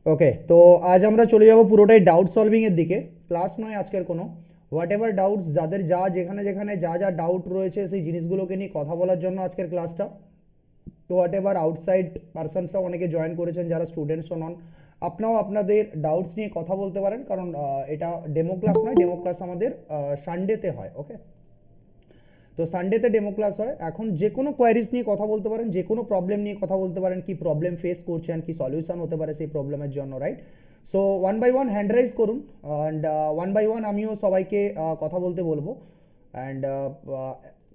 ওকে, তো আজ আমরা চলে যাব পুরোটাই ডাউট সলভিং এর দিকে। ক্লাস নয় আজকের কোনো। হোয়াট এভার ডাউটস, যাদের যা যেখানে যেখানে যা যা ডাউট রয়েছে সেই জিনিসগুলোকে নিয়ে কথা বলার জন্য আজকের ক্লাসটা। তো হোয়াট এভার আউটসাইড পার্সনসরাও অনেকে জয়েন করেছেন যারা স্টুডেন্টসও নন। আপনারাও আপনাদের ডাউটস নিয়ে কথা বলতে পারেন, কারণ এটা ডেমো ক্লাস নয়, ডেমো ক্লাস আমাদের সানডেতে হয়। ওকে, তো সানডেতে ডেমো ক্লাস হয়। এখন যে কোনো কোয়ারিজ নিয়ে কথা বলতে পারেন, যে কোনো প্রবলেম নিয়ে কথা বলতে পারেন, কি প্রবলেম ফেস করছেন, কি সলিউশন হতে পারে সেই প্রবলেমের জন্য, right? So one by one hand raise করুন, অ্যান্ড ওয়ান বাই ওয়ান আমিও সবাইকে কথা বলতে বলবো। অ্যান্ড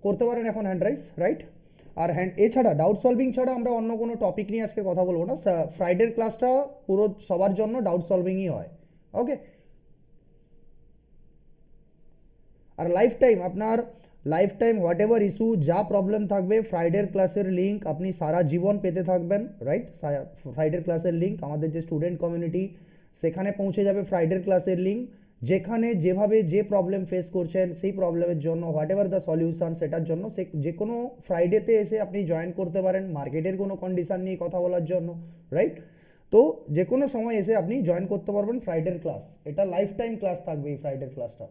করতে পারেন এখন হ্যান্ড রাইজ, রাইট? আর এছাড়া ডাউট সলভিং ছাড়া আমরা অন্য কোনো টপিক নিয়ে আজকে কথা বলবো না। ফ্রাইডের ক্লাসটা পুরো সবার জন্য ডাউট সলভিংই হয়। ওকে, আর লাইফ টাইম আপনার life time what ever issue যা প্রবলেম থাকবে, ফ্রাইডের ক্লাসের লিঙ্ক আপনি সারা জীবন পেতে থাকবেন, রাইট? ফ্রাইডের ক্লাসের লিঙ্ক আমাদের যে স্টুডেন্ট কমিউনিটি, সেখানে পৌঁছে যাবে ফ্রাইডের ক্লাসের লিঙ্ক। যেখানে যেভাবে যে প্রবলেম ফেস করছেন সেই প্রবলেমের জন্য হোয়াট এভার দ্য সলিউশন, সেটার জন্য সে যে কোনো ফ্রাইডেতে এসে আপনি জয়েন করতে পারেন মার্কেটের কোনো কন্ডিশন নিয়ে কথা বলার জন্য, রাইট? তো যে কোনো সময় এসে আপনি জয়েন করতে পারবেন ফ্রাইডের ক্লাস। এটা লাইফ টাইম ক্লাস থাকবে এই ফ্রাইডের ক্লাসটা।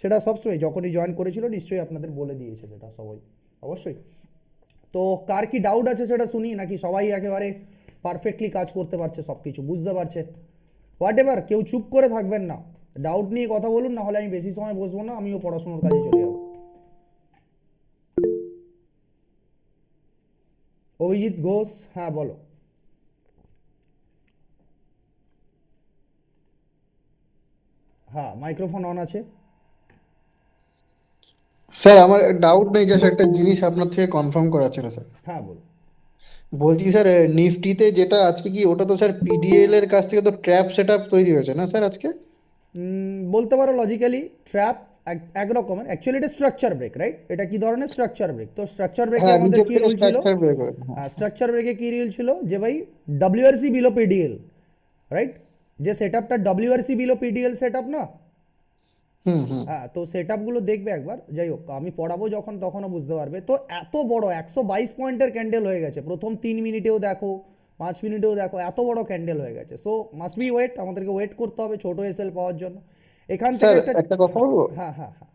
সেটা সবসময় যখনই জয়েন করেছিল নিশ্চয়ই আপনাদের বলে দিয়েছে সেটা সবাই, অবশ্যই। তো কার কি ডাউট আছে সেটা শুনি, নাকি সবাই একেবারে পারফেক্টলি কাজ করতে পারছে, সব কিছু বুঝতে পারছে? হোয়াট এভার, কেউ চুপ করে থাকবেন না, ডাউট নিয়ে কথা বলুন, না হলে আমি বেশি সময় বসবো না, আমিও পড়াশোনার কাজে চলে যাবো। অভিজিৎ ঘোষ, হ্যাঁ বলো। হ্যাঁ, মাইক্রোফোন অন আছে। স্যার আমার ডাউট নেই, জাস্ট একটা জিনিস আপনার থেকে কনফার্ম করার ছিল স্যার। হ্যাঁ বলো। বলছি স্যার, নিফটিতে যেটা আজকে কি ওটা তো স্যার পিডিএল এর কাছ থেকে তো ট্র্যাপ সেট আপ তৈরি হয়েছে না স্যার আজকে? বলতে পারো লজিক্যালি ট্র্যাপ এক রকমের, অ্যাকচুয়ালি এটা স্ট্রাকচার ব্রেক, রাইট? এটা কি ধরনের স্ট্রাকচার ব্রেক? তো স্ট্রাকচার ব্রেকে হ্যাঁ, আমাদের নিচের কি থেকে রুল ছিল? স্ট্রাকচার ব্রেক হয়েছে, হ্যাঁ। স্ট্রাকচার ব্রেকে কি রুল ছিল যে ভাই ডব্লিউআরসি বিলো পিডিএল, রাইট? যে সেট আপটা WRC below PDL set up না। হুম হুম। হ্যাঁ, তো সেট আপগুলো দেখবে একবার, যাই হোক আমি পড়াবো যখন তখনও বুঝতে পারবে। তো এত বড় 122 পয়েন্টের ক্যান্ডেল হয়ে গেছে, প্রথম 3 মিনিটেও দেখো, 5 মিনিটেও দেখো, এত বড় ক্যান্ডেল হয়ে গেছে। সো মাস্ট বি ওয়েট, আমাদেরকে ওয়েট করতে হবে ছোট এসএল পাওয়ার জন্য। এখান থেকে স্যার একটা, একটা কথা হ্যাঁ বলবো। হ্যাঁ হ্যাঁ হ্যাঁ।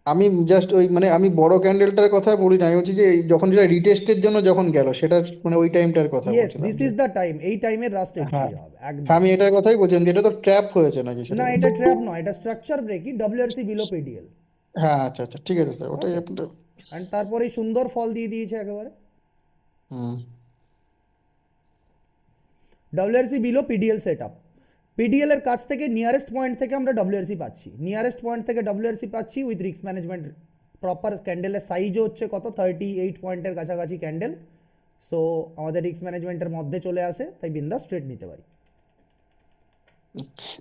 আমি জাস্ট ওই মানে আমি বড় ক্যান্ডেলটার কথা বলি না, আমি বলছি যে যখন যেটা রিটেস্টের জন্য যখন গেল সেটার মানে ওই টাইমটার কথা ইয়েস, বলছিলাম দিস যে। ইজ দ্য টাইম, এই টাইমের লাস্ট হ্যাঁ এন্ট্রি হবে হ্যাঁ, একদম। আমি এটার কথাই বলছিলাম যে এটা তো ট্র্যাপ হয়েছে নাকি সেটা না, বলছি। এটা ট্র্যাপ নয়, এটা স্ট্রাকচার ব্রেকই, ডব্লিউআরসি বিলো পিডিএল। হ্যাঁ আচ্ছা আচ্ছা, ঠিক আছে স্যার, ওটাই ওকে, আপনার। অ্যান্ড তারপরে সুন্দর ফল দিয়ে দিয়েছে একেবারে। হুম। WRC below PDL set up. PDL এর কাছ থেকে নিয়ারেস্ট পয়েন্ট থেকে আমরা ডব্লিউআরসি পাচ্ছি, নিয়ারেস্ট পয়েন্ট থেকে ডব্লিউআরসি পাচ্ছি উইথ রিস্ক ম্যানেজমেন্ট। প্রপার ক্যান্ডেলের সাইজও হচ্ছে কত, 38 পয়েন্টের কাছাকাছি ক্যান্ডেল। সো আমাদের রিস্ক ম্যানেজমেন্টের মধ্যে চলে আসে, তাই বিন্দাস ট্রেড নিতে পারি।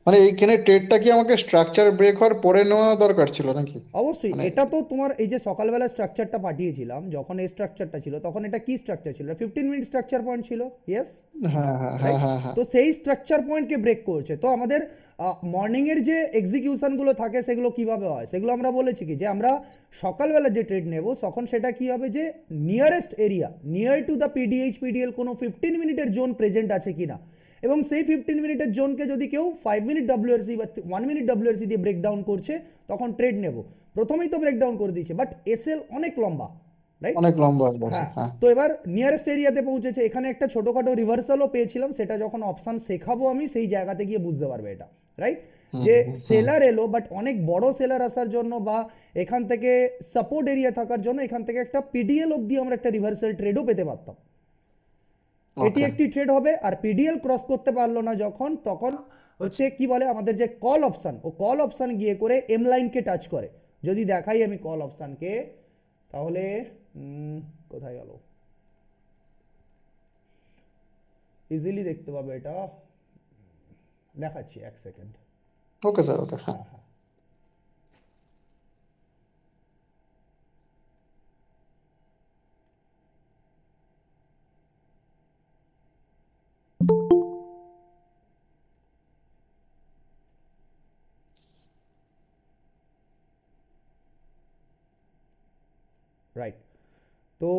মানে এইখানে ট্রেডটা কি আমাকে স্ট্রাকচার ব্রেক হওয়ার পরে নেওয়া দরকার ছিল নাকি? অবশ্যই, মানে এটা তো তোমার এই যে সকালবেলা স্ট্রাকচারটা পাঠিয়েছিলাম, যখন এই স্ট্রাকচারটা ছিল তখন এটা কি স্ট্রাকচার ছিল? 15 মিনিট স্ট্রাকচার পয়েন্ট ছিল, ইয়েস, হ্যাঁ হ্যাঁ হ্যাঁ রাইট? হ্যাঁ হ্যাঁ। তো সেই স্ট্রাকচার পয়েন্টকে ব্রেক করছে। তো আমাদের মর্নিংয়ের যে এক্সিকিউশনগুলো থাকে সেগুলো কিভাবে হয় সেগুলো আমরা বলেছি কি, যে আমরা সকালবেলা যে ট্রেড নেব তখন সেটা কি হবে, যে nearest area near to the PDH PDL কোনো 15 মিনিটের জোন প্রেজেন্ট আছে কিনা, এবং সেই 15 মিনিটের জোনকে যদি কেউ 5 মিনিট ডব্লিউআরসি বা 1 মিনিট ডব্লিউআরসি দিয়ে ব্রেকডাউন করছে তখন ট্রেড নেব। প্রথমেই তো ব্রেকডাউন করে দিয়েছে, বাট এসএল অনেক লম্বা, রাইট? অনেক লম্বা হয়ে গেছে, হ্যাঁ, হ্যাঁ। তো এবার নিয়ারেস্ট এরিয়াতে পৌঁছেছে, এখানে একটা ছোটোখাটো রিভার্সালও পেয়েছিলাম, সেটা যখন অপশান শেখাবো আমি সেই জায়গাতে গিয়ে বুঝতে পারবে এটা, রাইট? হুম যে হুম হুম। সেলার এলো, বাট অনেক বড় সেলার আসার জন্য বা এখান থেকে সাপোর্ট এরিয়া থাকার জন্য এখান থেকে একটা পিডিএল অবধি আমরা একটা রিভার্সাল ট্রেডও পেতে পারতাম। এটি ওকে। একটি ট্রেড হবে। আর পিডিএল ক্রস করতে পারলো না যখন, তখন হচ্ছে কি বলে আমাদের যে কল অপশান, ও কল অপশান গিয়ে করে এম লাইনকে টাচ করে। যদি দেখাই আমি কল অপশানকে, তাহলে কোথায় গেল, ইজিলি দেখতে পাবে এটা, দেখাচ্ছি এক সেকেন্ড। ওকে স্যার, ওকে, হ্যাঁ। হ্যাঁ হ্যাঁ, রাইট। তো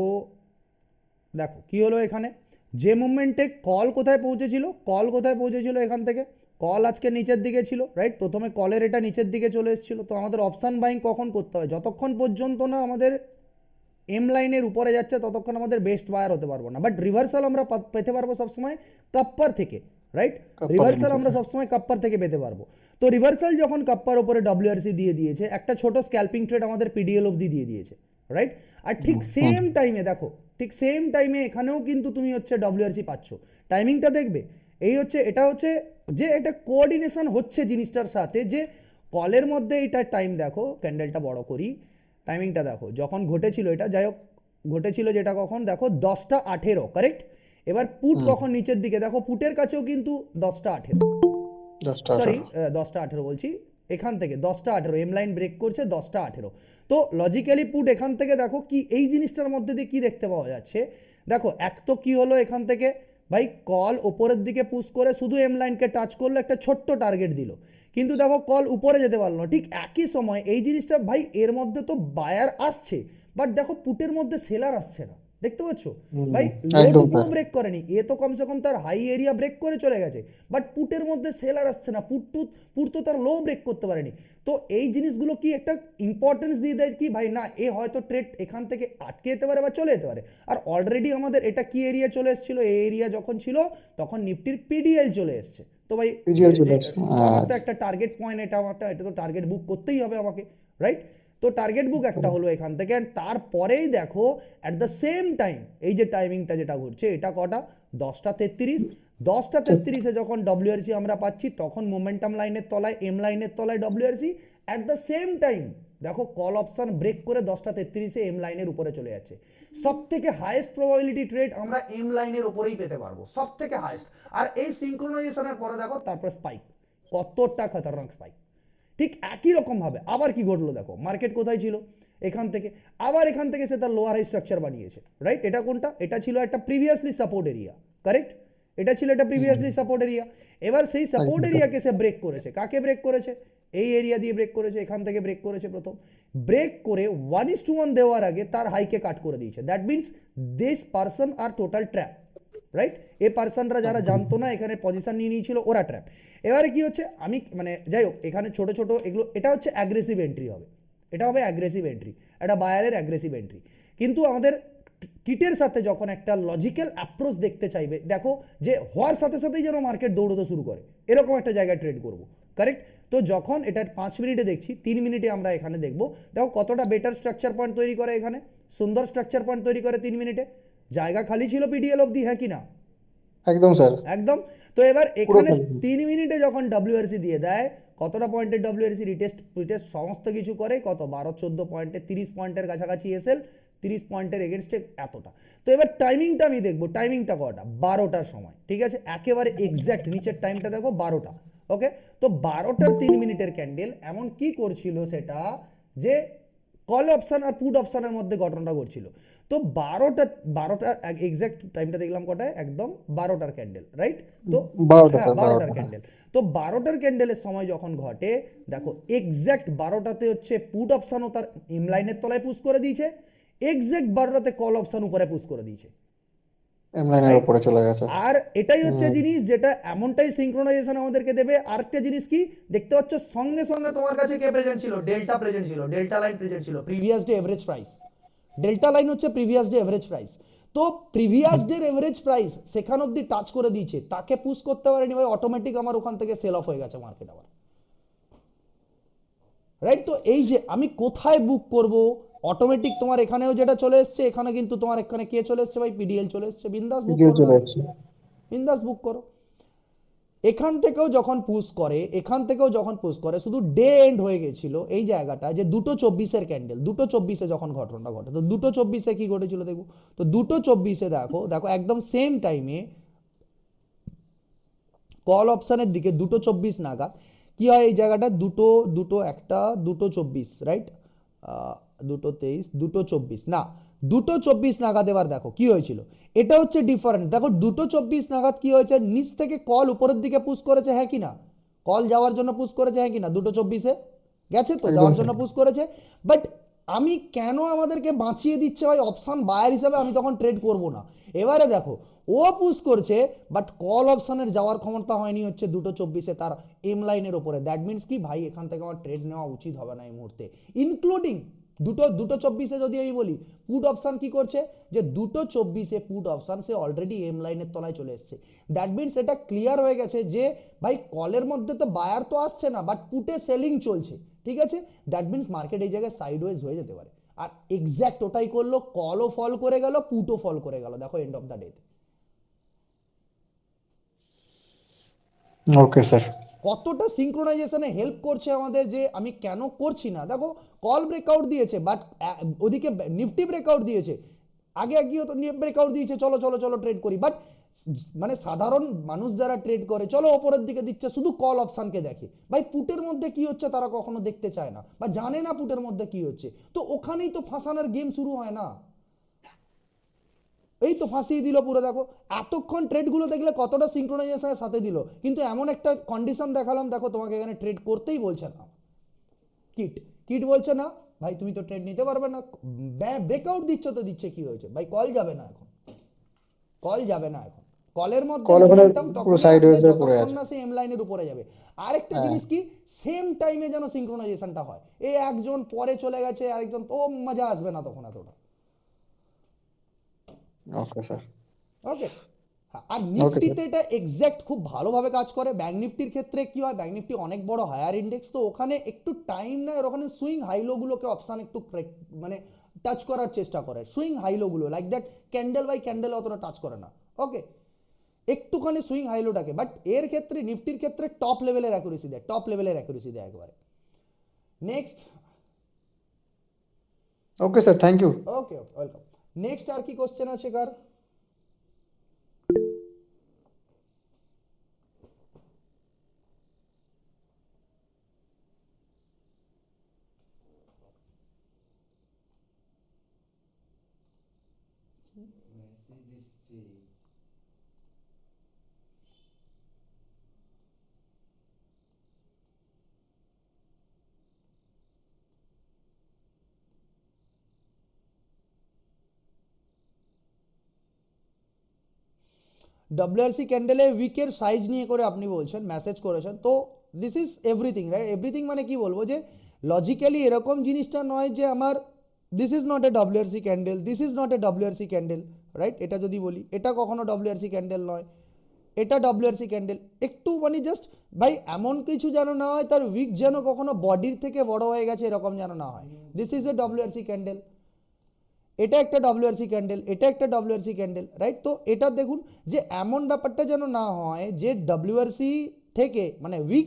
দেখো কি হলো এখানে, যে মুভমেন্টে কল কোথায় পৌঁছেছিল এখান থেকে, কল আজকে নিচের দিকে ছিল, রাইট? প্রথমে কলের এটা নিচের দিকে চলে এসেছিল। তো আমাদের অপশান বাইং কখন করতে হবে? যতক্ষণ পর্যন্ত না আমাদের এম লাইনের উপরে যাচ্ছে ততক্ষণ আমাদের বেস্ট বায়ার হতে পারবো না। বাট রিভার্সাল আমরা পেতে পারবো সবসময় কাপ্পার থেকে, রাইট? কাপ্পা লাইন রিভার্সাল আমরা থেকে। সবসময় কাপ্পার থেকে পেতে পারবো। তো রিভার্সাল যখন কাপ্পার উপরে ডব্লিউআরসি দিয়ে দিয়েছে, একটা ছোট স্ক্যাল্পিং ট্রেড আমাদের পিডিএল অবধি দিয়ে দিয়েছে, রাইট? আর ঠিক হুম। সেম টাইমে দেখো, ঠিক সেম টাইমে এখানেও কিন্তু তুমি হচ্ছে ডব্লিউআরসি পাচ্ছ। টাইমিংটা দেখবে, এই হচ্ছে, এটা হচ্ছে যে এটা কোঅর্ডিনেশন হচ্ছে জিনিসটার সাথে, যে কলের মধ্যে এইটার টাইম দেখো, ক্যান্ডেলটা বড় করি, টাইমিংটা দেখো যখন ঘটেছিল এটা, যাই হোক ঘটেছিল যেটা কখন দেখো 10টা 18, কারেক্ট? এবার পুট হুম। কখন নিচের দিকে দেখো, পুটের কাছেও কিন্তু 10টা 18, 10টা 18। সরি 10টা 18 বলছি, এখান থেকে 10টা 18 এম লাইন ব্রেক করছে 10টা 18। তো লজিক্যালি পুট এখান থেকে দেখো কি এই জিনিসটার মধ্যে দিয়ে কি দেখতে পাওয়া যাচ্ছে, দেখো এক তো কি হলো এখান থেকে, ভাই কল ওপরের দিকে পুশ করে শুধু এম লাইনকে টাচ করলো, একটা ছোট্ট টার্গেট দিল, কিন্তু দেখো কল উপরে যেতে পারলো না। ঠিক একই সময় এই জিনিসটা, ভাই এর মধ্যে তো বায়ার আসছে, বাট দেখো পুটের মধ্যে সেলার আসছে না, দেখতে পাচ্ছ? হুম। ভাই একদম লোটুকুও তাই। ব্রেক করেনি, এ তো কমসে কম তার হাই এরিয়া ব্রেক করে চলে গেছে, বাট পুটের মধ্যে সেলার আসছে না, পুট তো তার লো ব্রেক করতে পারেনি। তো এই জিনিসগুলো কি একটা ইম্পর্টেন্স দিয়ে দেয় কি, ভাই না এ হয়তো ট্রেড এখান থেকে আটকে যেতে পারে বা চলে যেতে পারে। আর অলরেডি আমাদের এটা কি এরিয়া চলে এসেছিল, এই এরিয়া যখন ছিল তখন নিফটির পিডিএল চলে এসছে। তো ভাই পিডিএল চলে যে আসছে। তো আমার তো আচ্ছা। একটা টার্গেট পয়েন্ট, এটা তো টার্গেট বুক করতেই হবে আমাকে, রাইট? তো টার্গেট বুক একটা হলো এখান থেকে, and তারপরেই দেখো অ্যাট দ্য সেম টাইম এই যে টাইমিংটা যেটা ঘটছে, এটা কটা 10টা 33, 10টা 33-এ যখন ডব্লিউআরসি আমরা পাচ্ছি তখন মোমেন্টাম লাইনের তলায়, এম লাইনের তলায় WRC. At the same time দেখো কল অপশন ব্রেক করে 10টা 33-এ এম লাইনের উপরে চলে যাচ্ছে। সব থেকে হাইয়েস্ট প্রবাবিলিটি ট্রেড আমরা এম লাইনের উপরেই পেতে পারবো, সব থেকে হাইয়েস্ট। আর এই সিঙ্ক্রোনাইজেশনের পরে দেখো তারপর স্পাইক, কতটা খতরনাক স্পাইক। ঠিক একই রকম ভাবে আবার কি ঘটলো দেখো, মার্কেট কোথায় ছিল, এখান থেকে, আবার এখান থেকে সে তার লোয়ার হাই স্ট্রাকচার বানিয়েছে, রাইট? এটা কোনটা, এটা ছিল একটা প্রিভিয়াসলি সাপোর্ট এরিয়া, কারেক্ট? এটা ছিল একটা প্রিভিয়াসলি সাপোর্ট এরিয়া। এবার সেই সাপোর্ট একদম তাই। এরিয়াকে সে ব্রেক করেছে, কাকে ব্রেক করেছে, এই এরিয়া দিয়ে ব্রেক করেছে, এখান থেকে ব্রেক করেছে প্রথম, ব্রেক করে 1:1 দেওয়ার আগে তার হাইকে কাট করে দিয়েছে। That means this person are total trap, right? এই পার্সনরা যারা জানতো না এখানে পজিশন নিয়ে নিয়েছিল, ওরা ট্র্যাপ। এবারে কি হচ্ছে, আমি মানে যাই হোক এখানে ছোট ছোট এগুলো, এটা হচ্ছে অ্যাগ্রেসিভ এন্ট্রি হবে, এটা হবে অ্যাগ্রেসিভ এন্ট্রি, এটা বায়ারের অ্যাগ্রেসিভ এন্ট্রি। কিন্তু আমাদের কিটের সাথে যখন একটা লজিক্যাল অ্যাপ্রোচ দেখতে চাইবে, দেখো যে হওয়ার সাথে সাথেই যেন মার্কেট দৌড়তে শুরু করে, এরকম একটা জায়গায় ট্রেড করবো, কারেক্ট? তো যখন এটা 5 মিনিটে দেখছি, 3 মিনিটে আমরা এখানে দেখবো, দেখো কতটা বেটার স্ট্রাকচার পয়েন্ট তৈরি করে, এখানে সুন্দর স্ট্রাকচার পয়েন্ট তৈরি করে 3 মিনিটে। জায়গা খালি ছিল পিডিএল অবধি, হ্যাঁ কি না? একদম স্যার। একদম। তো এবার পুরো এখানে খালি। 3 মিনিটে যখন ডব্লিউআরসি দিয়ে দেয়, কতটা পয়েন্টের ডব্লিউআরসি, রিটেস্ট রিটেস্ট সমস্ত কিছু করে, কত 12-14 পয়েন্টে, 30 পয়েন্টের কাছাকাছি এসেল, 30 পয়েন্টের এগেনস্টে এতটা। তো এবার টাইমিংটা আমি দেখবো, টাইমিংটা কটা, 12টার সময়, ঠিক আছে? একেবারে এক্স্যাক্ট নিচের টাইমটা দেখো 12টা, ওকে? তো 12টার 3 মিনিটের ক্যান্ডেল এমন কি করছিল সেটা, যে কল অপশন আর পুট অপশনের মধ্যে ঘটনাটা ঘটছিল। তো 12টা এক্স্যাক্ট টাইমটা দেখলাম কটায়, একদম 12টার ক্যান্ডেল, রাইট? তো 12টা হ্যাঁ স্যার, 12টার 12টা, হ্যাঁ। ক্যান্ডেল। তো 12টার ক্যান্ডেলের সময় যখন ঘটে, দেখো এক্স্যাক্ট 12টাতে হচ্ছে পুট অপশনও তার ইনলাইনের তলায় পুশ করে দিয়েছে, এক্স্যাক্ট 12টাতে কল অপশন উপরে পুশ করে দিয়েছে, এম লাইনের রাইট? উপরে চলে গেছে। আর এটাই হচ্ছে হুম। জিনিস যেটা এমনটাই সিঙ্ক্রোনাইজেশন আমাদেরকে দেবে। আরেকটা জিনিস কি দেখতে পাচ্ছ, সঙ্গে সঙ্গে তোমার কাছে কে প্রেজেন্ট ছিল, ডেল্টা প্রেজেন্ট ছিল, ডেল্টা লাইন প্রেজেন্ট ছিল, previous day average price. Delta line হচ্ছে প্রিভিয়াস ডে এভারেজ প্রাইস। তো প্রিভিয়াস ডে এভারেজ প্রাইস সেখান অব্দি টাচ করে দিয়েছে, তাকে পুশ করতে পারেনি ভাই, অটোমেটিক আমার ওখান থেকে সেল অফ হয়ে গেছে মার্কেট আবার, রাইট? তো এই যে আমি কোথায় বুক করব, অটোমেটিক তোমার এখানেও যেটা চলে এসছে, এখানে কিন্তু তোমার এখানে কে চলে এসছে ভাই, পিডিএল চলে এসছে, বিন্দাস বুক ভিডিও করো চলে দাদা, আসছে। বিন্দাস বুক করো। এখান থেকেও যখন পুশ করে, এখান থেকেও যখন পুশ করে, শুধু ডে এন্ড হয়ে গেছিল এই জায়গাটা, যে 2:24-এর ক্যান্ডেল, 2:24-এ যখন ঘটনাটা ঘটে, তো 2:24-এ কি ঘটেছিল দেখো, তো 2:24-এ দেখো দেখো একদম সেম টাইমে কল অপশানের দিকে 2:24 নাগাদ কি হয়, এই জায়গাটা দুটো দুটো একটা 2:24, রাইট? 2:23, 2:24 না, 2:24 নাগাদ এবার দেখো কি হয়েছিল, এটা হচ্ছে ডিফারেন্স। দেখো 2:24 নাগাদ কি হয়েছে, নিচ থেকে কল উপরের দিকে পুশ করেছে, হ্যাঁ কি না? কল যাওয়ার জন্য পুশ করেছে, হ্যাঁ কি না? 2:24-এ গেছে তো, একদম যাওয়ার জন্য স্যার। পুশ করেছে। বাট আমি কেন আমাদেরকে বাঁচিয়ে দিচ্ছে ভাই অপশান বায়ার হিসাবে, আমি তখন ট্রেড করব না। এবারে দেখো ও পুশ করছে বাট কল অপশানের যাওয়ার ক্ষমতা হয়নি হচ্ছে 2:24 তার এম লাইনের ওপরে। দ্যাট মিনস কি ভাই এখান থেকে আমার ট্রেড নেওয়া উচিত হবে না এই মুহূর্তে, ইনক্লুডিং 2:24 যদি আমি বলি পুট অপশান কি করছে, যে 2:24 পুট অপশান সে অলরেডি এম লাইনের তলায় চলে এসছে। দ্যাট মিনস এটা ক্লিয়ার হয়ে গেছে যে ভাই কলের মধ্যে তো বায়ার তো আসছে না বাট পুটে সেলিং চলছে, ঠিক আছে। দ্যাট মিনস মার্কেট এই জায়গায় সাইডওয়েজ হয়ে যেতে পারে। আর এক্স্যাক্ট ওটাই করলো, কলও ফল করে গেল পুটও ফল করে গেল, দেখো end of the day okay sir. কতটা সিঙ্ক্রোনাইজেশনে হেল্প করছে আমাদের, যে আমি কেন করছি না। দেখো কল ব্রেকআউট দিয়েছে বাট ওদিকে নিফটি ব্রেকআউট দিয়েছে, আগে আগে তো ব্রেকআউট দিয়েছে, চলো চলো চলো ট্রেড করি, বাট মানে সাধারণ মানুষ যারা ট্রেড করে চলো ওপরের দিকে দিচ্ছে, শুধু কল অপশানকে দেখে, ভাই পুটের মধ্যে কি হচ্ছে তারা কখনো দেখতে চায় না বা জানে না পুটের মধ্যে কি হচ্ছে, তো ওখানেই তো ফাঁসানোর গেম শুরু হয় না। এই তো ফাঁসিয়ে দিল পুরো, দেখো এতক্ষণ ট্রেডগুলো দেখলে কতটা সিঙ্ক্রোনাইজেশনের সাথে দিল, কিন্তু এমন একটা কন্ডিশন দেখালাম, দেখো তোমাকে এখানে ট্রেড করতেই বলছে না কিট, কিট বলছে না ভাই তুমি তো ট্রেড নিতে পারবে না, ব্রেকআউট দিচ্ছ তো দিচ্ছে কি হয়েছে ভাই, কল যাবে না এখন, কল যাবে না এখন, কলের মধ্যে কল ওখানে মোমেন্টাম পুরো তখনই সাইড আসবে ওয়েজে পড়ে যতক্ষণ আছে। না সে এম লাইনের উপরে যাবে। আরেকটা হ্যাঁ। জিনিস কি, সেম টাইমে যেন সিঙ্ক্রোনাইজেশনটা হয়, এই একজন পরে চলে গেছে আরেকজন, তো মজা আসবে না তখন এতটা। ওকে স্যার। ওকে। আর ওকে স্যার। নিফটিতে এটা এক্স্যাক্ট খুব ভালোভাবে কাজ করে। ব্যাঙ্ক নিফটির ক্ষেত্রে কি হয়, ব্যাঙ্ক নিফটি অনেক বড় হায়ার ইন্ডেক্স, তো ওখানে একটু টাইম নেয়, আর ওখানে সুইং হাইলোগুলোকে অপশান একটু মানে টাচ করার চেষ্টা করে, সুইং হাইলোগুলো like that candle by candle অতটা টাচ করে না। ওকে, একটুখানি সুইং হাইলোটাকে, বাট এর ক্ষেত্রে নিফটির ক্ষেত্রে টপ লেভেলের অ্যাকুরেসি দেয়, টপ লেভেলের অ্যাকুরেসি দেয় একবারে। Next. Okay sir, thank you. Okay okay, welcome. Next আর কি কোশ্চেন আছে কার? ডব্লিউআরসি ক্যান্ডেলে উইকের সাইজ নিয়ে করে আপনি বলছেন, মেসেজ করেছেন, তো this is everything right. Everything মানে কি বলবো, যে লজিক্যালি এরকম জিনিসটা নয় যে আমার this is not a WRC candle, this is not a WRC candle, right. এটা যদি বলি এটা কখনো ডব্লিউআরসি ক্যান্ডেল নয়, এটা ডব্লিউআরসি ক্যান্ডেল, একটু মানে জাস্ট ভাই এমন কিছু যেন না হয় তার উইক যেন কখনো বডির থেকে বড় হয়ে গেছে এরকম যেন না হয়, this is a WRC candle. এটা একটা ডব্লিউআরসি ক্যান্ডেল, এটা একটা ডব্লিউআরসি ক্যান্ডেল, রাইট। তো এটা দেখুন যে এমন ব্যাপারটা যেন না হয় যে ডব্লিউআরসি থেকে মানে উইক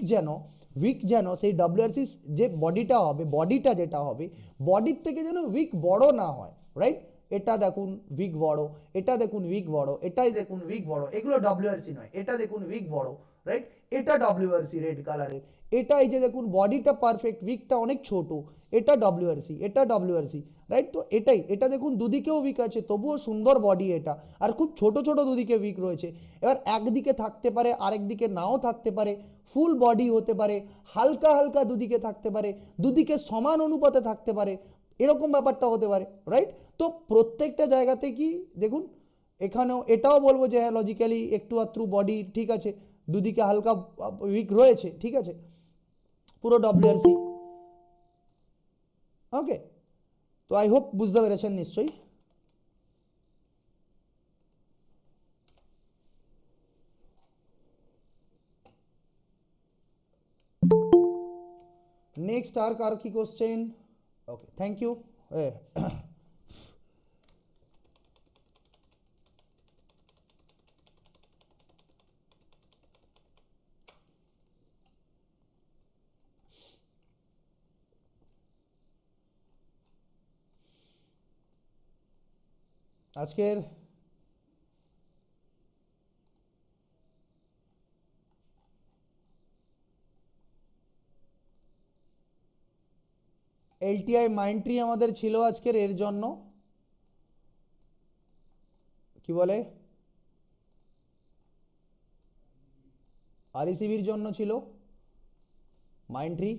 যেন সেই ডব্লিউআরসি যে বডিটা হবে, বডিটা যেটা হবে বডির থেকে যেন উইক বড় না হয়, রাইট। এটা দেখুন উইক বড়, এটা দেখুন উইক বড়, এটাই দেখুন উইক বড়, এগুলো ডব্লিউআরসি নয়, এটা দেখুন উইক বড়, রাইট। এটা ডব্লিউআরসি রেড কালারের, এটা এই যে দেখুন বডিটা পারফেক্ট, উইকটা অনেক ছোট, এটা ডব্লিউআরসি, এটা ডব্লিউআরসি, রাইট। তো এটাই, এটা দেখুন দুদিকেও উইক আছে তবুও সুন্দর বডি এটা, আর খুব ছোট ছোট দুদিকে উইক রয়েছে। এবার একদিকে থাকতে পারে আরেক দিকে নাও থাকতে পারে, ফুল বডি হতে পারে, হালকা হালকা দুদিকে থাকতে পারে, দুদিকে সমান অনুপাতে থাকতে পারে, এরকম ব্যাপারটা হতে পারে, রাইট। তো প্রত্যেকটা জায়গাতে কি দেখুন, এখানেও এটাও বলবো যে হ্যাঁ লজিক্যালি একটু আধটু বডি ঠিক আছে, দুদিকে হালকা উইক রয়েছে, ঠিক আছে, পুরো ডব্লিউআরসি। ওকে, তো আই হোপ বুঝতে পেরেছেন নিশ্চয়ই। নেক্সট আর কার কি কোশ্চেন? Okay, thank you. আজকের এলটিআই মাইন্ডট্রি আমাদের ছিল আজকের এর জন্য কি বলে আরইসিবির জন্য ছিল মাইন্ডট্রি।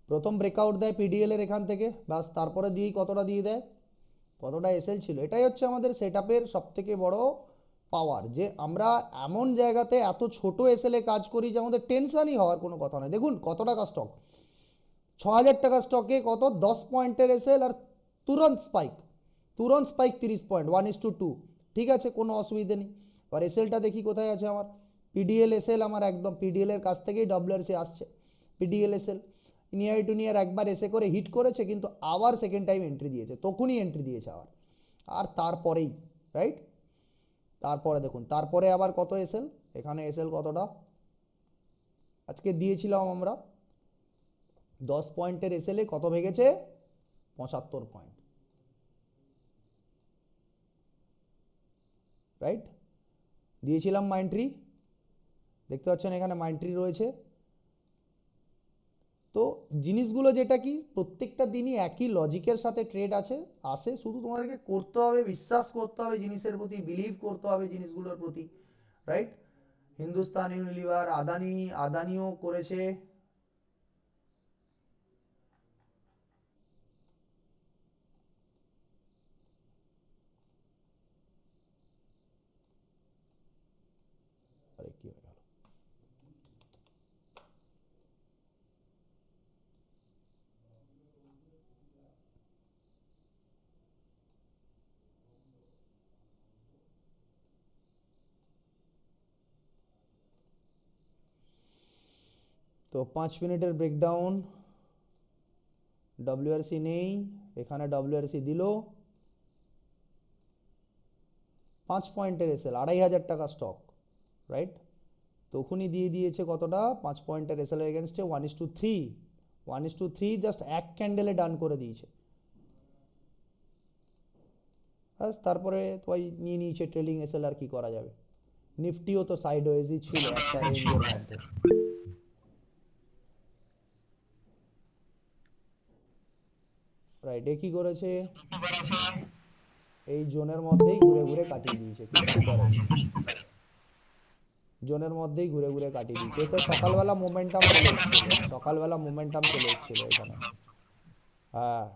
প্রথম ব্রেকআউট দেয় পিডিএল এর এখান থেকে, বাস তারপরে দিয়েই কতটা দিয়ে দেয়, কতটা এসএল ছিল। এটাই হচ্ছে আমাদের সেটআপের সবথেকে বড় পাওয়ার, যে আমরা এমন জায়গাতে এত ছোট এসএল এ কাজ করি যে আমাদের টেনশনই হওয়ার কোনো কথা নয়। দেখুন কত টাকা স্টক, 6,000 টাকা স্টকে কত 10 পয়েন্টের এসএল, আর তুরন্ত স্পাইক, 30 পয়েন্ট, 1:2। ঠিক আছে, কোনো অসুবিধে নেই। এবার এসএলটা দেখি কোথায় আছে আমার, পিডিএল এসএল আমার একদম পিডিএল এর কাছ থেকেই ডব্লিউআরসি আসছে। PDL SL near to near একবার এসে করে হিট করেছে, কিন্তু আবার সেকেন্ড টাইম এন্ট্রি দিয়েছে, তখনই এন্ট্রি দিয়েছে আবার। আর তারপরেই রাইট, তারপরে দেখুন তারপরে আবার কত এসএল, এখানে এসএল কতটা আজকে দিয়েছিলাম আমরা, 10 পয়েন্টের এসএল এ কত ভেঙেছে, 75 পয়েন্ট, রাইট। দিয়েছিলাম মাইন্ট্রি, দেখতে পাচ্ছেন এখানে মাইন্ট্রি রয়েছে। তো জিনিসগুলো যেটা কি প্রত্যেকটা দিনই একই লজিকের সাথে ট্রেড আসে, শুধু তোমাদেরকে করতে হবে, বিশ্বাস করতে হবে জিনিসের প্রতি, বিলিভ করতে হবে জিনিসগুলোর প্রতি, রাইট। হিন্দুস্তান ইউনিলিভার, আদানিও করেছে, আরে কি হয়ে গেল, তো 5 মিনিটের ব্রেকডাউন, ডব্লিউআরসি নেই, এখানে ডব্লিউআরসি দিল 5 পয়েন্টের এসএল, 2,500 টাকা স্টক, রাইট। তখনই দিয়ে দিয়েছে কতটা, 5 পয়েন্টের এসএল এর এগেনস্টে 1:3, 1:3 জাস্ট এক ক্যান্ডেলে ডান করে দিয়েছে। ব্যাস তারপরে তো নিয়ে নিয়েছে ট্রেলিং এসএল, আর কি করা যাবে। নিফটিও তো সাইড ওয়েজই ছিল একটা রেঞ্জের মধ্যে, রাইট। এ কি করেছে, এই জোনের মধ্যেই ঘুরে ঘুরে কাটিয়ে দিয়েছে, কিচ্ছু করেনি, জোনের মধ্যেই ঘুরে ঘুরে কাটিয়ে দিয়েছে। এতে সকালবেলা মোমেন্টাম চলে এসেছিল, সকালবেলা মোমেন্টাম চলে এসেছিল এখানে, হ্যাঁ।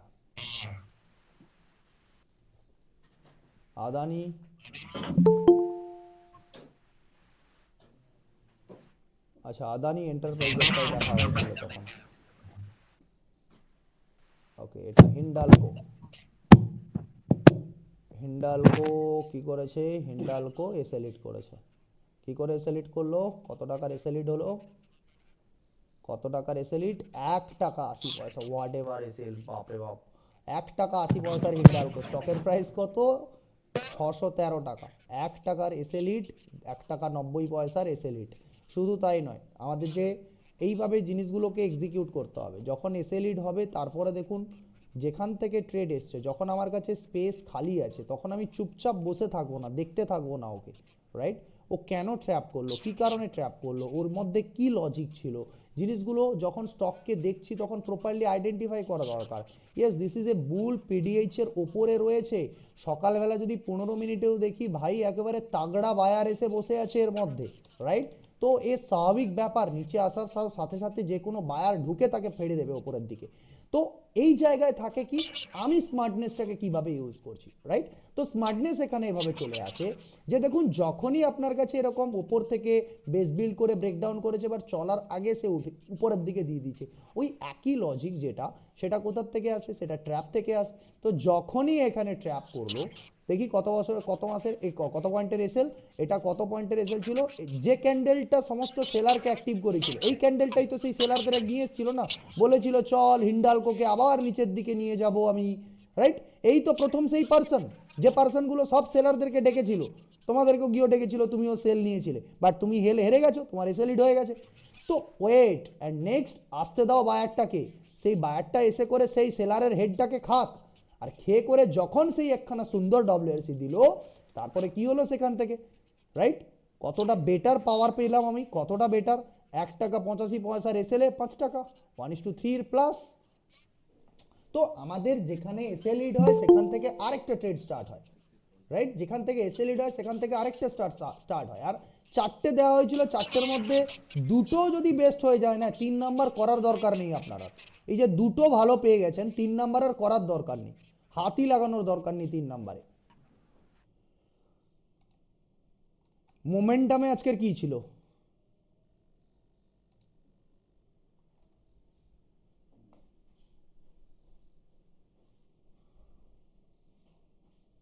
আদানি, আচ্ছা আদানি এন্টারপ্রাইজেসটাই দেখা হয়েছিল তখন, ওকে। এটা হিন্ডালকো, হিন্ডালকো কি করেছে, হিন্ডালকো এসএলিট করেছে। কি করে এসএলিট করলো, কত টাকার এসএলিট হলো, কত টাকার এসএলিট, 1 টাকা 80 পয়সা, হোয়াট এভার এসএল, বাপরে বাপ, 1 টাকা 80 পয়সার হিন্ডালকো, স্টকের প্রাইস কত, 613 টাকা, 1 টাকার এসএলিট, 1 টাকা 90 পয়সার এসএলিট। শুধু তাই নয়, আমাদের যে এইভাবে জিনিসগুলোকে এক্সিকিউট করতে হবে, যখন এসএলিট হবে তারপরে দেখুন যেখান থেকে ট্রেড এসছে, যখন আমার কাছে স্পেস খালি আছে তখন আমি চুপচাপ বসে থাকবো না, দেখতে থাকবো না ওকে, রাইট। ও কেন ট্র্যাপ করলো, কি কারণে ট্র্যাপ করলো, ওর মধ্যে কি লজিক ছিল, জিনিসগুলো যখন স্টককে দেখছি তখন প্রপারলি আইডেন্টিফাই করা দরকার। ইয়েস, দিস ইজ এ বুল, পিডিএইচ এর ওপরে রয়েছে, সকালবেলা যদি 15 মিনিটেও দেখি ভাই একেবারে তাগড়া বায়ার এসে বসে আছে এর মধ্যে, রাইট। তো এ স্বাভাবিক ব্যাপার, নিচে আসার সাথে সাথে যে কোনো বায়ার ঢুকে তাকে ফেলে দেবে ওপরের দিকে। তো এই জায়গায় থাকে কি, আমি স্মার্টনেসটাকে কিভাবে ইউজ করছি, রাইট। তো স্মার্টনেস এখানে এভাবে চলে আসে যে দেখুন যখনই আপনার কাছে এরকম ওপর থেকে বেস বিল্ড করে ব্রেকডাউন করেছে, বাট চলার আগে সে উঠে উপরের দিকে দিয়ে দিচ্ছে, ওই একই লজিক যেটা, সেটা কোথার থেকে আসে, সেটা ট্র্যাপ থেকে আসে। তো যখনই এখানে ট্র্যাপ করলো, দেখি কত বছর কত মাসের এই কত পয়েন্টের এসএল, এটা কত পয়েন্টের এসএল ছিল, যে ক্যান্ডেলটা সমস্ত সেলারকে অ্যাক্টিভ করেছিল, এই ক্যান্ডেলটাই তো সেই সেলারদের নিয়ে এসেছিল না, বলেছিল চল হিন্ডালকোকে আবার নিচের দিকে নিয়ে যাব আমি, রাইট। এই তো প্রথম সেই পার্সন, যে পার্সনগুলো সব সেলারদেরকে ডেকেছিল, তোমাদেরকেও গিয়েও ডেকেছিল, তুমিও সেল নিয়েছিলে, বাট তুমি হেরে গেছো, তোমার এসএলিড হয়ে গেছে। তো ওয়েট অ্যান্ড নেক্সট আসতে দাও বায়ারটাকে, সেই বায়ারটা এসে করে সেই সেলারের হেডটাকে খাক, আর খেয়ে করে যখন সেই একখানা সুন্দর ডব্লিউআরসি দিল, তারপরে কি হলো সেখান থেকে, রাইট। কতটা বেটার পাওয়ার পেলাম আমি, কতটা বেটার, 1 টাকা 85 পয়সার এসএলএ 5 টাকা, 1:3 প্লাস। তো আমাদের যেখানে এসএল লিড হয় সেখান থেকে আরেকটা ট্রেড স্টার্ট হয়, রাইট। যেখান থেকে এসএল লিড হয় সেখান থেকে আরেকটা স্টার্ট হয়, আর চারটে দেওয়া হয়েছিল, চারটের মধ্যে দুটো যদি বেস্ট হয়ে যায় না, 3 নাম্বার করার দরকার নেই আপনার আর। এই যে দুটো ভালো পেয়ে গেছেন, 3 নাম্বার আর করার দরকার নেই, হাতই লাগানোর দরকার নেই 3 নাম্বারে। মোমেন্টামে আজকের কি ছিল?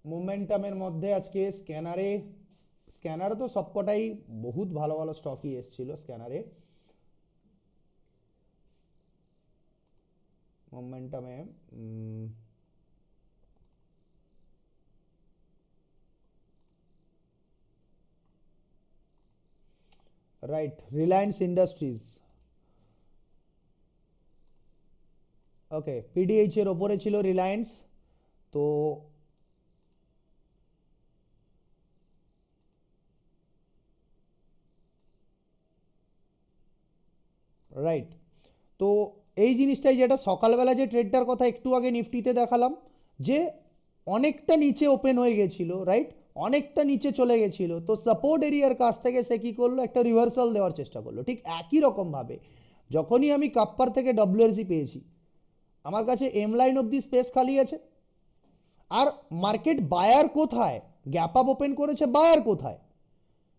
মোমেন্টামের মধ্যে আজকে স্ক্যানারে তো সবকটাই বহুত ভালো ভালো স্টকই এসছিল স্ক্যানারে। মোমেন্টামে রাইট, রিলায়েন্স ইন্ডাস্ট্রিজ, ওকে, পিডিএইচ এর ওপরে ছিল রিলায়েন্স। তো রাইট, তো এই জিনিসটাই, যেটা সকালবেলা যে ট্রেডটার কথা একটু আগে নিফটিতে দেখালাম, যে অনেকটা নিচে ওপেন হয়ে গেছিল, রাইট, অনেকটা নিচে চলে গেছিল, তো সাপোর্ট এরিয়ার কাছ থেকে সে কি করলো, একটা রিভার্সাল দেওয়ার চেষ্টা করলো। ঠিক একই রকম ভাবে যখনই আমি কাপ্পার থেকে ডব্লিউআরসি পেয়েছি, আমার কাছে এম লাইন অব্দি স্পেস খালি আছে, আর মার্কেট বায়ার কোথায়, গ্যাপ আপ ওপেন করেছে, বায়ার কোথায়,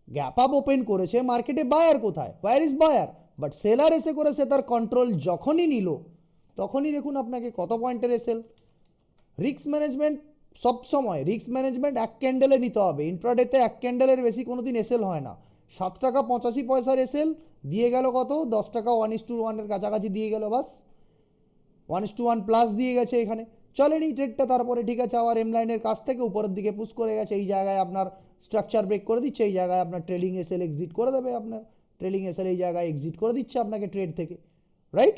গ্যাপ আপ ওপেন করেছে, মার্কেটে বায়ার কোথায়, where is buyer, but seller এসে করেছে তার কন্ট্রোল যখনই নিল, তখনই দেখুন আপনাকে কত পয়েন্টের এসেল। রিস্ক ম্যানেজমেন্ট, সব সময় রিস্ক ম্যানেজমেন্ট এক ক্যান্ডেলে নিতে হবে, ইন্ট্রাডেতে এক ক্যান্ডেলের বেশি কোনোদিন এসেল হয় না। 7 টাকা 85 পয়সার এসেল দিয়ে গেল কত, 10 টাকা 1:1 কাছাকাছি দিয়ে গেল, বাস 1:1 প্লাস দিয়ে গেছে এখানে, চলেনি ট্রেডটা। তারপরে ঠিক আছে, আবার এম লাইনের কাছ থেকে উপরের দিকে পুশ করে গেছে, এই জায়গায় আপনার স্ট্রাকচার ব্রেক করে দিচ্ছে, এই জায়গায় আপনার ট্রেলিং এসএল এক্সিট করে দেবে, আপনার ট্রেলিং এসএল এই জায়গায় এক্সিট করে দিচ্ছে আপনাকে ট্রেড থেকে, রাইট।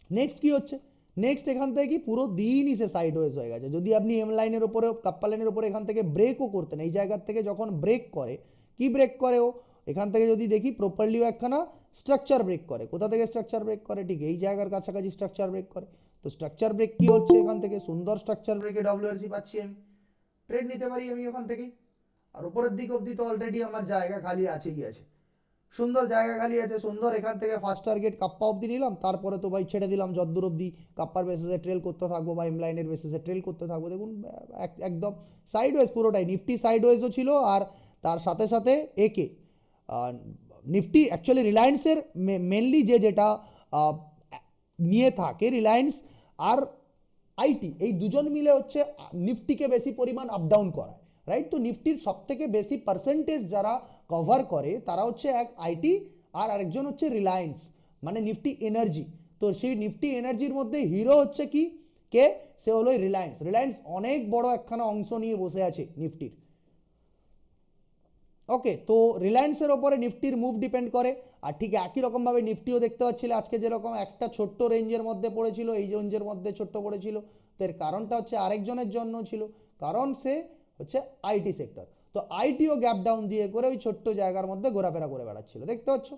নেক্সট কি হচ্ছে, নেক্সট এখান থেকে কি পুরো দিনই সে সাইড ওয়েজ হয়ে গেছে। যদি আপনি এম লাইনের উপরে, কাপ্পা লাইনের উপরে এখান থেকে ব্রেকও করতেন, এই জায়গার থেকে যখন ব্রেক করে, কি ব্রেক করে ও, এখান থেকে যদি দেখি প্রপারলিও একখানা স্ট্রাকচার ব্রেক করে। কোথা থেকে স্ট্রাকচার ব্রেক করে, ঠিক এই জায়গার কাছাকাছি স্ট্রাকচার ব্রেক করে। তো স্ট্রাকচার ব্রেক কি হচ্ছে, এখান থেকে সুন্দর স্ট্রাকচার ব্রেকে ডব্লিউআরসি পাচ্ছি আমি, ট্রেড নিতে পারি আমি ওখান থেকে। আর উপরের দিক অবধি তো অলরেডি আমার জায়গা খালি আছেই আছে, সুন্দর জায়গা খালি আছে, সুন্দর। এখান থেকে ফার্স্ট টার্গেট কাপ্পা অবধি নিলাম, তারপরে তো ভাই ছেড়ে দিলাম যদ্দূর অবধি কাপ্পার বেসিসে ট্রেল করতে থাকবো বা এম লাইনের বেসিসে ট্রেল করতে থাকবো। দেখুন একদম সাইড ওয়েজ পুরোটাই, নিফটি সাইড ওয়েজও ছিল, আর তার সাথে সাথে একে নিফটি অ্যাকচুয়ালি রিলায়েন্সের মেনলি যেটা নিয়ে থাকে রিলায়েন্স আর আইটি, এই দুজন মিলে হচ্ছে নিফটিকে বেশি পরিমাণ আপ ডাউন করায়, রাইট। তো নিফটির সব থেকে বেশি পার্সেন্টেজ যারা কভার করে তারা হচ্ছে এক আইটি, আর আরেকজন হচ্ছে রিলায়েন্স, মানে নিফটি এনার্জি। তো সেই নিফটি এনার্জির মধ্যে হিরো হচ্ছে কি, কে, সে হলো রিলায়েন্স। রিলায়েন্স অনেক বড় একখানা অংশ নিয়ে বসে আছে নিফটির। ওকে, তো রিলায়েন্সের ওপরে নিফটির মুভ ডিপেন্ড করে। আর ঠিক একই রকমভাবে নিফটিও দেখতে পাচ্ছিলে আজকে যেরকম একটা ছোট্ট রেঞ্জের মধ্যে পড়েছিল, এই রেঞ্জের মধ্যে ছোট্ট পড়েছিল, তো এর কারণটা হচ্ছে আরেকজনের জন্য ছিল, কারণ সে হচ্ছে আইটি সেক্টর। তো আইটিও গ্যাপ ডাউন দিয়ে করে ওই ছোট্ট জায়গার মধ্যে ঘোরাফেরা করে বেড়াচ্ছিল, দেখতে পাচ্ছ,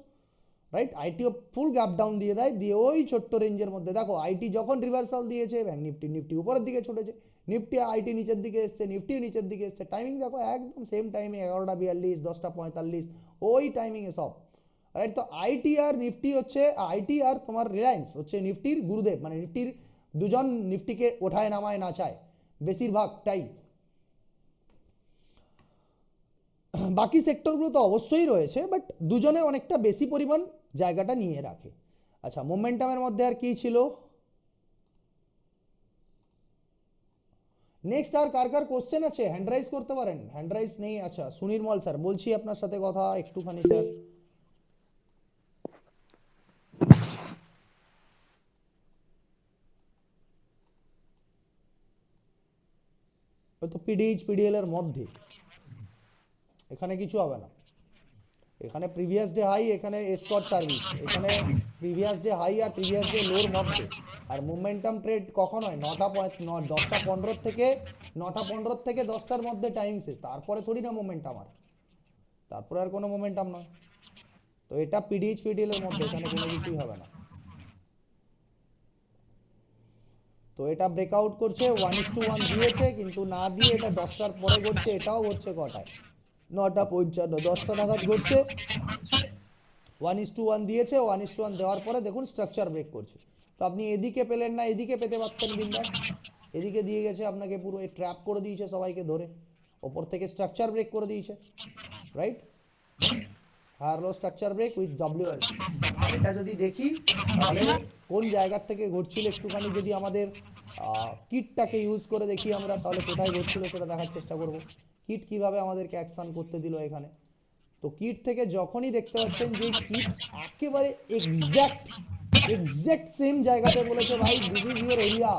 রাইট। আইটিও ফুল গ্যাপ ডাউন দিয়ে দেয়, দিয়ে ওই ছোট্ট রেঞ্জের মধ্যে দেখো আইটি যখন রিভার্সাল দিয়েছে, ব্যাংক নিফটি, নিফটি উপরের দিকে ছুটেছে, নিফটি আইটি নিচের দিকে এসছে, নিফটি নিচের দিকে এসছে। টাইমিং দেখো একদম সেম টাইমে, 11টা 42, 10টা 45, ওই টাইমিংয়ে সব, রাইট। তো আইটি আর নিফটি হচ্ছে, আইটি আর তোমার রিলায়েন্স হচ্ছে নিফটির গুরুদেব, মানে নিফটির দুজন নিফটিকে ওঠায় নামায় নাচায় বেশিরভাগটাই। বাকি সেক্টরগুলো তো অবশ্যই রয়েছে, বাট দুজনে অনেকটা বেশি পরিমাণ জায়গাটা নিয়ে রাখে। আচ্ছা, মোমেন্টামের মধ্যে আর কি ছিল, নেক্সট আর কার কার কোশ্চেন আছে, হ্যান্ড রাইজ করতে পারেন। হ্যান্ড রাইজ নেই, আচ্ছা সুনির্মল স্যার, বলছি আপনার সাথে কথা একটুখানি স্যার। হয়তো পিডিএইচ পিডিএল এর মধ্যে, এখানে কিছু হবে না, এখানে প্রিভিয়াস ডে হাই, এখানে এসকর্ট সার্ভিস, এখানে প্রিভিয়াস ডে হাই আর প্রিভিয়াস ডে লোর মধ্যে। আর মোমেন্টাম ট্রেড কখন হয়, 10টা 15 থেকে 10টার মধ্যে টাইম শেষ, তারপরে থোড়ি না মোমেন্টাম, আর তারপরে আর কোনো মোমেন্টাম নয়। তো এটা পিডিএইচ পিডিএল এর মধ্যে, এখানে কোনো কিছুই হবে না। তো এটা ব্রেকআউট করছে, 1:1 দিয়েছে, কিন্তু না দিয়ে এটা 10টার পরে ঘটছে, এটাও হচ্ছে কটায়, 9:55, 10টা নাগাদ ঘটছে, 1:1 দিয়েছে, 1:1 দেওয়ার পরে দেখুন স্ট্রাকচার ব্রেক করছে। তো আপনি এদিকে পেলেন না, এদিকে পেতে পারতেন বিন্দাস, এদিকে দিয়ে গেছে আপনাকে, পুরো ট্র্যাপ করে দিয়েছে সবাইকে ধরে, ওপর থেকে স্ট্রাকচার ব্রেক করে দিয়েছে, রাইট? হারলো স্ট্রাকচার ব্রেক উইথ ডব্লিউআরসি। আর এটা যদি দেখি তাহলে কোন জায়গার থেকে ঘটছিল, একটুখানি যদি আমাদের কিটটাকে ইউজ করে দেখি আমরা, তাহলে কোথায় ঘটছিল সেটা দেখার চেষ্টা করব। কিট কিভাবে আমাদেরকে অ্যাকশন করতে দিল এখানে। তো কিট থেকে যখনই দেখতে পাচ্ছেন যে কিট একেবারে এক্স্যাক্ট এক্স্যাক্ট সেম জায়গাতে বলেছে, ভাই দিস ইজ ইউর এরিয়া,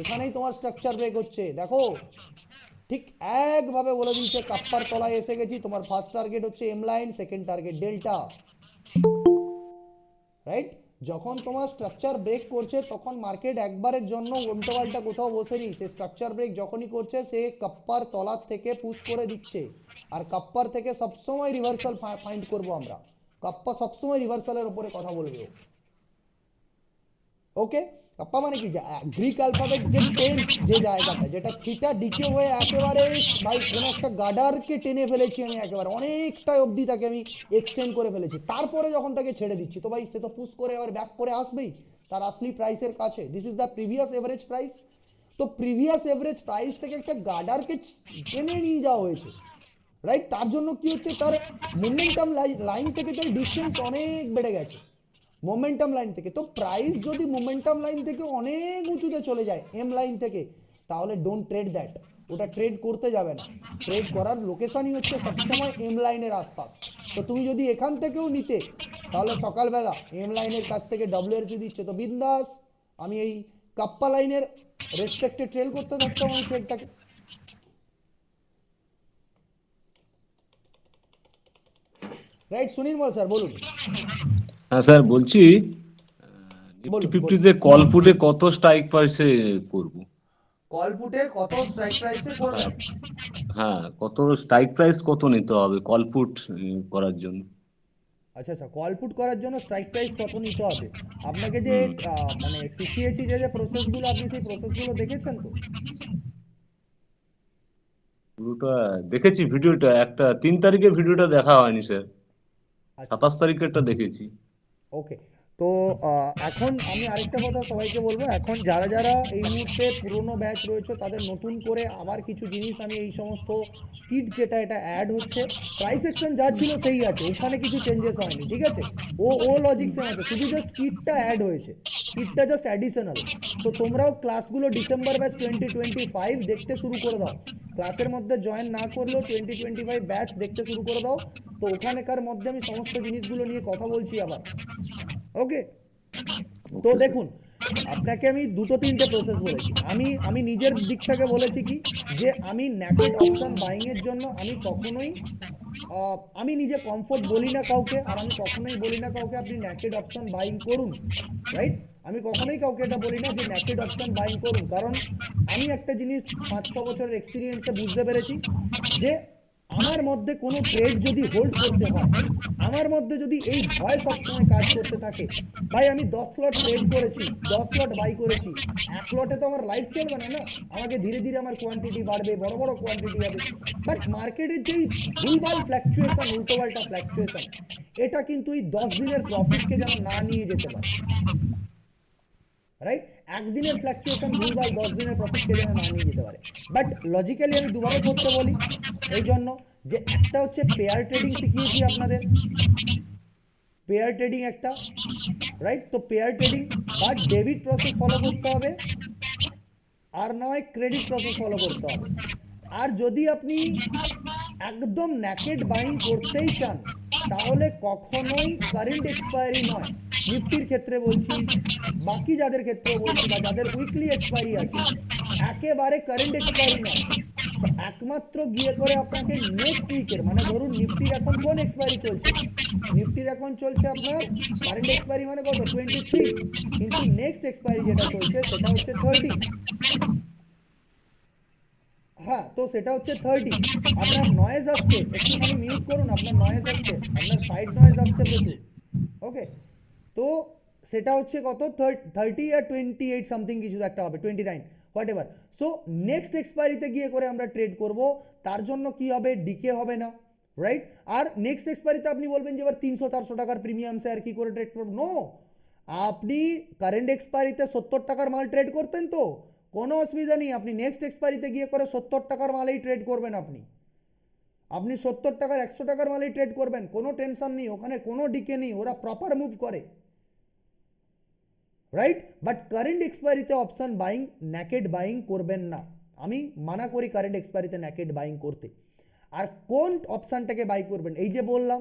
এখানেই তোমার স্ট্রাকচার ব্রেক হচ্ছে, দেখো ঠিক একভাবে বলে দিয়েছে, কাপ্পার তলায় এসে গেছি, তোমার ফার্স্ট টার্গেট হচ্ছে M line, second target delta, right? যখন তোমার স্ট্রাকচার ব্রেক করছে তখন মার্কেট একবারের জন্য উল্টোপাল্টা কোথাও বসেনি, সে স্ট্রাকচার ব্রেক যখনই করছে সে কাপ্পার তলার থেকে পুশ করে দিচ্ছে। আর কাপ্পার থেকে সবসময় রিভার্সাল ফাইন্ড করবো আমরা, কাপ্পা সবসময় রিভার্সালের উপরে কথা বলবে। ওকে, কাপ্পা মানে কি, গ্রিক অ্যালফাবেট যে 10th যে জায়গাটা, যেটা থিটা ডিকে হয়ে একেবারে, ভাই কোন একটা গার্ডারকে টেনে ফেলেছি আমি, একেবারে অনেকটা অবধি তাকে আমি এক্সটেন্ড করে ফেলেছি, তারপরে যখন তাকে ছেড়ে দিচ্ছি, তো ভাই সে তো পুশ করে আবার ব্যাক করে আসবেই তার আসলি প্রাইসের কাছে। This is the previous average price. তো প্রিভিয়াস এভারেজ প্রাইস থেকে একটা গার্ডারকে টেনে নিয়ে যাওয়া হয়েছে, রাইট? তার জন্য কি হচ্ছে, তার মোমেন্টাম লাইন থেকে তার ডিস্টেন্স অনেক বেড়ে গেছে, মোমেন্টাম লাইন থেকে। তো প্রাইস যদি মোমেন্টাম লাইন থেকে অনেক উঁচুতে চলে যায় এম লাইন থেকে, তাহলে ডোন্ট ট্রেড দ্যাট, ওটা ট্রেড করতে যাবে না। ট্রেড করার লোকেশনই হচ্ছে সবসময় এম লাইনের আশপাশ। তো তুমি যদি এখান থেকেও নিতে, তাহলে সকালবেলা এম লাইনের কাছ থেকে ডব্লিউআরসি দিচ্ছে, তো বিন্দাস আমি এই কাপ্পা লাইনের রেসপেক্টে ট্রেল করতে থাকতাম আমি ট্রেডটাকে, রাইট? সুনীল স্যার বলুন। হ্যাঁ স্যার, বলছি নিফটি বলুন বলুন। ফিফটিতে কল পুটে কত স্ট্রাইক প্রাইসে করব? কল পুটে কত স্ট্রাইক প্রাইসে হ্যাঁ, করবেন? হ্যাঁ, কত স্ট্রাইক প্রাইস কত নিতে হবে কল পুট করার জন্য? আচ্ছা আচ্ছা, কল পুট করার জন্য স্ট্রাইক প্রাইস কত নিতে হবে? আপনাকে যে হুম। মানে শিখিয়েছি যে যে প্রসেসগুলো, আপনি সেই প্রসেসগুলো দেখেছেন তো? পুরোটা দেখেছি, ভিডিওটা একটা 3 তারিখের ভিডিওটা দেখা হয়নি স্যার, আচ্ছা, 27 তারিখেরটা দেখেছি। ওকে। তো এখন আমি আরেকটা কথা সবাইকে বলবো, এখন যারা যারা এই মুহূর্তে পুরনো ব্যাচ রয়েছে তাদের নতুন করে আবার কিছু জিনিস আমি এই সমস্ত কিট, যেটা এটা অ্যাড হচ্ছে, প্রাইস সেকশন যা ছিল সেই আছে, ওখানে কিছু চেঞ্জেস হয়নি, ঠিক আছে? ও লজিক সেম আছে, শুধু জাস্ট কিটটা অ্যাড হয়েছে, কিটটা জাস্ট অ্যাডিশনাল। তো তোমরাও ক্লাসগুলো ডিসেম্বর ব্যাচ 2025 দেখতে শুরু করে দাও, ক্লাসের মধ্যে জয়েন না করলেও 2025 ব্যাচ দেখতে শুরু করে দাও। তো ওখানেকার মধ্যে আমি সমস্ত জিনিসগুলো নিয়ে কথা বলছি আবার, ওকে? তো ওকে স্যার। দেখুন, আপনাকে আমি দুটো তিনটে প্রসেস বলেছি, আমি আমি নিজের দিক থেকে বলেছি কি, যে আমি ন্যাকেড অপশন বাইংয়ের জন্য আমি কখনোই আমি নিজে কমফোর্ট বলি না কাউকে, আর আমি কখনোই বলি না কাউকে আপনি ন্যাকেড অপশন বাইং করুন, রাইট? আমি কখনোই কাউকে এটা বলি না যে ন্যাকেড অপশন বাইং করুন, কারণ আমি একটা জিনিস 5-6 বছরের এক্সপিরিয়েন্সে বুঝতে পেরেছি, যে আমার মধ্যে কোনো ট্রেড যদি হোল্ড করতে হয়, আমার মধ্যে যদি এই ভয় সবসময় কাজ করতে থাকে, ভাই আমি 10 লট ট্রেড করেছি, 10 লট বাই করেছি, 1 লটে তো আমার লাইফ চলবে না, না? আমাকে ধীরে ধীরে আমার কোয়ান্টিটি বাড়বে, বড় বড় কোয়ান্টিটি হবে। বাট মার্কেটের যেই ভুলভাল ফ্ল্যাকচুয়েশন, উল্টোপাল্টা ফ্ল্যাকচুয়েশন, এটা কিন্তু এই 10 দিনের প্রফিটকে যেন না নিয়ে যেতে পারে, রাইট? একদিনের ফ্ল্যাকচুয়েশন ভুলভাল 10 দিনের প্রফিটকে যেন না নিয়ে যেতে পারে। বাট লজিক্যালি আমি দুভাবে করতে বলি, এই জন্য যে একটা হচ্ছে পেয়ার ট্রেডিং শিখিয়েছি আপনাদের, পেয়ার ট্রেডিং একটা, রাইট? তো পেয়ার ট্রেডিং বা ডেবিট প্রসেস ফলো করতে হবে, আর নয় ক্রেডিট প্রসেস ফলো করতে হবে। আর যদি আপনি একদম ন্যাকেড বাইং করতেই চান, তাহলে কখনোই কারেন্ট এক্সপায়ারি নয়, নিফটির ক্ষেত্রে বলছি, বাকি যাদের ক্ষেত্রেও বলছি, বা যাদের উইকলি এক্সপায়ারি আছে, একেবারে কারেন্ট এক্সপায়ারি নয়, একমাত্র গিয়ে করে আপনাকে নেক্সট উইকের, মানে ধরুন নিফটির এখন কোন এক্সপায়ারি চলছে, নিফটির এখন চলছে আপনার কারেন্ট এক্সপায়ারি মানে কত, 23, কিন্তু নেক্সট এক্সপায়ারি যেটা চলছে সেটা হচ্ছে 30। হ্যাঁ, তো সেটা হচ্ছে 30। আপনার নয়েজ আসছে, একটুখানি মিউট করুন, আপনার নয়েজ আসছে, আপনার সাইড নয়েজ আসছে প্রচুর, ওকে? তো সেটা হচ্ছে কত, 30 আর 28 সামথিং কিছু একটা হবে, 29, হোয়াট এভার। সো নেক্সট এক্সপায়ারিতে গিয়ে করে আমরা ট্রেড করব, তার জন্য কি হবে, ডিকে হবে না, রাইট? আর নেক্সট এক্সপায়ারিতে আপনি বলবেন যে এবার 300-400 টাকার প্রিমিয়াম স্যার কি করে ট্রেড করব? নো, আপনি কারেন্ট এক্সপায়ারিতে 70 টাকার মাল ট্রেড করতেন তো কোনো অসুবিধা নেই, আপনি নেক্সট এক্সপায়ারিতে গিয়ে করে 70 টাকার মালেই ট্রেড করবেন। আপনি 70 টাকার 100 টাকার মালেই ট্রেড করবেন, কোনো টেনশন নেই, ওখানে কোনো ডিকে নেই, ওরা প্রপার মুভ করে, রাইট? বাট কারেন্ট এক্সপায়ারিতে অপশন বাইং, ন্যাকেড বাইং করবেন না, আমি মানা করি কারেন্ট এক্সপায়ারিতে ন্যাকেড বাইং করতে। আর কোন অপশানটাকে বাই করবেন, এই যে বললাম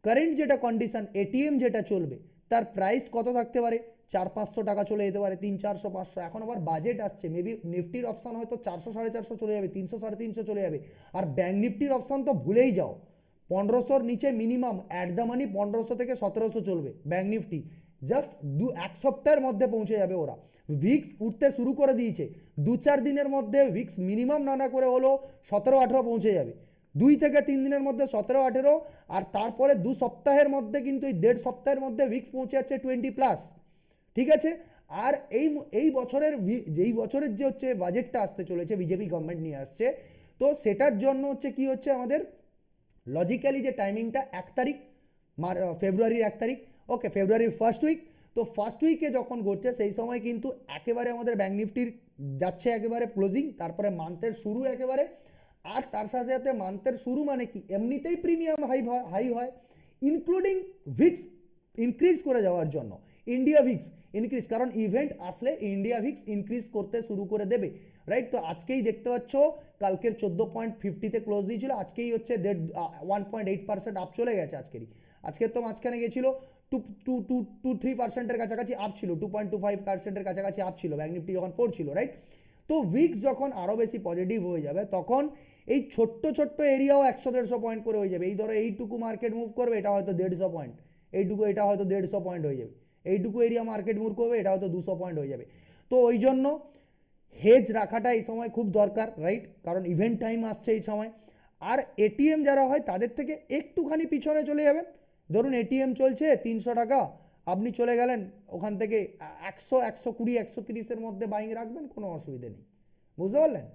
কারেন্ট যেটা কন্ডিশন, এটিএম যেটা চলবে তার প্রাইস কত থাকতে পারে, 400-500 টাকা চলে যেতে পারে, 300-400-500। এখন আবার বাজেট আসছে, মেবি নিফটির অপশান হয়তো 400-450 চলে যাবে, 300-350 চলে যাবে। আর ব্যাঙ্ক নিফটির অপশান তো ভুলেই যাও, 1500-র নিচে মিনিমাম অ্যাট দ্য মানি 1500 থেকে 1700 চলবে ব্যাঙ্ক নিফটি, জাস্ট এক সপ্তাহের মধ্যে পৌঁছে যাবে ওরা। ভিক্স উঠতে শুরু করে দিয়েছে, 2-4 দিনের মধ্যে ভিক্স মিনিমাম না করে হলো 17-18 পৌঁছে যাবে, 2 থেকে 3 দিনের মধ্যে 17-18, আর তারপরে 2 সপ্তাহের মধ্যে কিন্তু এই 1.5 সপ্তাহের মধ্যে ভিক্স পৌঁছে যাচ্ছে 20+। ঠিক আছে? আর এই বছরের যেই বছরের যে হচ্ছে বাজেটটা আসতে চলেছে, বিজেপি গভর্নমেন্ট নিয়ে আসছে, তো সেটার জন্য হচ্ছে কি হচ্ছে আমাদের লজিক্যালি যে টাইমিংটা 1 তারিখ, ফেব্রুয়ারির 1 তারিখ, ওকে, ফেব্রুয়ারির ফার্স্ট উইক। তো ফার্স্ট উইকে যখন ঘটছে সেই সময় কিন্তু একেবারে আমাদের ব্যাঙ্ক নিফটির যাচ্ছে একেবারে ক্লোজিং, তারপরে মান্থের শুরু একেবারে। আর তার সাথে সাথে মান্থের শুরু মানে কি, এমনিতেই প্রিমিয়াম হাই হয়, ইনক্লুডিং ভিক্স ইনক্রিজ করে যাওয়ার জন্য, ইন্ডিয়া ভিক্স ইনক্রিজ, কারণ ইভেন্ট আসলে ইন্ডিয়া ভিক্স ইনক্রিজ করতে শুরু করে দেবে, রাইট? তো আজকেই দেখতে পাচ্ছ কালকের 14.50-তে ক্লোজ দিয়েছিল, আজকেই হচ্ছে 1.8% আপ চলে গেছে আজকের তো মাঝখানে গেছিল 2-3%-এর কাছাকাছি আপ ছিল, 2.25%-এর কাছাকাছি আপ ছিল ব্যাঙ্ক নিফটি যখন পড়ছিল, রাইট? তো উইক্স যখন আরও বেশি পজিটিভ হয়ে যাবে তখন এই ছোট্ট ছোট্ট এরিয়াও 100-150 পয়েন্ট করে হয়ে যাবে। এই ধরো এইটুকু মার্কেট মুভ করবে, এটা হয়তো 150 পয়েন্ট, এটা হয়তো 150 পয়েন্ট হয়ে যাবে, এইটুকু এরিয়া মার্কেট মুভ করবে, এটা হয়তো 200 পয়েন্ট হয়ে যাবে। তো ওই জন্য হেজ রাখাটা এই সময় খুব দরকার, রাইট? কারণ ইভেন্ট টাইম আসছে এই সময়। আর এটিএম যারা হয় তাদের থেকে একটুখানি পিছনে চলে যাবেন, ধরুন এটিএম চলছে 300 টাকা, আপনি চলে গেলেন ওখান থেকে 100, 120, 130-এর মধ্যে বাইং রাখবেন, কোনো অসুবিধে নেই, বুঝতে পারলেন?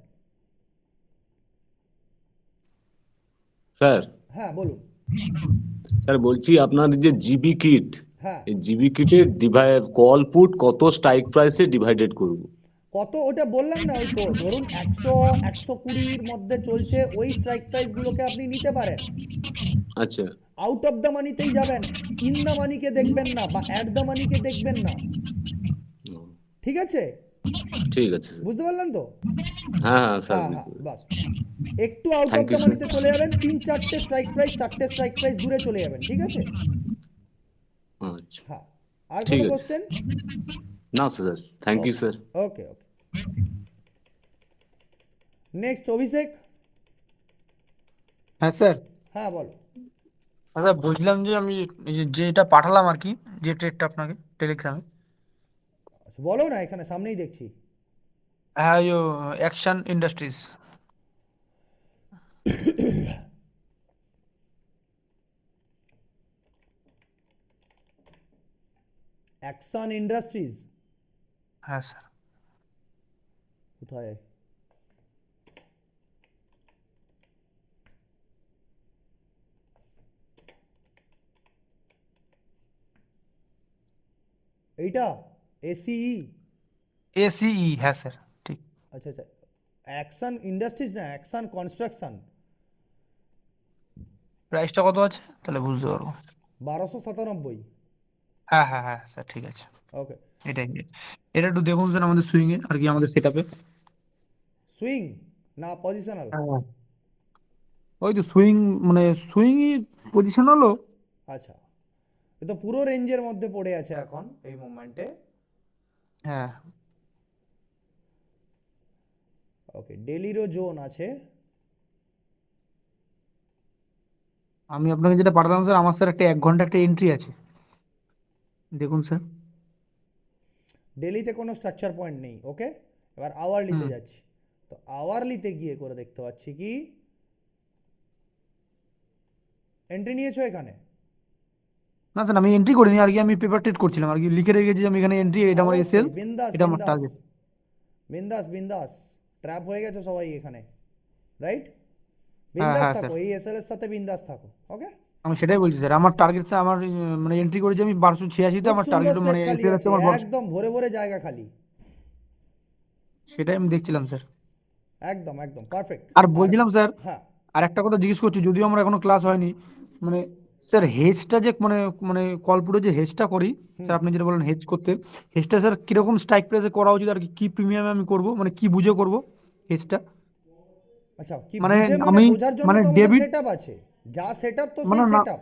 স্যার, হ্যাঁ বলুন। স্যার বলছি আপনার যে জিবি কিট, হ্যাঁ, এই জিবি কিটের কল পুট কত স্ট্রাইক প্রাইসে ডিভাইডেড করব? কত ওটা বললাম না, ওই তো ধরুন 100, 120-র মধ্যে চলছে, ওই স্ট্রাইক প্রাইসগুলোকে আপনি নিতে পারেন। আচ্ছা। আউট অফ দ্য মানিতেই যাবেন, ইন দ্য মানিকে দেখবেন না বা অ্যাট দ্য মানিকে দেখবেন না, ও, ঠিক আছে? ঠিক আছে স্যার। বুঝতে পারলেন তো? হ্যাঁ হ্যাঁ স্যার, হ্যাঁ হ্যাঁ, বুঝতে পেরেছি। বাস একটু out of thank you the sir. মানিতে চলে যাবেন, 3-4টে স্ট্রাইক প্রাইস দূরে চলে যাবেন, ঠিক আছে? আচ্ছা, হ্যাঁ, আর ঠিক কোনো আছে। কোশ্চেন? না sir, thank you okay sir. Okay okay, next Abhishek. হ্যাঁ স্যার। হ্যাঁ বলো। আচ্ছা, বুঝলাম যে আমি এই যে যেটা পাঠালাম আর কি, যে ট্রেডটা আপনাকে টেলিগ্রামে, আচ্ছা, বলো না, এখানে সামনেই দেখছি। হ্যাঁ ওই অ্যাকশন ইন্ডাস্ট্রিজ। অ্যাকশন ইন্ডাস্ট্রিজ হ্যাঁ স্যার। কোথায়? এইটা এসিই? এসিই, হ্যাঁ স্যার, ঠিক। আচ্ছা আচ্ছা, অ্যাকশন ইন্ডাস্ট্রিজ না, অ্যাকশন কনস্ট্রাকশন। প্রাইসটা কত আছে তাহলে বুঝতে পারবো। 1297। হ্যাঁ হ্যাঁ হ্যাঁ স্যার, ঠিক আছে। ওকে। এটাই, এটা একটু দেখুন স্যার আমাদের সুইং এ আর কি, আমাদের সেটআপে। সুইং না পজিশনাল? হ্যাঁ, ওই তো সুইং, মানে সুইংই পজিশন হলো। আচ্ছা, এ তো পুরো রেঞ্জের মধ্যে পড়ে আছে এখন এই মোমেন্টে। হ্যাঁ, ওকে, ডেলিরও জোন আছে। আমি আপনাকে যেটা পাঠালাম স্যার, আমার স্যার একটা 1 ঘন্টা একটা এন্ট্রি আছে, দেখুন স্যার। ডেলিতে কোনো স্ট্রাকচার পয়েন্ট নেই, ওকে। এবার আওয়ারলিতে হুম। যাচ্ছি, তো আওয়ারলিতে গিয়ে করে দেখতে পাচ্ছি কি এন্ট্রি নিয়েছো এখানে। না স্যার, আমি এন্ট্রি করিনি আর কি, আমি পেপার ট্রেড করছিলাম আর কি, লিখে রেখেছি আমি এখানে এন্ট্রি, এটা আমার এসএল, অবশ্যই, বিন্দাস এটা আমার বিন্দাস টার্গেট। বিন্দাস বিন্দাস, ট্র্যাপ হয়ে গেছে সবাই এখানে, রাইট? বিন্দাস হ্যাঁ থাকো, স্যার, এই এসএল এর সাথে বিন্দাস থাকো। ওকে, আমি সেটাই বলছি স্যার। আমার টার্গেট স্যার, আমার মানে এন্ট্রি করেছি আমি 1286তে, খুব আমার সুন্দর টার্গেট স্পেস মানে খালি এসএল আছে, আছে আমার একদম ভরে ভরে জায়গা খালি। সেটাই আমি দেখছিলাম স্যার। একদম একদম পারফেক্ট। আর আর বলছিলাম স্যার, হ্যাঁ, আর একটা কথা জিজ্ঞেস করছি, যদিও আমার এখনো ক্লাস হয়নি, মানে স্যার হেজটা যে মানে মানে কলপুরে যে হেজটা করি হুম, স্যার, আপনি যেটা বলেন হেজ করতে, হেজটা স্যার কিরকম স্ট্রাইক প্রাইসে করা উচিত, আর কি প্রিমিয়ামে আমি করব, মানে কি বুঝে করব হেজটা? আচ্ছা কি মানে বুঝে, মানে আমি বোঝার জন্য মানে তো আমাদের ডেবিট, সেটআপ আছে, যা সেটআপ তো মানে সেই না, সেটআপ।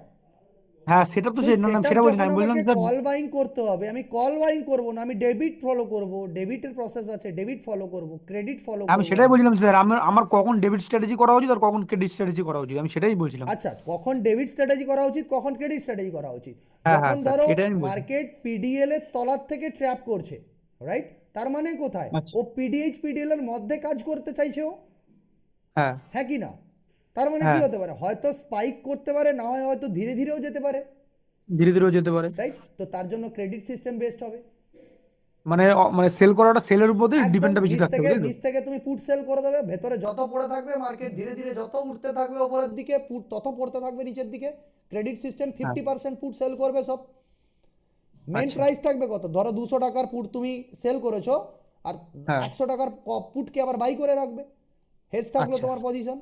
হ্যাঁ সেটা তো তো সে না না, সেটআপ সেটা বলছি না, যখন আমি বললাম আমাকে স্যার। কল বাইং করতে হবে, আমি কল বাইং করব না, আমি ডেবিট ফলো করব, ডেবিটের প্রসেস আছে, ডেবিট ফলো করব, ক্রেডিট ফলো আমি করব সেটাই আমি। বলছিলাম স্যার, আমার আমার কখন ডেবিট স্ট্র্যাটেজি করা উচিত আর কখন ক্রেডিট স্ট্র্যাটেজি করা উচিত, আমি সেটাই বলছিলাম। আচ্ছা, কখন ডেবিট স্ট্র্যাটেজি করা উচিত, কখন ক্রেডিট স্ট্র্যাটেজি করা উচিত? হ্যাঁ যখন হ্যাঁ স্যার, ধরো এটাই আমি বলছি। মার্কেট পিডিএল এর তলার থেকে ট্র্যাপ করছে, রাইট? তার মানে কোথায়? আচ্ছা। ও পিডিএইচ পিডিএল এর মধ্যে কাজ করতে চাইছে ও, হ্যাঁ হ্যাঁ কি না? তার মানে কি হ্যাঁ, হতে পারে, হয়তো স্পাইক করতে পারে, না হয় হয়তো ধীরে ধীরেও যেতে পারে, ধীরে ধীরেও যেতে পারে। রাইট? তো তার জন্য ক্রেডিট সিস্টেম বেস্ট হবে। মানে মানে সেল করাটা, সেলের উপরে একদম ডিপেন্ডটা বেশি নিচ থাকতে থেকে হবে, তাই তো? নিচ থেকে তুমি পুট সেল করে দেবে, ভেতরে যত পড়ে থাকবে মার্কেট ধীরে ধীরে যত উঠতে থাকবে উপরের দিকে, পুট তত পড়তে থাকবে নিচের দিকে। ক্রেডিট সিস্টেম হ্যাঁ। 50% পুট সেল করবে সব। মেন আচ্ছা। প্রাইস থাকবে কত, ধরো 200 টাকার পুট তুমি সেল করেছো, আর হ্যাঁ। 100 টাকার পুটকে আবার বাই করে রাখবে, হেজ থাকলো আচ্ছা তোমার পজিশন,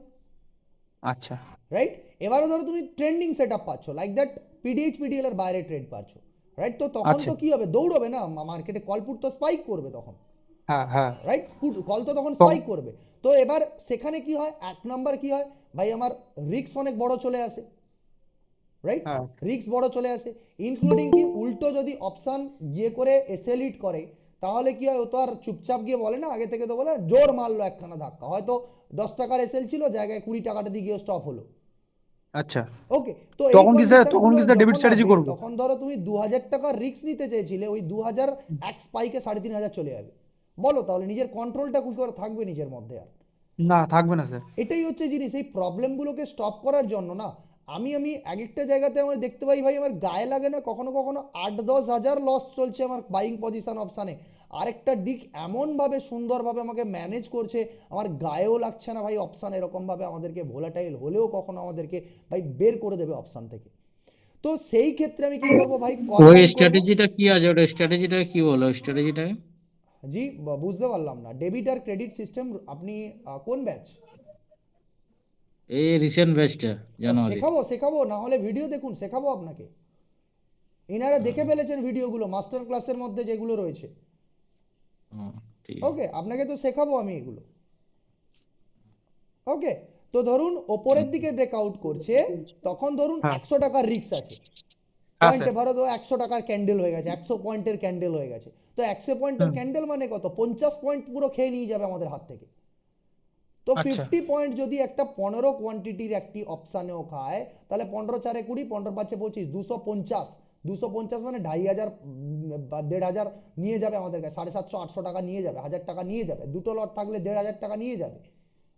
আচ্ছা রাইট? এবারে ধরো তুমি ট্রেন্ডিং সেট আপ পাচ্ছ, লাইক দ্যাট পিডিএইচ পিডিএল এর বাইরে ট্রেড পাচ্ছ, রাইট? তো তখন আচ্ছা। তো কি হবে, দৌড়বে না মার্কেটে, কল পুট তো স্পাইক করবে তখন, হ্যাঁ হ্যাঁ। রাইট? পুট কল তো তখন তখন স্পাইক করবে। তো এবার সেখানে কি হয়, এক নাম্বার কি হয় ভাই, আমার রিস্ক অনেক বড় চলে আসে, রাইট? হ্যাঁ রিস্ক বড় চলে আসে, ইনক্লুডিং কি উল্টো যদি অপশান গিয়ে করে এসএল হিট করে, তাহলে কি হয়, ও তো আর চুপচাপ গিয়ে বলে না, আগে থেকে তো বলে জোর মারলো একখানা ধাক্কা, হয়তো 10 টাকার এসএল ছিল, জায়গায় 20 টাকাটা দিয়ে গিয়ে স্টপ হলো। আচ্ছা। ওকে, তো এই তখন কি স্যার, তখন কন্ডিশনগুলো কি স্যার ডেবিট যখন স্ট্র্যাটেজি আসবে, করবো? তখন ধরো তুমি 2000 টাকার রিস্ক নিতে চেয়েছিলে, ওই 2000 এক স্পাইকে 3500 চলে যাবে। বলো তাহলে নিজের কন্ট্রোলটা কি করে থাকবে নিজের মধ্যে আর? না, থাকবে না স্যার। এটাই হচ্ছে জিনিস, এই প্রবলেমগুলোকে স্টপ করার জন্য না, আমি আমি এক একটা জায়গাতে আমার দেখতে পাই ভাই, আমার গায়ে লাগে না, কখনো কখনো 8-10 হাজার লস চলছে আমার বাইং পজিশন অপশানে, আরেকটা দিক এমনভাবে সুন্দরভাবে আমাকে ম্যানেজ করছে, আমার গায়েও লাগছে না ভাই অপশান এরকমভাবে আমাদেরকে ভোলাটাইল হলেও কখনো আমাদেরকে ভাই বের করে দেবে অপশান থেকে। তো সেই ক্ষেত্রে আমি কি করবো ভাই, কল ওই বাইং করবো। স্ট্র্যাটেজিটা কি আছে, ওটা স্ট্র্যাটেজিটা কি বলো স্ট্র্যাটেজিটা? জি, বুঝতে পারলাম না, ডেবিট আর ক্রেডিট সিস্টেম আপনি কোন ব্যাচ? এই রিসেন্ট ব্যাচটা জানুয়ারির। শেখাবো শেখাবো, না হলে ভিডিও দেখুন, শেখাবো আপনাকে। এনারা দেখে ফেলেছেন ভিডিওগুলো মাস্টার ক্লাসের মধ্যে যেগুলো রয়েছে। হুম, ঠিক আছে। ওকে, আপনাকে তো শেখাবো আমি এগুলো। ওকে, তো ধরুন ওপরের দিকে ব্রেকআউট করছে, তখন ধরুন হ্যাঁ 100 টাকার রিস্ক আছে, হ্যাঁ পয়েন্টে স্যার। ধরো তো 100 টাকার ক্যান্ডেল হয়ে গেছে, 100 পয়েন্টের ক্যান্ডেল হয়ে গেছে, তো 100 পয়েন্টের হুম। ক্যান্ডেল মানে কত, 50 পয়েন্ট পুরো খেয়ে নিয়ে যাবে আমাদের হাত থেকে। তো আচ্ছা। 50 পয়েন্ট যদি একটা 15 কোয়ান্টিটির একটি অপশানেও খায়, তাহলে 15×4 = 20, 15×5 = 25, 250, 250 মানে 2500 বা 1500 নিয়ে যাবে আমাদের কাছে, 750-800 টাকা নিয়ে যাবে, 1000 টাকা নিয়ে যাবে, দুটো লট থাকলে 1500 টাকা নিয়ে যাবে,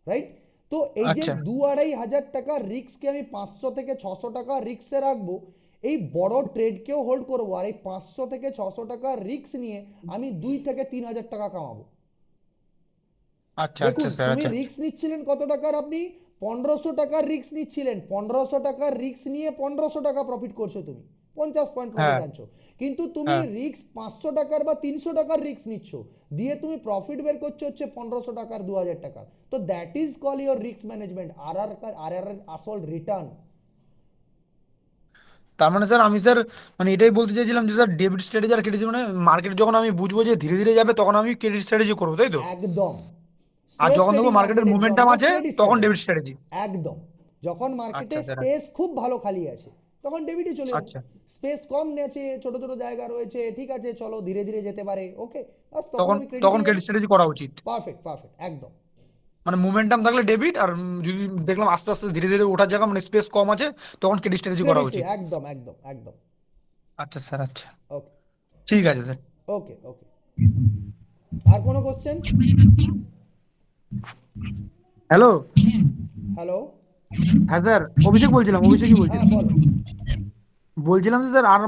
রাইট? তো এই যে আচ্ছা। 2-2500 টাকা রিস্ককে আমি 500 থেকে 600 টাকা রিস্কে রাখবো, এই বড় ট্রেডকেও হোল্ড করবো, আর এই 500 থেকে 600 টাকা রিস্ক নিয়ে আমি 2 থেকে 3000 টাকা কামাবো। আচ্ছা দেখুন আচ্ছা স্যার। তুমি আচ্ছা রিস্ক নিচ্ছিলেন কত টাকার, আপনি 1500 টাকার রিস্ক নিচ্ছিলেন, 1500 টাকার রিস্ক নিয়ে 1500 টাকা প্রফিট করছো তুমি, 50 পয়েন্ট প্রফিট হ্যাঁ আনছো। কিন্তু তুমি হ্যাঁ। রিস্ক 500 টাকার বা 300 টাকার রিস্ক নিচ্ছ, দিয়ে তুমি প্রফিট বের করছো হচ্ছে 1500 টাকার, 2000 টাকার। তো that is call your risk management, আর এর আসল রিটার্ন। তার মানে স্যার, আমি স্যার মানে এটাই বলতে চাইছিলাম যে স্যার, ডেবিট স্ট্র্যাটেজি আর ক্রেডিট, মানে মার্কেট যখন আমি বুঝবো যে ধীরে ধীরে যাবে, তখন আমি ক্রেডিট স্ট্র্যাটেজি করবো, তাই তো? একদম, আর স্পেস যখন দেখবো ট্রেডিং মার্কেটের মার্কেটের জন্য মোমেন্টাম আছে, ক্রেডিট তখন স্ট্র্যাটেজি। Debit strategy. একদম, যখন মার্কেটে আচ্ছা স্যার। স্পেস খুব ভালো খালি আছে, তখন ডেবিটে চলে যাবো। আচ্ছা। স্পেস কম আছে, ছোট ছোট জায়গা রয়েছে, ঠিক আছে চলো ধীরে ধীরে যেতে পারে, ওকে, বাস তখন তখন আমি ক্রেডিটে তখন যাবো। ক্রেডিট স্ট্র্যাটেজি করা উচিত। পারফেক্ট পারফেক্ট, একদম। মানে মোমেন্টাম থাকলে ডেবিট, আর যদি দেখলাম আস্তে আস্তে ধীরে ধীরে ওঠার জায়গা মানে স্পেস কম আছে, তখন ক্রেডিট স্ট্র্যাটেজি করা ক্রেডিট, উচিত। একদম একদম একদম। আচ্ছা স্যার। আচ্ছা, ওকে ঠিক আছে স্যার। ওকে ওকে, আর কোনো কোশ্চেন? হ্যালো। হ্যালো, হ্যাঁ স্যার, অভিষেক বলছিলাম, অভিষেকই হ্যাঁ বলছিলাম। বলো। বলছিলাম যে স্যার আর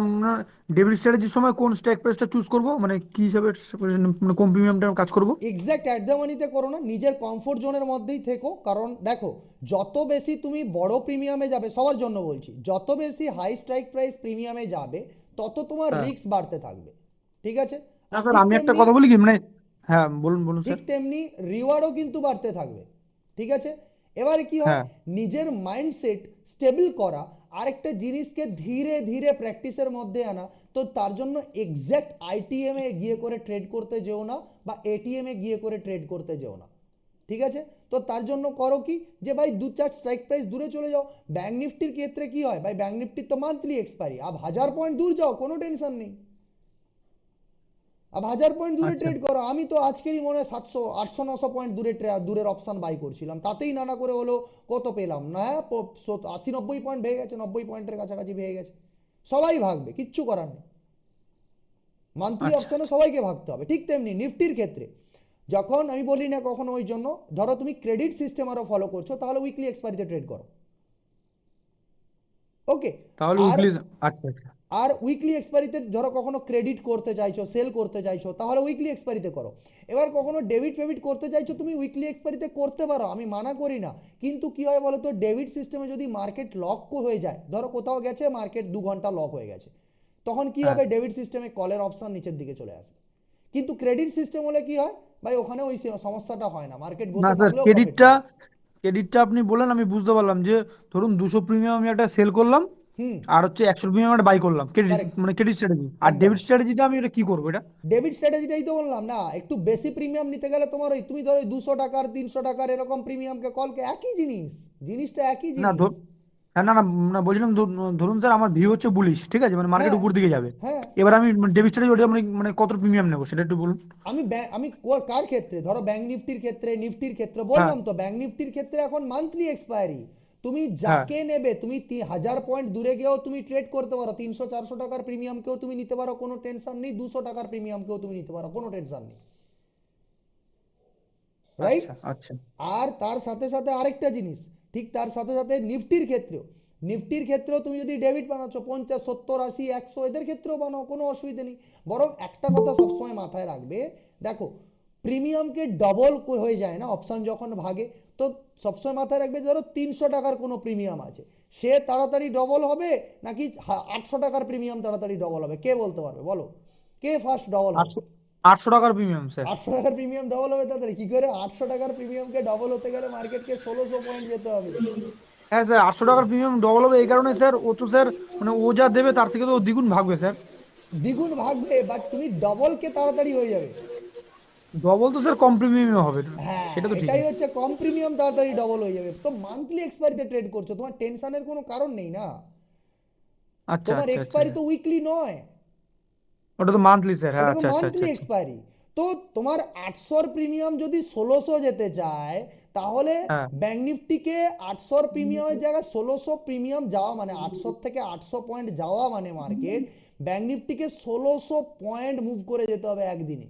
ডেবিট স্ট্র্যাটেজির সময় কোন স্ট্রাইক প্রাইসটা চুজ করব, মানে কি হিসাবে মানে কোন প্রিমিয়ামটা কাজ করব? এক্স্যাক্ট অ্যাট দ্য মানিতে করো না, নিজের কমফোর্ট জোনের মধ্যেই থেকো। কারণ দেখো, যত বেশি তুমি বড় প্রিমিয়ামে যাবে, সবার জন্য বলছি, যত বেশি হাই স্ট্রাইক প্রাইস প্রিমিয়ামে যাবে তত তোমার হ্যাঁ। রিস্ক বাড়তে থাকবে। ঠিক আছে? না আর স্যার, ঠিক আমি একটা তেমনি কথা বলি কি, মানে হ্যাঁ বলুন বলুন ঠিক স্যার। তেমনি রিওয়ার্ডও কিন্তু বাড়তে থাকবে। ঠিক আছে? এবারে কি হয়, হ্যাঁ নিজের মাইন্ডসেট স্টেবল করা, আরেকটা জিনিসকে ধীরে ধীরে প্র্যাকটিসের মধ্যে আনা। তো তার জন্য এক্স্যাক্ট আইটিএম এ গিয়ে করে ট্রেড করতে যেও না, বা এটিএম এ গিয়ে করে ট্রেড করতে যেও না। ঠিক আছে? তো তার জন্য করো কি, যে ভাই 2-4 স্ট্রাইক প্রাইস দূরে চলে যাও। ব্যাঙ্ক নিফটির ক্ষেত্রে কি হয় ভাই, ব্যাঙ্ক নিফটির তো মান্থলি এক্সপায়ারি, আব 1000 পয়েন্ট দূর যাও, কোনো টেনশন নেই। अब 1000 পয়েন্ট দূরে আচ্ছা ট্রেড করো। আমি তো আজকেরই মনে হয় 700 800 900 পয়েন্ট দূরের অপশন বাই করছিলাম, তাতেই নানা করে হলো কত পেলাম না, 80-90 পয়েন্ট ভেঙে গেছে, 90 পয়েন্টের কাছাকাছি ভেঙে গেছে। সবাই ভাগবে, কিচ্ছু করার নেই, মান্থলি আচ্ছা অপশনে সবাইকে ভাগতে হবে। ঠিক তেমনি নিফটির ক্ষেত্রে, যখন আমি বলি না কখনো ওই জন্য, ধরো তুমি ক্রেডিট সিস্টেম আরও ফলো করছো, তাহলে উইকলি এক্সপায়ারিতে ট্রেড করো। ওকে? তাহলে আর উইকলি। আচ্ছা আচ্ছা আর উইকলি এক্সপায়ারিতে ধরো কখনো ক্রেডিট করতে চাইছো, সেল করতে চাইছো, তাহলে উইকলি এক্সপায়ারিতে করো। এবার কখনো ডেবিট ফেবিট করতে চাইছো, তুমি উইকলি এক্সপায়ারিতে করতে পারো, আমি মানা করি না। কিন্তু কি হয় বলো তো, ডেবিট সিস্টেমে যদি মার্কেট লক হয়ে যায়, ধরো কোথাও গেছে মার্কেট 2 ঘন্টা লক হয়ে গেছে, তখন কি হ্যাঁ। হবে, ডেবিট সিস্টেমে কলের অপশন নিচের দিকে চলে আসবে। কিন্তু ক্রেডিট সিস্টেম হলে কি হয় ভাই, ওখানে ওই সমস্যাটা হয় না, মার্কেট না বসে স্যার, থাকলেও প্রফিট ক্রেডিটটা পাবে। ক্রেডিটটা আপনি বললেন, আমি বুঝতে পারলাম যে ধরুন 200 প্রিমিয়াম আমি একটা সেল করলাম, হুম। আর হচ্ছে 100 প্রিমিয়াম একটা বাই করলাম, ক্রেডিট কারেক্ট। মানে ক্রেডিট স্ট্র্যাটেজি। আর একদম। ডেবিট স্ট্র্যাটেজিটা আমি এটা কি করবো এটা? ডেবিট স্ট্র্যাটেজিটাই তো বললাম না, একটু বেশি প্রিমিয়াম নিতে গেলে তোমার ওই, তুমি ধরো 200 টাকার 300 টাকার এরকম প্রিমিয়ামকে কলকে, একই জিনিস, জিনিসটা একই না জিনিস। হ্যাঁ, না না না, বলছিলাম ধরুন স্যার আমার ভিউ হচ্ছে বুলিশ, ঠিক আছে, মানে মার্কেট হ্যাঁ। উপর দিকে যাবে। হ্যাঁ। এবার আমি ডেবিট স্ট্র্যাটেজি ওটা মানে কত প্রিমিয়াম নেবো সেটা একটু বলুন। আমি কার ক্ষেত্রে, ধরো ব্যাংক নিফটির ক্ষেত্রে, নিফটির ক্ষেত্রে হ্যাঁ বললাম তো, ব্যাংক নিফটির ক্ষেত্রে এখন মান্থলি এক্সপায়ারি। তুমি হ্যাঁ। যাকে নেবে, তুমি 1000 পয়েন্ট দূরে গিয়েও তুমি ট্রেড করতে পারো, 300-400 টাকার প্রিমিয়ামকেও তুমি নিতে পারো, কোনো টেনশন নেই, 200 টাকার প্রিমিয়ামকেও তুমি নিতে পারো, কোনো টেনশন নেই। রাইট? আচ্ছা আচ্ছা। আর তার সাথে সাথে আরেকটা জিনিস, ঠিক তার সাথে সাথে নিফটির ক্ষেত্রেও তুমি যদি ডেবিট বানাচ্ছ 50, 70, 80, 100, এদের ক্ষেত্রেও বানাও, কোনো অসুবিধা নেই। বরং একটা কথা সবসময় মাথায় রাখবে, দেখো প্রিমিয়ামকে ডবল হয়ে যায় না অপশন যখন ভাগে। তো সবসময় মাথায় রাখবে, ধরো 300 টাকার কোনো প্রিমিয়াম আছে, সে তাড়াতাড়ি ডবল হবে নাকি 800 টাকার প্রিমিয়াম তাড়াতাড়ি ডবল হবে, কে বলতে পারবে বলো, কে ফার্স্ট ডবল হবে? 800 টাকার প্রিমিয়াম স্যার। 800 টাকার প্রিমিয়াম ডবল হবে তাড়াতাড়ি কি করে? 800 টাকার প্রিমিয়ামকে ডবল হতে গেলে মার্কেটকে 1600 পয়েন্ট যেতে হবে। হ্যাঁ স্যার, 800 টাকার প্রিমিয়াম ডবল হবে এই কারণে স্যার, ও তো স্যার মানে ও যা দেবে তার থেকে তো ও দ্বিগুণ ভাগবে স্যার। দ্বিগুণ ভাগবে, বাট তুমি ডবল কে তাড়াতাড়ি হয়ে যাবে। ডবল তো স্যার কম প্রিমিয়ামে হবে, হ্যাঁ, সেটা তো ঠিক এটাই আছে। হচ্ছে, কম প্রিমিয়াম তাড়াতাড়ি ডবল হয়ে যাবে। তো মান্থলি এক্সপায়ারিতে ট্রেড করছো, তোমার টেনশনের কোনো কারণ নেই না, আচ্ছা তোমার আচ্ছা আচ্ছা এক্সপায়ারি স্যার। তো উইকলি নয়, ওটা তো মান্থলি স্যার, হ্যাঁ ওটা তো আচ্ছা আচ্ছা আচ্ছা মান্থলি আচ্ছা। এক্সপায়ারি। তো তোমার 800 প্রিমিয়াম যদি 1600 যেতে চায়, তাহলে হ্যাঁ ব্যাংক নিফটিকে 800 প্রিমিয়ামের জায়গায় 1600 প্রিমিয়াম যাওয়া, মানে 800 থেকে 800 পয়েন্ট যাওয়া, মানে মার্কেট ব্যাংক নিফটিকে 1600 পয়েন্ট মুভ করে যেতে হবে একদিনে,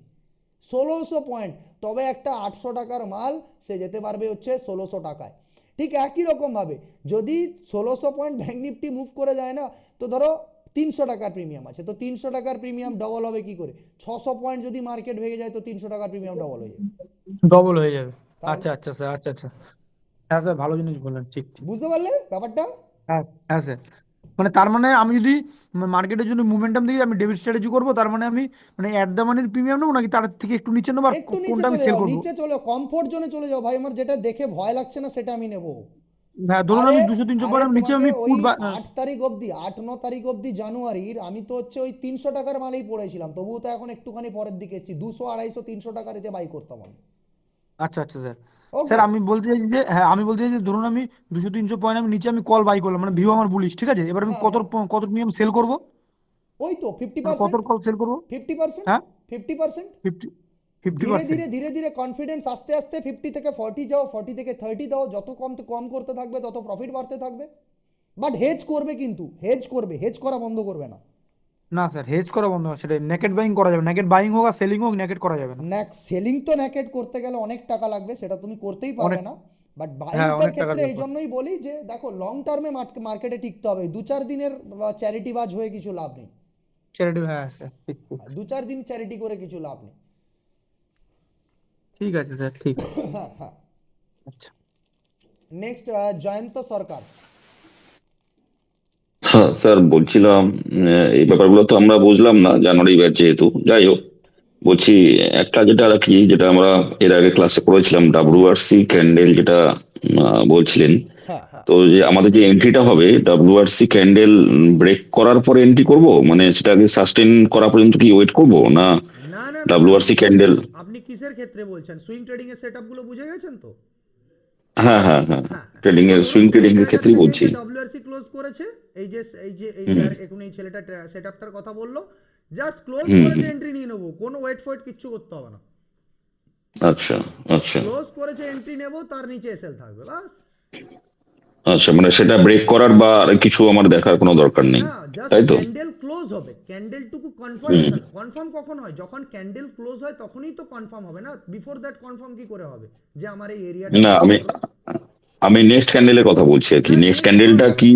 1600 পয়েন্ট। তবে একটা 800 টাকার মাল সে যেতে পারবে হচ্ছে 1600 টাকায়। ঠিক একই রকম ভাবে, যদি 1600 পয়েন্ট ব্যাংক নিফটি মুভ করে যায় না, তো ধরো 300 টাকার প্রিমিয়াম আছে, তো 300 টাকার প্রিমিয়াম ডবল হবে কি করে? 600 পয়েন্ট যদি মার্কেট ভেঙে যায়, তো 300 টাকার প্রিমিয়াম ডবল হয়ে যাবে। ডবল হয়ে যাবে। তাহলে আচ্ছা আচ্ছা স্যার, আচ্ছা আচ্ছা। হ্যাঁ স্যার, ভালো জিনিস বললেন, ঠিক ঠিক। বুঝতে পারলে ব্যাপারটা? হ্যাঁ হ্যাঁ স্যার, মানে তার মানে আমি যদি মার্কেটের জন্য মুভমেন্টাম দেখি, আমি ডেবিট স্ট্র্যাটেজি করবো, তার মানে আমি মানে অ্যাট দ্য মানির প্রিমিয়াম নেবো নাকি তার থেকে একটু নিচে নেবো, আর একটু নিচে কোনটা আমি চলে সেল যাও, করবো? নিচে চলে কমফোর্ট জোনে চলে যাও ভাই, আমার যেটা দেখে ভয় লাগছে না সেটা আমি নেবো। হ্যাঁ ধরুন আরে আমি 200-300 আরে পয়েন্ট নিচে তোমাকে আমি ওই পুট 8 তারিখ অবধি, 8-9 তারিখ অবধি জানুয়ারির, আমি তো হচ্ছে ওই 300 টাকার মালেই পড়েছিলাম, তবুও তো এখন একটুখানি পরের দিকে এসেছি, 200, 250, 300 টাকার এতে বাই করতাম আমি। আচ্ছা আচ্ছা স্যার। ওকে। স্যার আমি বলতে চাইছি যে, হ্যাঁ আমি বলতে চাইছি যে ধরুন আমি 200-300 পয়েন্ট আমি নিচে আমি কল বাই করলাম, মানে ভিউ আমার বুলিশ, ঠিক আছে, এবার আমি হ্যাঁ। কত হ্যাঁ, কত প্রিমিয়াম সেল করবো, ওই তো ফিফটি মানে কত পার্সেন্ট কল সেল করবো? 50%। হ্যাঁ 50%। 50%। ধীরে ধীরে কনফিডেন্স আস্তে আস্তে 50 থেকে 40 যাও, 40 থেকে 30 দাও, যত কম কম করতে থাকবে তত প্রফিট বাড়তে থাকবে। বাট হেজ করবে, কিন্তু হেজ করা বন্ধ করবে না। না স্যার, হেজ করা বন্ধ আছে, সেটা নেকেট বাইং করা যাবে, নেকেট বাইং হোক আর সেলিং হোক, নেকেট করা যাবে না। সেলিং তো ন্যাকেট করতে গেলে অনেক টাকা লাগবে, সেটা তুমি করতেই পারবে অনেক। না। বাট হ্যাঁ, বাইংটার অনেক টাকার ক্ষেত্রে এই ব্যাপার। জন্যই বলি যে দেখো লং টার্মে মার্কেটে টিকতে হবে, 2-4 দিনের চ্যারিটি বাজ হয়ে কিছু লাভ নেই, চ্যারিটি, হ্যাঁ স্যার, ঠিক ঠিক। 2-4 দিন চ্যারিটি করে কিছু লাভ নেই। ঠিক আছে স্যার, ঠিক আছে। হ্যাঁ হ্যাঁ। আচ্ছা। নেক্সট জয়ন্ত সরকার। হ্যাঁ স্যার, বলছিলাম এই ব্যাপারগুলো তো আমরা বুঝলাম না জানুয়ারি ব্যাচ যেহেতু, যাই হোক বলছি একটা যেটা আর কি, যেটা আমরা এর আগে ক্লাসে পড়েছিলাম WRC ক্যান্ডেল, যেটা বলছিলেন। হ্যাঁ হ্যাঁ। তো যে আমাদের যে এন্ট্রিটা হবে WRC ক্যান্ডেল ব্রেক করার পরে এন্ট্রি করব, মানে সেটাকে সাস্টেন করা পর্যন্ত কি ওয়েট করব না? না না না না, WRC ক্যান্ডেল, আপনি কিসের ক্ষেত্রে বলছেন? সুইং ট্রেডিং এর সেটআপগুলো বুঝে গেছেন তো? হ্যাঁ হ্যাঁ হ্যাঁ, হ্যাঁ, ট্রেডিং এর, ধরুন সুইং এই ট্রেডিং এর জায়গা ক্ষেত্রেই থেকে বলছি। যে ডব্লিউআরসি ক্লোজ করেছে, এই স্যার এখন এই ছেলেটা সেটআপটার কথা বললো, জাস্ট ক্লোজ করেছে, এন্ট্রি নিয়ে নেবো, কোনো ওয়েট ফয়েট কিচ্ছু করতে হবে না। আচ্ছা আচ্ছা ক্লোজ করেছে, এন্ট্রি নেব, তার নিচে এসএল থাকবে, বাস। আচ্ছা, মানে সেটা ব্রেক করার বা আর কিছু আমার দেখার কোনো দরকার নেই, না, জাস্ট তাই তো? ক্যান্ডেল ক্লোজ হবে, ক্যান্ডেলটুকু কনফার্মেশন। কনফার্ম কখন হয়? যখন ক্যান্ডেল ক্লোজ হয় তখনই তো কনফার্ম হবে না, বিফোর দ্যাট কনফার্ম কি করে হবে যে আমার এই এরিয়াটা? না, আমি নেক্সট ক্যান্ডেলের কথা বলছি আর কি। হ্যাঁ, নেক্সট next ক্যান্ডেলটা কোনো- কি?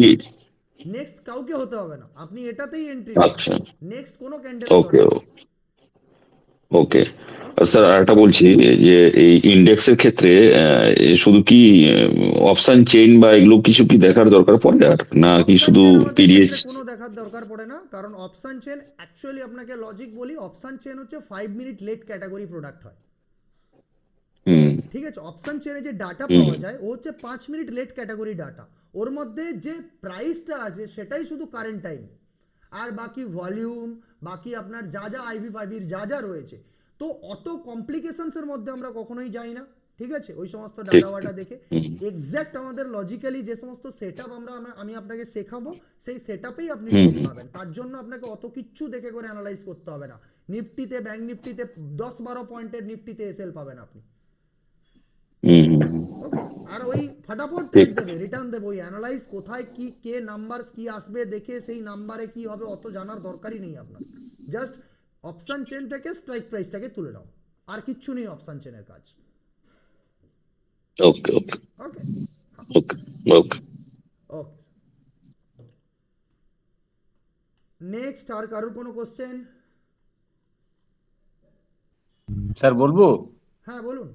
নেক্সট কাউকে হতে হবে না, আপনি এটাতেই এন্ট্রি আচ্ছা, নেক্সট কোনো ক্যান্ডেল ওকে ওকে। স্যার আরেকটা বলছি যে এই ইন্ডেক্সের ক্ষেত্রে শুধু কি অপশন চেইন বা এগুলো কিছু কি দেখার দরকার পড়ে, আর না কি অপশন শুধু চেন আমাদের পিরিয়ড? ক্ষেত্রে কোনো দেখার দরকার পড়ে না, কারণ অপশন চেন অ্যাকচুয়ালি আপনাকে লজিক বলি, অপশন চেন হচ্ছে 5 মিনিট লেট ক্যাটাগরি প্রোডাক্ট হয়, হুম ঠিক আছে? অপশন চেনে যে ডাটা পাওয়া যায় ও হচ্ছে 5 মিনিট লেট ক্যাটাগরি ডাটা, ওর মধ্যে যে প্রাইসটা আছে সেটাই শুধু কারেন্ট টাইম, আর বাকি ভলিউম, বাকি আপনার যা যা আইভি ফাইভির যা যা রয়েছে, তো অত কমপ্লিকেশনসের মধ্যে আমরা কখনোই যাই না, ঠিক আছে? ওই সমস্ত ডাটা ওয়াটা দেখে এক্স্যাক্ট আমাদের লজিক্যালি যে সমস্ত সেটআপ আমি আপনাকে শেখাবো, সেই সেটআপেই আপনি ট্রেড পাবেন। তার জন্য আপনাকে অত কিচ্ছু দেখে করে অ্যানালাইজ করতে হবে না। নিফটিতে, ব্যাংক নিফটিতে 10-12 পয়েন্টের নিফটিতে এসএল পাবেন আপনি, হুম হুম, হুম। ওকে? আর ওই ফটাফট ট্রেড দেবে, রিটার্ন দেবে, ওই অ্যানালাইজ কোথায় কি কে নাম্বার কি আসবে দেখে সেই নাম্বারে কি হবে অত জানার দরকারই নেই আপনার, জাস্ট অপশন চেন থেকে স্ট্রাইক প্রাইসটাকে তুলে নাও, আর কিচ্ছু নেই অপশন চেনের কাজ, ওকে okay okay okay okay. Okay. Next আর কারোর কোনো কোশ্চেন? স্যার বলবো? হ্যাঁ বলুন।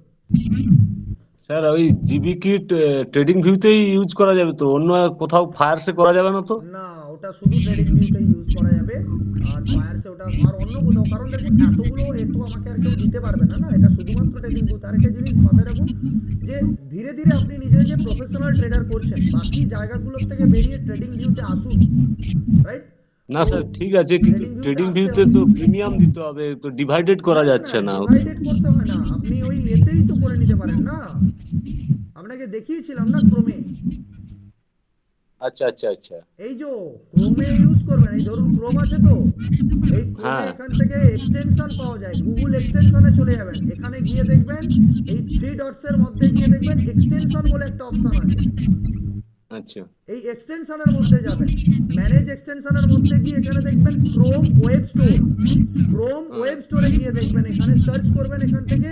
স্যার ওই জিবি কিট ট্রেডিং ভিউতেই ইউজ করা যাবে তো, অন্য কোথাও ফায়ারসে করা যাবে না তো? না, ওটা শুধু ট্রেডিং ভিউতে ইউজ করা যাবে, আর ফায়ারসে ওটা আর অন্য কোথাও, কারণ দেখুন এতগুলো এতো আমাকে আর কেউ দিতে পারবে না, না, এটা শুধুমাত্র ট্রেডিং ভিউ। আর একটা জিনিস মাথায় রাখুন যে ধীরে ধীরে আপনি নিজেকে প্রফেশনাল ট্রেডার করছেন, বাকি জায়গাগুলোর থেকে বেরিয়ে ট্রেডিং ভিউতে আসুন, রাইট? না স্যার ঠিক আছে, কিন্তু ট্রেডিং ভিউতে তো প্রিমিয়াম দিতে হবে, তো ডিভাইডেড করা যাচ্ছে না। ডিভাইডেড করতে হয় না, আপনি ওই এতেই তো করে নিতে পারেন না, আপনাকে দেখিয়েছিলাম না ক্রোমে। আচ্ছা আচ্ছা আচ্ছা। এই যে ক্রোমে ইউজ করবেন, এই ধরুন ক্রোম আছে তো, এই ক্রোমে হ্যাঁ। এখান থেকে এক্সটেনশন পাওয়া যায়, গুগল এক্সটেনশনে চলে যাবেন, এখানে গিয়ে দেখবেন এই 3 ডটস এর মধ্যে গিয়ে দেখবেন এক্সটেনশন বলে একটা অপশন আছে, আচ্ছা এই এক্সটেনশনের মধ্যে যাবেন, ম্যানেজ এক্সটেনশনের মধ্যে গিয়ে এখানে দেখবেন Chrome web store, Chrome web স্টোরে গিয়ে দেখবেন, এখানে সার্চ করবেন, এখান থেকে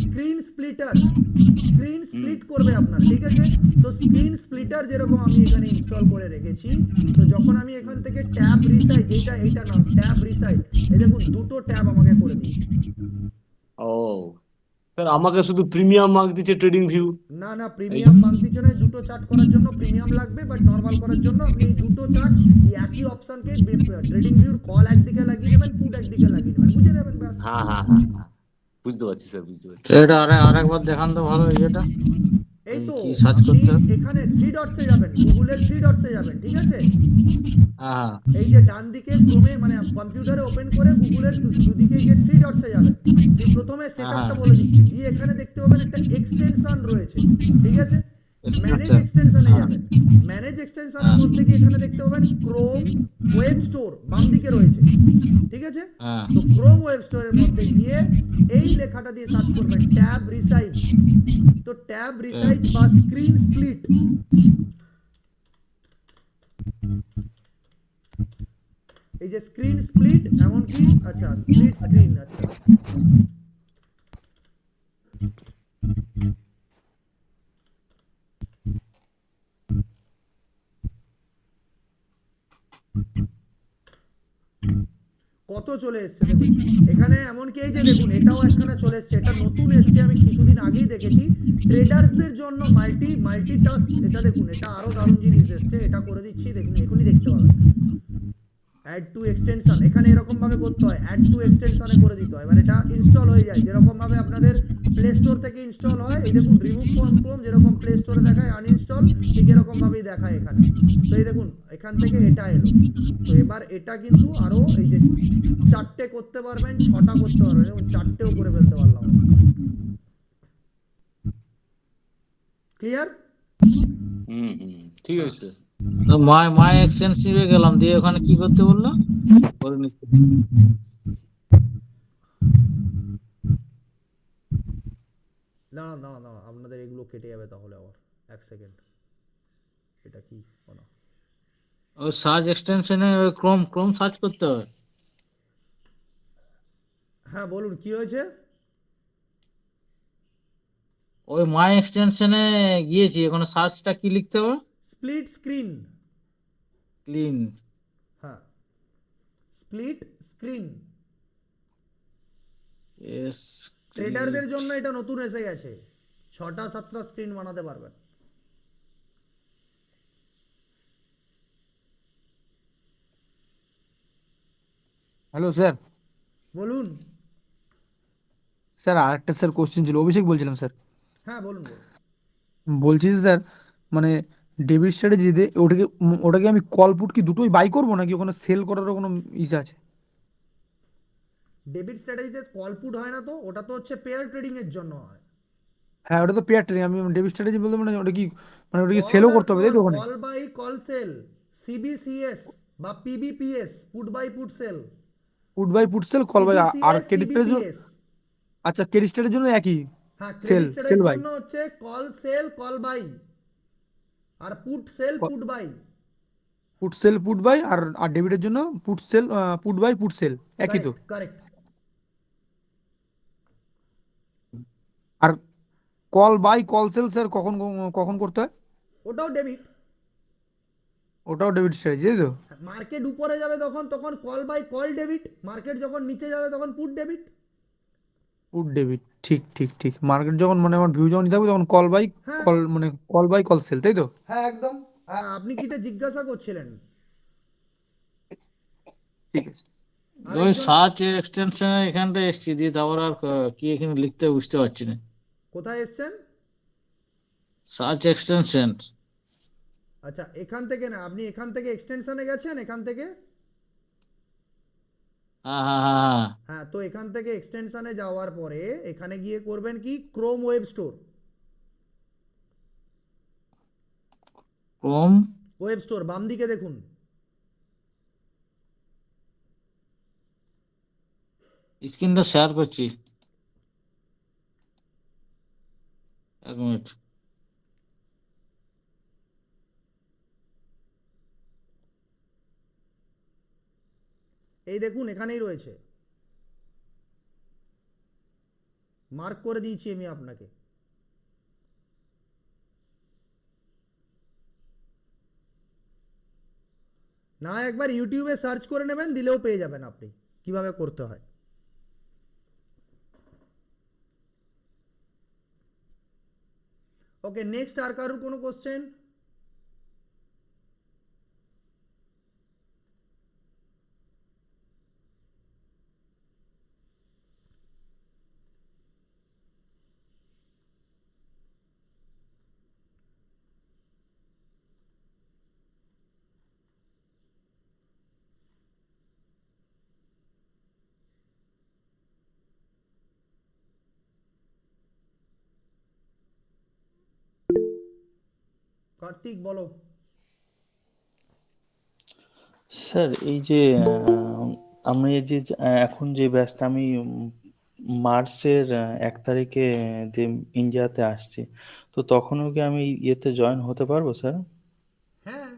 স্ক্রিন স্প্লিটার, স্ক্রিন স্প্লিট করবে আপনার, ঠিক আছে? তো স্ক্রিন স্প্লিটার যেরকম আমি এখানে ইনস্টল করে রেখেছি, তো যখন আমি এখান থেকে ট্যাব রিসাইজ, এইটা নাম ট্যাব রিসাইজ, এই দেখুন দুটো ট্যাব আমাকে করে দিয়েছে। ও স্যার, আমাকে শুধু প্রিমিয়াম মার্ক দিচ্ছে ট্রেডিং ভিউ। না না, প্রিমিয়াম মার্ক দিচ্ছে না, দুটো চার্ট করার জন্য প্রিমিয়াম লাগবে, বাট নরমাল করার জন্য আপনি এই দুটো চার্ট এই একই অপশনকে ট্রেডিং ভিউর কল একদিকে লাগিয়ে নেবেন, পুট একদিকে লাগিয়ে নেবেন, বুঝে নেবেন ব্যাস। হ্যাঁ হ্যাঁ হ্যাঁ হ্যাঁ, বুঝতে পারছি স্যার, বুঝতে পারছি। তো এটা আরেকবার দেখান তো ভালো ইয়েটা। এই তো কি সার্চ আপনি করতে হবে? এখানে 3 ডটসে যাবেন, গুগলের 3 ডটসে যাবেন, ঠিক আছে? হ্যাঁ এই যে ডান দিকে ক্রোমে মানে কম্পিউটারে ওপেন করে গুগলের দুদিকে এই যে 3 ডটসে যাবেন, প্রথমে সেটআপটা বলে দিচ্ছি, দিয়ে এখানে দেখতে পাবেন একটা এক্সটেনশন রয়েছে, ঠিক আছে? ম্যানেজ এক্সটেনশনে যাবেন, ম্যানেজ এক্সটেনশনের মধ্যে গিয়ে এখানে দেখতে পাবেন ক্রোম ওয়েব স্টোর বাম দিকে রয়েছে, ঠিক আছে? হ্যাঁ তো ক্রোম ওয়েব স্টোরের মধ্যে গিয়ে এই লেখাটা দিয়ে সার্চ করবেন ট্যাব রিসাইজ, তো ট্যাব রিসাইজ বা স্ক্রিন স্প্লিট, এই যে স্ক্রিন স্প্লিট, এমনকি আচ্ছা স্প্লিট স্ক্রিন, আচ্ছা কত চলে এসছে দেখুন এখানে, এমনকি এই যে দেখুন এটাও একখানা চলে এসছে, এটা নতুন এসছে, আমি কিছুদিন আগেই দেখেছি ট্রেডার্সদের জন্য মাল্টিটাস্ক। এটা দেখুন, এটা আরো দারুণ জিনিস এসছে, এটা করে দিচ্ছি দেখুন, এখনই দেখতে পাবেন। অ্যাড টু এক্সটেনশন, এখানে এরকম ভাবে করতে হয়, অ্যাড টু এক্সটেনশনে করে দিতে হয়, এবার এটা ইনস্টল হয়ে যায় যেরকম ভাবে আপনাদের প্লে স্টোর থেকে ইনস্টল হয়। এই দেখুন রিমুভ ফ্রম ক্রোম যেরকম প্লে স্টোরে দেখায় আনইনস্টল, ঠিক এরকম ভাবেই দেখায় এখানে। তো এই দেখুন এখান থেকে এটা এলো, তো এবার এটা কিন্তু আরো এই যে 4টে করতে পারবেন, 6টা করতে পারবেন, এবং 4টেও করে ফেলতে পারলাম। ক্লিয়ার? ঠিক আছে স্যার। তো মাই এক্সটেন্সিভে গেলাম, দিয়ে ওখানে কি করতে বললো? করে নিচ্ছি। দাঁড়ান দাঁড়ান দাঁড়ান, আপনাদের এগুলো কেটে যাবে তাহলে আবার। 1 সেকেন্ড, এটা কি? ও না, ওই সার্চ এক্সটেনশনে ওই ক্রোম সার্চ করতে হবে। হ্যাঁ বলুন কি হয়েছে? ওই মাই এক্সটেনশনে গিয়েছি, ওখানে সার্চটা কি লিখতে হবে? Split screen. ক্লিন। হ্যাঁ, স্প্লিট স্ক্রিন। এস। ট্রেডারদের জন্য এটা নতুন এসে গেছে, 6টা 7টা স্ক্রিন বানাতে পারবেন। Hello sir. বলুন। স্যার আরেকটা স্যার কোশ্চেন ছিল, অভিষেক বলছিলাম স্যার। হ্যাঁ বলুন বলুন। বলছি যে স্যার, মানে ডেবিট স্ট্র্যাটেজিতে ওটাকে আমি কল পুট কি দুটোই বাই করবো, নাকি ওখানে সেল করারও কোনো ইচ্ছা আছে? ডেবিট স্ট্র্যাটেজিতে কল পুট হয় না, তো ওটা তো হচ্ছে পেয়ার ট্রেডিং এর জন্য হয়। হ্যাঁ, ওটা তো পেয়ার ট্রেডিং। আমি ডেবিট স্ট্র্যাটেজি বলতে মানে ওটা কি, মানে ওটা কি কল সেলও আর করতে হবে তাই কল, তো ওখানে? Call by call sell, CBCS বা PBPS, put buy put sell, put buy put sell, call buy, আর সিবিসিএস ক্রেডিট স্ট্র্যাটেজির জন্য? পিবিপিএস। আচ্ছা, ক্রেডিট স্ট্র্যাটেজির জন্য একই, হ্যাঁ, সেল ক্রেডিট সেল ট্রেডের বাই। জন্য হচ্ছে কল সেল কল বাই, আর put sell put buy. Put sell put buy, আর আর ডেবিটের জন্য put sell put buy put sell, একই তো? Correct correct. আর call by call sell sir কখন কখন করতে হয়? ওটাও ডেবিট। ওটাও ডেবিট স্ট্র্যাটেজি তাই তো? মার্কেট উপরে যাবে তখন তখন call by call debit, market যখন নিচে যাবে তখন পুট ডেবিট। পুট ডেবিট, ঠিক ঠিক ঠিক। মার্কেট যখন মানে আমার ভিউ যখন থাকবে তখন কল বাই হ্যাঁ কল, মানে কল বাই কল সেল, তাই তো? হ্যাঁ একদম। আপনি কিটা জিজ্ঞাসা করছিলেন? ঠিক আছে। ওই আরেকজন সার্চ এক্সটেনশনে এখানটা এসছি, দিয়ে তারপর আর কি এখানে লিখতে হবে বুঝতে পারছি না। কোথায় এসছেন? Search extension. আচ্ছা এখান থেকে না, আপনি এখান থেকে এক্সটেনশনে গেছেন, এখান থেকে। হ্যাঁ হ্যাঁ হ্যাঁ হ্যাঁ। হ্যাঁ, তো এখান থেকে এক্সটেনশনে যাওয়ার পরে এখানে গিয়ে করবেন কি, Chrome web store. Chrome. Web store বাম দিকে দেখুন। স্ক্রিনটা শেয়ার করছি, 1 মিনিট। এই দেখুন এখানেই রয়েছে, মার্ক করে দিয়েছি আমি আপনাকে। না একবার ইউটিউবে সার্চ করে নেবেন, দিলেও পেয়ে যাবেন আপনি কিভাবে করতে হয়। ওকে, নেক্সট আর কারোর কোনো কোশ্চেন? কার্তিক বলো। স্যার এই যে আমি এই যে এখন যে ব্যাচটা আমি মার্চের 1 তারিখে যে ইন্ডিয়াতে আসছি, তো তখনও কি আমি ইয়েতে জয়েন হতে পারবো স্যার? হ্যাঁ,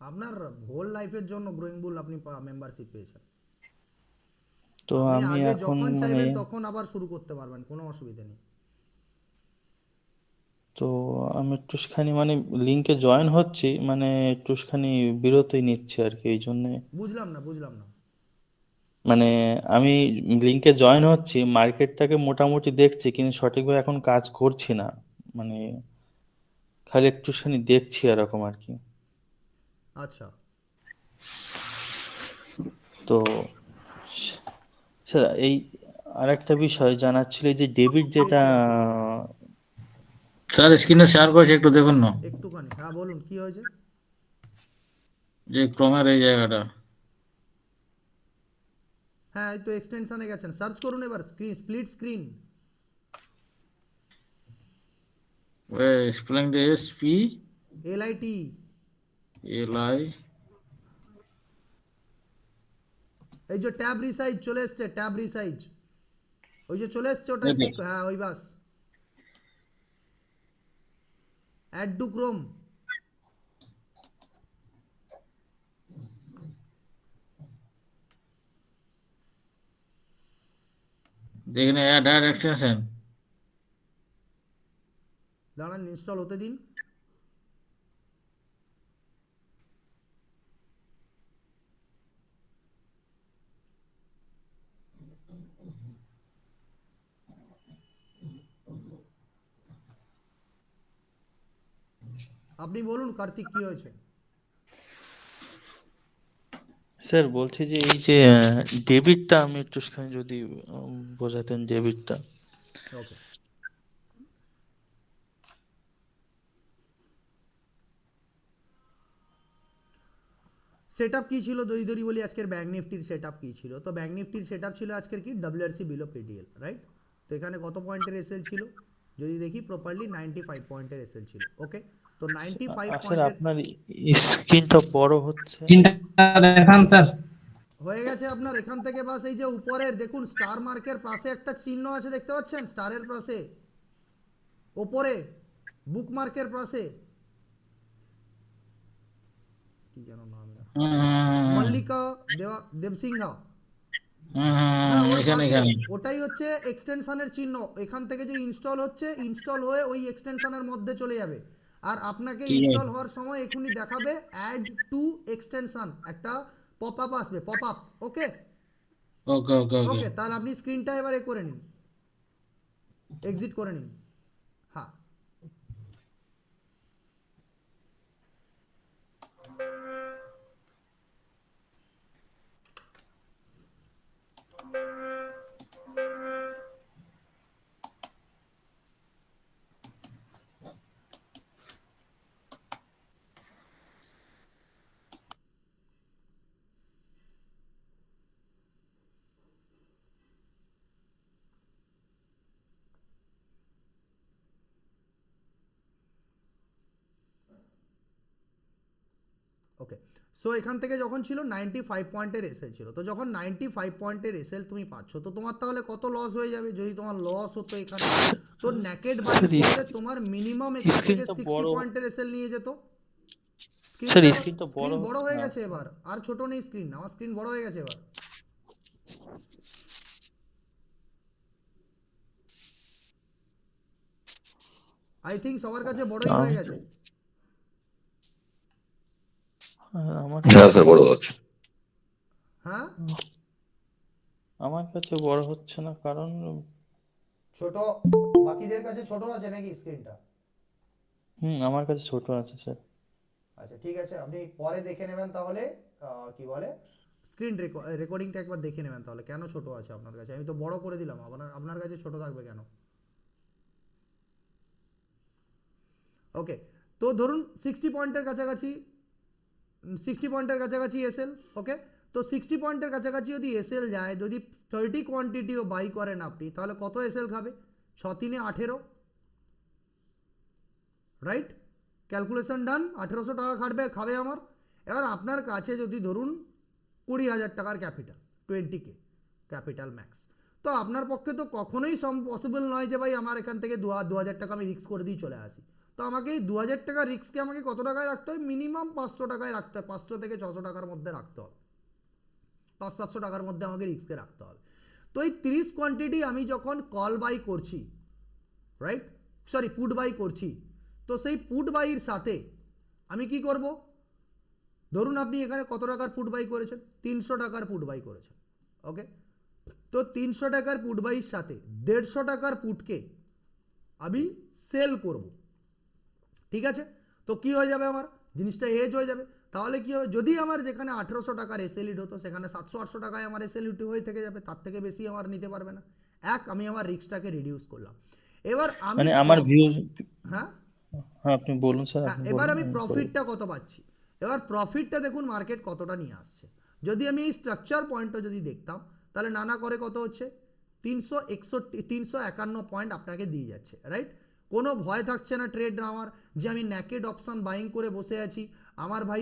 আপনার হোল লাইফের জন্য গ্রোয়িং বুল আপনি মেম্বারশিপ পেয়েছেন। তো আপনি আমি আগে এখন যখন মানে, চাইবেন তখন আবার শুরু করতে পারবেন, কোনো অসুবিধা নেই। তো আমি একটুখানি মানে লিঙ্কে জয়েন হচ্ছি, মানে একটুখানি বিরতি নিচ্ছি আর কি, এই জন্যে। বুঝলাম না বুঝলাম না। মানে আমি লিঙ্কে জয়েন হচ্ছি, মার্কেটটাকে মোটামুটি দেখছি, কিন্তু সঠিকভাবে এখন কাজ করছি না। মানে খালি একটুখানি দেখছি এরকম আর কি। আচ্ছা, তো স্যার এই আরেকটা বিষয় জানার ছিল, এই যে ডেবিট যেটা স্যার স্যার স্ক্রিনে শেয়ার করেছে, একটু দেখুন না, একটুখানি, হ্যাঁ বলুন কি হয়েছে। যে ক্রমের এই জায়গাটা। হ্যাঁ এই তো এক্সটেনশনে গেছেন, সার্চ করুন এবার screen, split screen. Spelling SP LIT, LI। এই যে ট্যাব রিসাইজ চলে এসছে, ট্যাব রিসাইজ ওই যে চলে এসছে, ওটা ক্লিক, হ্যাঁ ওই বাস। অ্যাড টু ক্রোম, দেখেন অ্যাড এক্সটেনশন। দাঁড়ান ইনস্টল হতে দিন। আপনি বলুন কার্তিক কি হয়েছে। স্যার বলছি যে এই যে ডেবিটটা আমি একটুখানি যদি বোঝাতেন ডেবিটটা। ওকে, সেটআপ কি ছিল যদি বলি আজকের ব্যাংক নিফটির সেটআপ কি ছিল, তো ব্যাংক নিফটির সেটআপ ছিল আজকের কি WRC বিলো PTL, রাইট। তো এখানে কত পয়েন্টের এসএল ছিল যদি দেখি প্রপারলি, 95 পয়েন্টের এসএল ছিল। ওকে, তো 95 স্যার পয়েন্টের আপনার স্ক্রিনটা বড় হচ্ছে। দেখান স্যার। হয়ে গেছে আপনার। এখান থেকে বাস এই যে উপরের দেখুন স্টার মার্কের পাশে একটা চিহ্ন আছে, দেখতে পাচ্ছেন স্টারের পাশে ওপরে, বুক মার্কের পাশে, কি যেন নাম, মল্লিকা দেবসিংহা, হ্যাঁ ওর এখানে পাশে, এখানে। ওটাই হচ্ছে এক্সটেনশনের চিহ্ন। এখান থেকে যে ইনস্টল হচ্ছে, ইনস্টল হয়ে ওই এক্সটেনশনের মধ্যে চলে যাবে। আর আপনাকে ঠিক আছে, ইনস্টল হওয়ার সময় এখনই দেখাবে অ্যাড টু এক্সটেনশন, একটা পপ আপ আসবে, পপ আপ। ওকে ওকে ওকে ওকে। ওকে, তাহলে আপনি স্ক্রিনটা এবার এ করে নিন, এক্সিট করে নিন। হ্যাঁ, ওকে। সো এখান থেকে যখন ছিল 95 পয়েন্টের এসএল ছিল, তো যখন 95 পয়েন্টের এসএল তুমি পাচ্ছ, তো তোমার তাহলে কত লস হয়ে যাবে যদি তোমার লস হতো এখানে, তো নেকেড বাই স্যার করলে তোমার মিনিমাম এখান থেকে স্ক্রিনটা 60 বড়। পয়েন্টের এসএল নিয়ে যেত। স্যার স্ক্রিনটা, স্ক্রিনটা বড় স্ক্রিন বড় হচ্ছে হয়ে না। গেছে এবার, আর ছোট নেই স্ক্রিন, আমার স্ক্রিন বড় হয়ে গেছে এবার। আই থিঙ্ক সবার কাছে বড়ই হয়ে গেছে। আমার হ্যাঁ স্যার বড় আছে। হ্যাঁ, আমার কাছে বড় হচ্ছে না, কারণ ছোট, বাকিদের কাছে ছোট আছে নাকি স্ক্রিনটা? আমার কাছে ছোট আছে স্যার। আচ্ছা ঠিক আছে, আপনি পরে দেখে নেবেন তাহলে, কি বলে, স্ক্রিন রেকর্ডিংটা একবার দেখে নেবেন তাহলে কেন ছোট আছে আপনার কাছে। আমি তো বড় করে দিলাম, আপনার আপনার কাছে ছোট থাকবে কেন। ওকে, তো ধরুন 60 পয়েন্টের কাছাকাছি, 60 পয়েন্টের কাছাকাছি এসএল। ওকে, তো 60 পয়েন্টের কাছাকাছি যদি এসএল যায়, যদি 30 কোয়ান্টিটিও বাই করেন আপনি, তাহলে কত এসএল খাবে? 6 3 18, রাইট। ক্যালকুলেশন ডান, 1800 টাকা খাবে আমার। এবার আপনার কাছে যদি ধরুন 20,000 টাকার ক্যাপিটাল, 20K ক্যাপিটাল ম্যাক্স, তো আপনার পক্ষে তো কখনোই পসিবল নয় যে ভাই আমার এখান থেকে 2,000 টাকা আমি রিস্ক করে দিয়ে চলে আসি। তো আমাকে এই 2,000 টাকা রিস্ককে আমাকে কত টাকায় রাখতে হবে? মিনিমাম 500 টাকায় রাখতে হবে, 500 থেকে 600 টাকার মধ্যে রাখতে হবে, 500-700 টাকার মধ্যে আমাকে রিস্কে রাখতে হবে। তো এই 30 কোয়ান্টিটি আমি যখন কল বাই করছি, রাইট, সরি পুট বাই করছি, তো সেই পুট বাইয়ের সাথে আমি কি করব? ধরুন আপনি এখানে কত টাকার পুট বাই করেছেন? 300 টাকার পুট বাই করেছেন, ওকে, তো 300 টাকার পুট বাইয়ের সাথে 150 টাকার পুটকে আমি সেল করব, ঠিক আছে? তো কি হয়ে যাবে, আমার জিনিসটা এজ হয়ে যাবে। তাহলে কি হবে, যদি আমার যেখানে 1800 টাকার এসএলইড হতো সেখানে 700-800 টাকায় আমার এসএলইড হয়ে থেকে যাবে, তার থেকে বেশি আমার নিতে পারবে না। আমি আমার রিস্কটাকে রিডিউস করলাম। এবার আমি মানে আমার ভিউজ, হ্যাঁ হ্যাঁ আপনি বলুন স্যার, হ্যাঁ, আপনি এবার বলুন আমি আমি পরে। প্রফিটটা কত পাচ্ছি। এবার প্রফিটটা দেখুন মার্কেট কতটা নিয়ে আসছে। যদি আমি এই স্ট্রাকচার পয়েন্টটা যদি দেখতাম, তাহলে নানা করে কত হচ্ছে, 351 পয়েন্ট আপনাকে দিয়ে যাচ্ছে, রাইট? কোনো ভয় থাকছে না ট্রেড আমার, যে আমি ন্যাকেড অপশন বাইং করে বসে আছি, আমার ভাই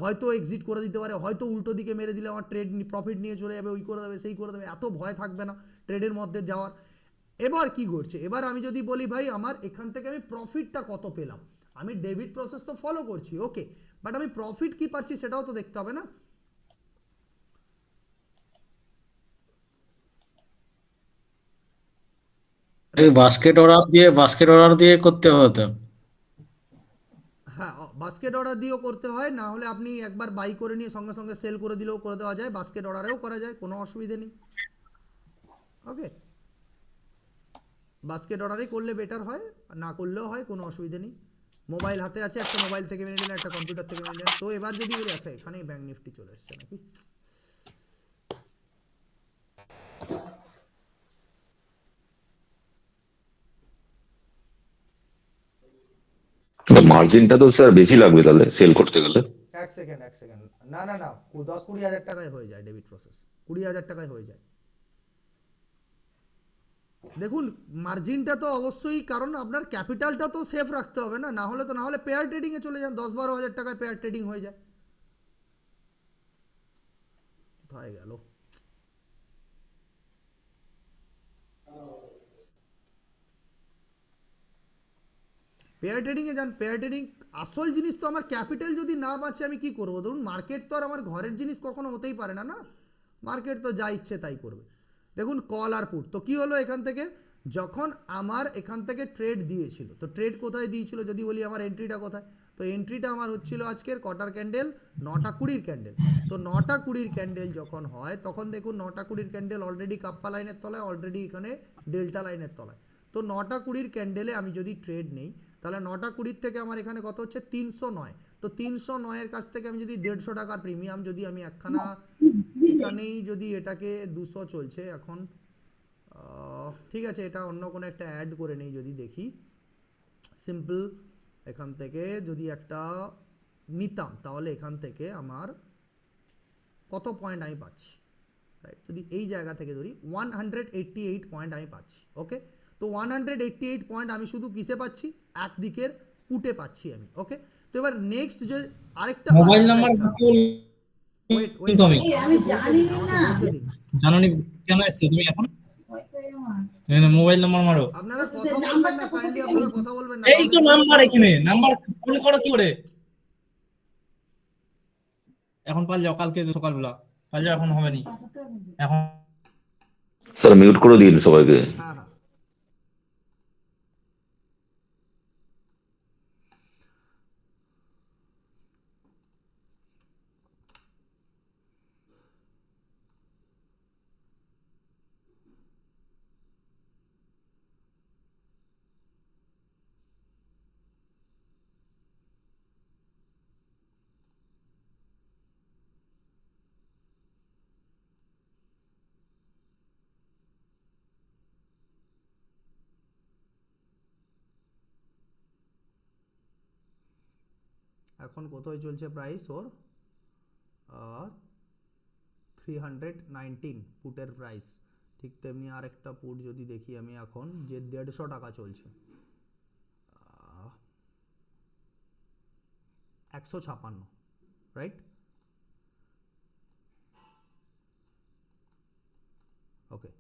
হয়তো এক্সিট করে দিতে পারে, হয়তো উল্টো দিকে মেরে দিলে আমার ট্রেড প্রফিট নিয়ে চলে যাবে, ওই করে দেবে সেই করে দেবে, এত ভয় থাকবে না ট্রেডের মধ্যে যাওয়ার। এবার কি করছে, এবার আমি যদি বলি ভাই আমার এখান থেকে আমি প্রফিটটা কত পেলাম, আমি ডেবিট প্রসেস তো ফলো করছি, ওকে, বাট আমি প্রফিট কি পাচ্ছি সেটাও তো দেখতে হবে না। এই বাস্কেট অর্ডার দিয়ে করতে হতো। হ্যাঁ, বাস্কেট অর্ডার দিয়েও করতে হয়, না হলে আপনি একবার বাই করে নিয়ে সঙ্গে সঙ্গে সেল করে দিলেও করে দেওয়া যায়, বাস্কেট অর্ডারেও করা যায়, কোনো অসুবিধে নেই। ওকে, বাস্কেট অর্ডারে করলে বেটার হয়, না করলেও হয়, কোনো অসুবিধে নেই। মোবাইল হাতে আছে, একটা মোবাইল থেকে মেনে নিলেন, একটা কম্পিউটার থেকে মেনে নিলেন। তো এবার যদি বলি, আচ্ছা এখানেই ব্যাংক নিফটি চলে এসছে নাকি, মার্জিনটা তো স্যার বেশি লাগবে তাহলে সেল করতে গেলে। এক সেকেন্ড, না না না, 10-20 হাজার টাকায় হয়ে যায় ডেবিট প্রসেস, 20 হাজার টাকায় হয়ে যায়। দেখুন মার্জিনটা তো অবশ্যই, কারণ আপনার ক্যাপিটালটা তো সেফ রাখতে হবে না, না হলে পেয়ার ট্রেডিং এ চলে যান, 10-12 হাজার টাকায় পেয়ার ট্রেডিং হয়ে যায়। কোথায় গেল, পেয়ার ট্রেডিং এ যান, পেয়ার ট্রেডিং আসল জিনিস তো আমার ক্যাপিটাল যদি না বাঁচে আমি কি করবো, ধরুন মার্কেট তো আর আমার ঘরের জিনিস কখনো হতেই পারে না, না মার্কেট তো যা ইচ্ছে তাই করবে। দেখুন কল আর পুট, তো কি হলো এখান থেকে, যখন আমার এখান থেকে ট্রেড দিয়েছিল, তো ট্রেড কোথায় দিয়েছিল যদি বলি, আমার এন্ট্রিটা কোথায়, তো এন্ট্রিটা আমার হচ্ছিল আজকের কটার ক্যান্ডেল, 9টা 20-র ক্যান্ডেল। তো 9টা 20-র ক্যান্ডেল যখন হয়, তখন দেখুন 9টা 20-র ক্যান্ডেল অলরেডি কাপ্পা লাইনের তলায়, অলরেডি এখানে ডেল্টা লাইনের তলায়। তো 9টা 20-র ক্যান্ডেলে আমি যদি ট্রেড নেই, তাহলে 9টা 20-র থেকে আমার এখানে কত হচ্ছে, 309। তো 309-এর কাছ থেকে আমি যদি 150 টাকার প্রিমিয়াম, যদি আমি একখানা এখানেই যদি এটাকে 200 চলছে এখন, ঠিক আছে এটা অন্য কোনো একটা অ্যাড করে নেই, যদি দেখি সিম্পল এখান থেকে যদি একটা নিতাম, তাহলে এখান থেকে আমার কত পয়েন্ট আমি পাচ্ছি, রাইট? যদি এই জায়গা থেকে ধরি 188 পয়েন্ট আমি পাচ্ছি, ওকে। তো 188 পয়েন্ট আমি শুধু কিসে পাচ্ছি, একদিকের পুটে পাচ্ছি আমি, ওকে। তো এবার নেক্সট যে আরেকটা mobile number wait wait incoming আমাকে বলতে দিন, আমাকে বলতে দিন। জানোনি কেন এসছে তুমি এখন? মোবাইল নাম্বার মারো। আপনারা কথা বলবেন না, কাইন্ডলি আপনারা কথা বলবেন না, এই নাহলে তো ফোন নাম্বার, করবো। এখানে নাম্বার ফোন করো কি করে? এখন পাল যাও, কালকে সকালবেলা পাল যাও, এখন হবে নি এখন। স্যার মিউট করে দিন সবাইকে। হ্যাঁ হ্যাঁ, এখন কোথায় চলছে প্রাইস ওর, 319 পুটের প্রাইস। ঠিক তেমনি আরেকটা পুট যদি দেখি আমি এখন, যে 150 টাকা চলছে, 156, রাইট? ওকে,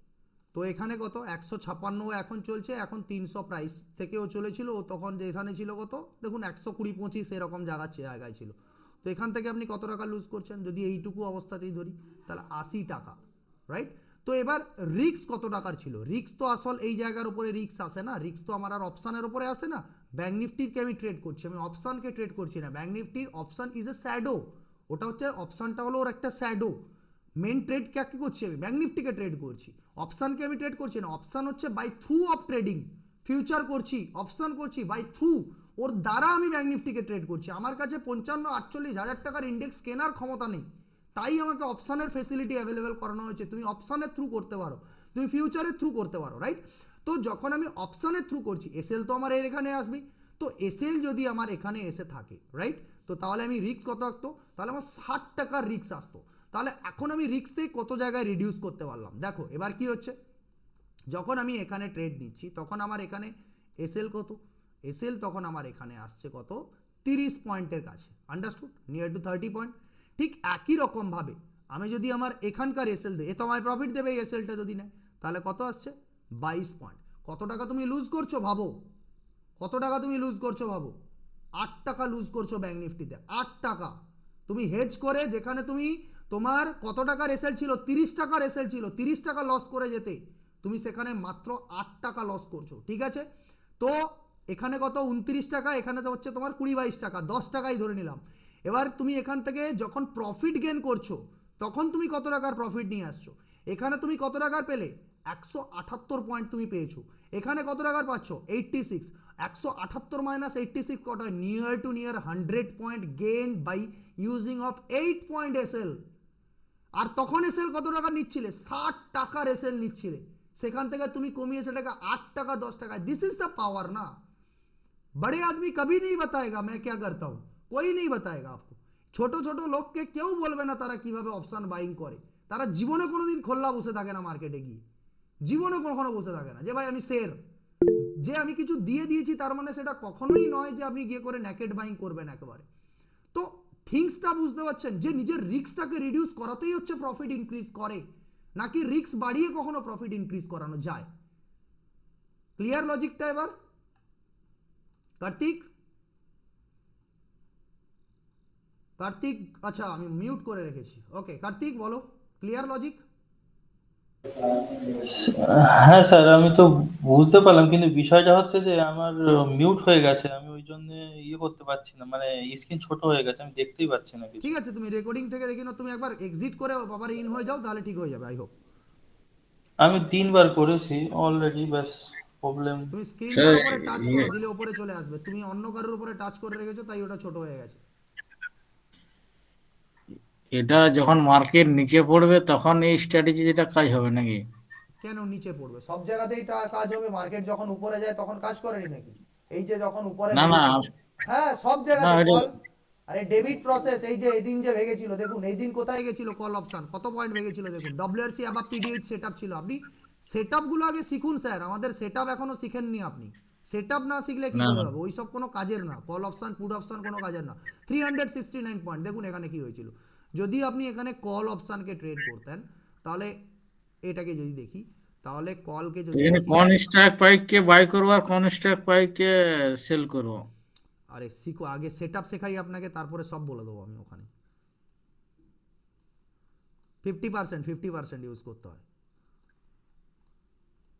তো এখানে কত, 156 এখন চলছে, এখন 300 প্রাইস থেকেও চলেছিল, ও তখন যে এখানে ছিল কত দেখুন, 120-25 এরকম জায়গায় ছিল। তো এখান থেকে আপনি কত টাকা লুজ করছেন, যদি এইটুকু অবস্থাতেই ধরি, তাহলে 80 টাকা, রাইট? তো এবার রিক্স কত টাকার ছিল, রিক্স তো আসল এই জায়গার উপরে রিক্স আসে না, রিক্স তো আমার আর অপশানের উপরে আসে না। ব্যাঙ্ক নিফটিকে আমি ট্রেড করছি, আমি অপশানকে ট্রেড করছি না। ব্যাঙ্ক নিফটির অপশান ইজ এ শ্যাডো, ওটা হচ্ছে অপশানটা হলো ওর একটা শ্যাডো, মেন ট্রেড কাকে করছি আমি? ব্যাঙ্ক নিফটিকে ট্রেড করছি, অপশানকে আমি ট্রেড করছি না। অপশান হচ্ছে buy through of trading, future করছি, অপশান করছি, বাই থ্রু ওর দ্বারা আমি ব্যাঙ্ক নিফটিকে ট্রেড করছি। আমার কাছে 55-48 হাজার টাকার ইন্ডেক্স কেনার ক্ষমতা নেই, তাই আমাকে অপশানের ফেসিলিটি অ্যাভেলেবেল করানো হয়েছে। তুমি অপশানের থ্রু করতে পারো, তুমি ফিউচারের থ্রু করতে পারো, রাইট? তো যখন আমি অপশানের থ্রু করছি, এসএল তো আমার এর এখানে আসবে, তো এসএল যদি আমার এখানে এসে থাকে, রাইট, তো তাহলে আমি রিস্ক কত আসতো? তাহলে আমার 60 টাকার রিস্ক আসতো। তাহলে এখন আমি রিস্ক থেকে কত জায়গায় রিডিউস করতে পারলাম। দেখো এবার কি হচ্ছে, যখন আমি এখানে ট্রেড নিচ্ছি তখন আমার এখানে এসএল কত? এসএল তখন আমার এখানে আসছে কত? 30 পয়েন্টের কাছে, আন্ডারস্টুড, নিয়ার টু 30 পয়েন্ট। ঠিক একই রকমভাবে আমি যদি আমার এখানকার এসএল দিই, এ তো আমায় প্রফিট দেবে এই এসএলটা যদি নেয়, তাহলে কত আসছে? 22 পয়েন্ট। কত টাকা তুমি লুজ করছো ভাবো, কত টাকা তুমি লুজ করছো ভাবো? 8 টাকা লুজ করছো ব্যাঙ্ক নিফটিতে, 8 টাকা। তুমি হেজ করে, যেখানে তুমি তোমার কত টাকার এসএল ছিল? 30 টাকার এসএল ছিল, 30 টাকা লস করে যেতে তুমি সেখানে মাত্র 8 টাকা লস করছো, ঠিক আছে? তো এখানে কত? 29 টাকা, এখানে তো হচ্ছে তোমার 20-22 টাকা, 10 টাকাই ধরে নিলাম। এবার তুমি এখান থেকে যখন প্রফিট গেন করছো তখন তুমি কত টাকার প্রফিট নিয়ে আসছো? এখানে তুমি কত টাকার পেলে? 178 পয়েন্ট তুমি পেয়েছো। এখানে কত টাকার পাচ্ছ? 86। 178 মাইনাস 86 কত হয়? Near to near 100 point gain by using of 8 point SL. আর তখন এসএল কত টাকা নিচ্ছিলে? 60 টাকার এসএল নিচ্ছিলে, সেখান থেকে তুমি কমিয়ে সেটাকে 8 টাকা 10 টাকা। দিস ইজ দ্য পাওয়ার না। बड़े आदमी कभी नहीं बताएगा मैं क्या करता हूं, कोई नहीं बताएगा आपको। ছোট ছোট লোককে কেউ বলবে না তারা কিভাবে অপশন বাইং করে। তারা জীবনে কোনোদিন খোল্লা বসে থাকে না মার্কেটে গিয়ে, জীবনে কখনো বসে থাকে না যে ভাই আমি শেয়ার, যে আমি কিছু দিয়ে দিয়েছি তার মানে সেটা কখনোই নয় যে আপনি গিয়ে করে নেকেড বাইং করবেন একেবারে। তো থিংসটা বুঝতে পারছেন যে নিজের রিস্কটাকে রিডিউস করাতেই হচ্ছে প্রফিট ইনক্রিজ করে, নাকি রিস্ক বাড়িয়ে কখনো প্রফিট ইনক্রিজ করানো যায়। ক্লিয়ার লজিকটা এবার? কার্তিক, কার্তিক, আচ্ছা আমি মিউট করে রেখেছি, ওকে কার্তিক বলো, ক্লিয়ার লজিক? হ্যাঁ স্যার, আমি তো বুঝতে পারলাম, কিন্তু বিষয়টা হচ্ছে যে আমার মিউট হয়ে গেছে, আমি ওই জন্য ইয়ে করতে পারছি না, মানে স্ক্রিন ছোট হয়ে গেছে, আমি দেখতেই পাচ্ছি না কিছু। ঠিক আছে, তুমি রেকর্ডিং থেকে দেখে নাও, তুমি একবার এক্সিট করে আবার ইন হয়ে যাও, তাহলে ঠিক হয়ে যাবে আই হোপ। আমি 3 বার করেছি অলরেডি, ব্যাস প্রবলেম। তুমি স্যার স্ক্রিনটার উপরে টাচ করো, দিলে উপরে চলে আসবে। তুমি অন্য কারোর উপরে টাচ করে রেখেছো তাই ওটা ছোট হয়ে গেছে। এটা যখন মার্কেট নিচে পড়বে তখন এই স্ট্র্যাটেজি যেটা কাজ হবে নাকি? কেন নিচে পড়বে? সব জায়গাতেই কাজ হবে। মার্কেট যখন উপরে যায় তখন কাজ করেনি নাকি? এই যে যখন উপরে না না ভেঙেছিল, হ্যাঁ সব না জায়গাতে এটা কল, আরে ডেবিট প্রসেস, এই যে এদিন যে ভেঙেছিল দেখুন, এই দিন কোথায় গেছিল কল অপশন, কত পয়েন্ট ভেঙেছিল দেখুন। ডব্লিউআরসি আবার পিডিএইচ সেটআপ ছিল। আপনি সেটআপ গুলো আগে শিখুন স্যার, আমাদের সেটআপ এখনো শিখেননি আপনি। সেটআপ না শিখলে কি না করে না হবে? ওইসব কোনো কাজের না, কল অপশন পুট অপশন কোনো কাজের না। 369 পয়েন্ট দেখুন এখানে কি হয়েছিল। যদি আপনি এখানে কল অপশনকে ট্রেড করতেন, তাহলে এটাকে যদি দেখি, তাহলে কলকে যদি এখানে দেখি, কোন স্ট্রাইক প্রাইস কে বাই করবো আর কোন স্ট্রাইক প্রাইস কে সেল করবো? আরে শিখো আগে, সেটআপ শেখাই আপনাকে, তারপরে সব বলে দেবো আমি। ওখানে 50% ইউজ করতে হয়।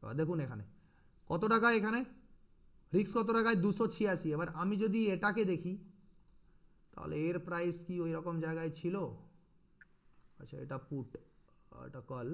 এবার দেখুন এখানে কত টাকা, এখানে রিস্ক কত টাকায়? 286। এবার আমি যদি এটাকে দেখি তাহলে এর প্রাইস কি ওই রকম জায়গায় ছিল? আচ্ছা এটা পুট, এটা কল,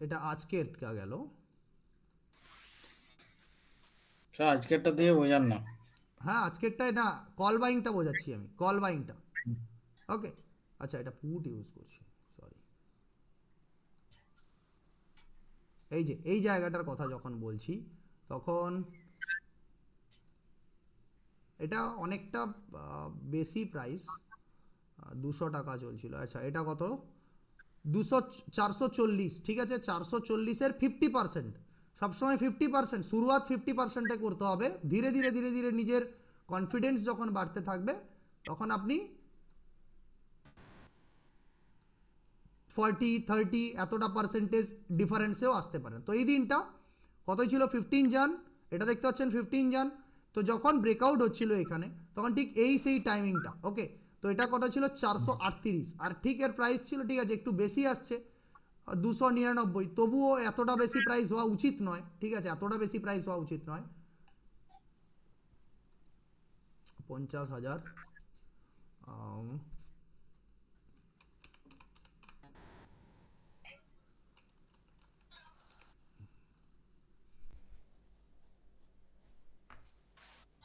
এটা আজকের কা গেল। স্যার আজকেরটা দিয়ে বোঝান না। হ্যাঁ আজকেরটা, এটা কল বাইংটা বোঝাচ্ছি আমি, কল বাইংটা, ওকে। আচ্ছা এটা পুট ইউজ করছি, সরি। এই যে এই জায়গাটার কথা যখন বলছি তখন এটা অনেকটা বেশি প্রাইস, 200 টাকা চলছিল। আচ্ছা এটা কত? 440, ঠিক আছে। 440-এর 50%, সবসময় 50%, শুরুয়াত 50%-এ করতে হবে। ধীরে ধীরে ধীরে ধীরে নিজের কনফিডেন্স যখন বাড়তে থাকবে তখন আপনি 40-30 এতটা পার্সেন্টেজ ডিফারেন্সেও আসতে পারেন। তো এই দিনটা কতই ছিল 15 জান, এটা দেখতে পাচ্ছেন 15 জান। তো যখন ব্রেকআউট হচ্ছিল এখানে তখন ঠিক সেই টাইমিংটা, ওকে। তো এটা কত ছিল 438, আর ঠিক এর প্রাইস ছিল, ঠিক আছে, একটু বেশি আসছে 299, তবুও এতটা বেশি প্রাইস হওয়া উচিত নয়, ঠিক আছে, এতটা বেশি প্রাইস হওয়া উচিত নয়। 50,000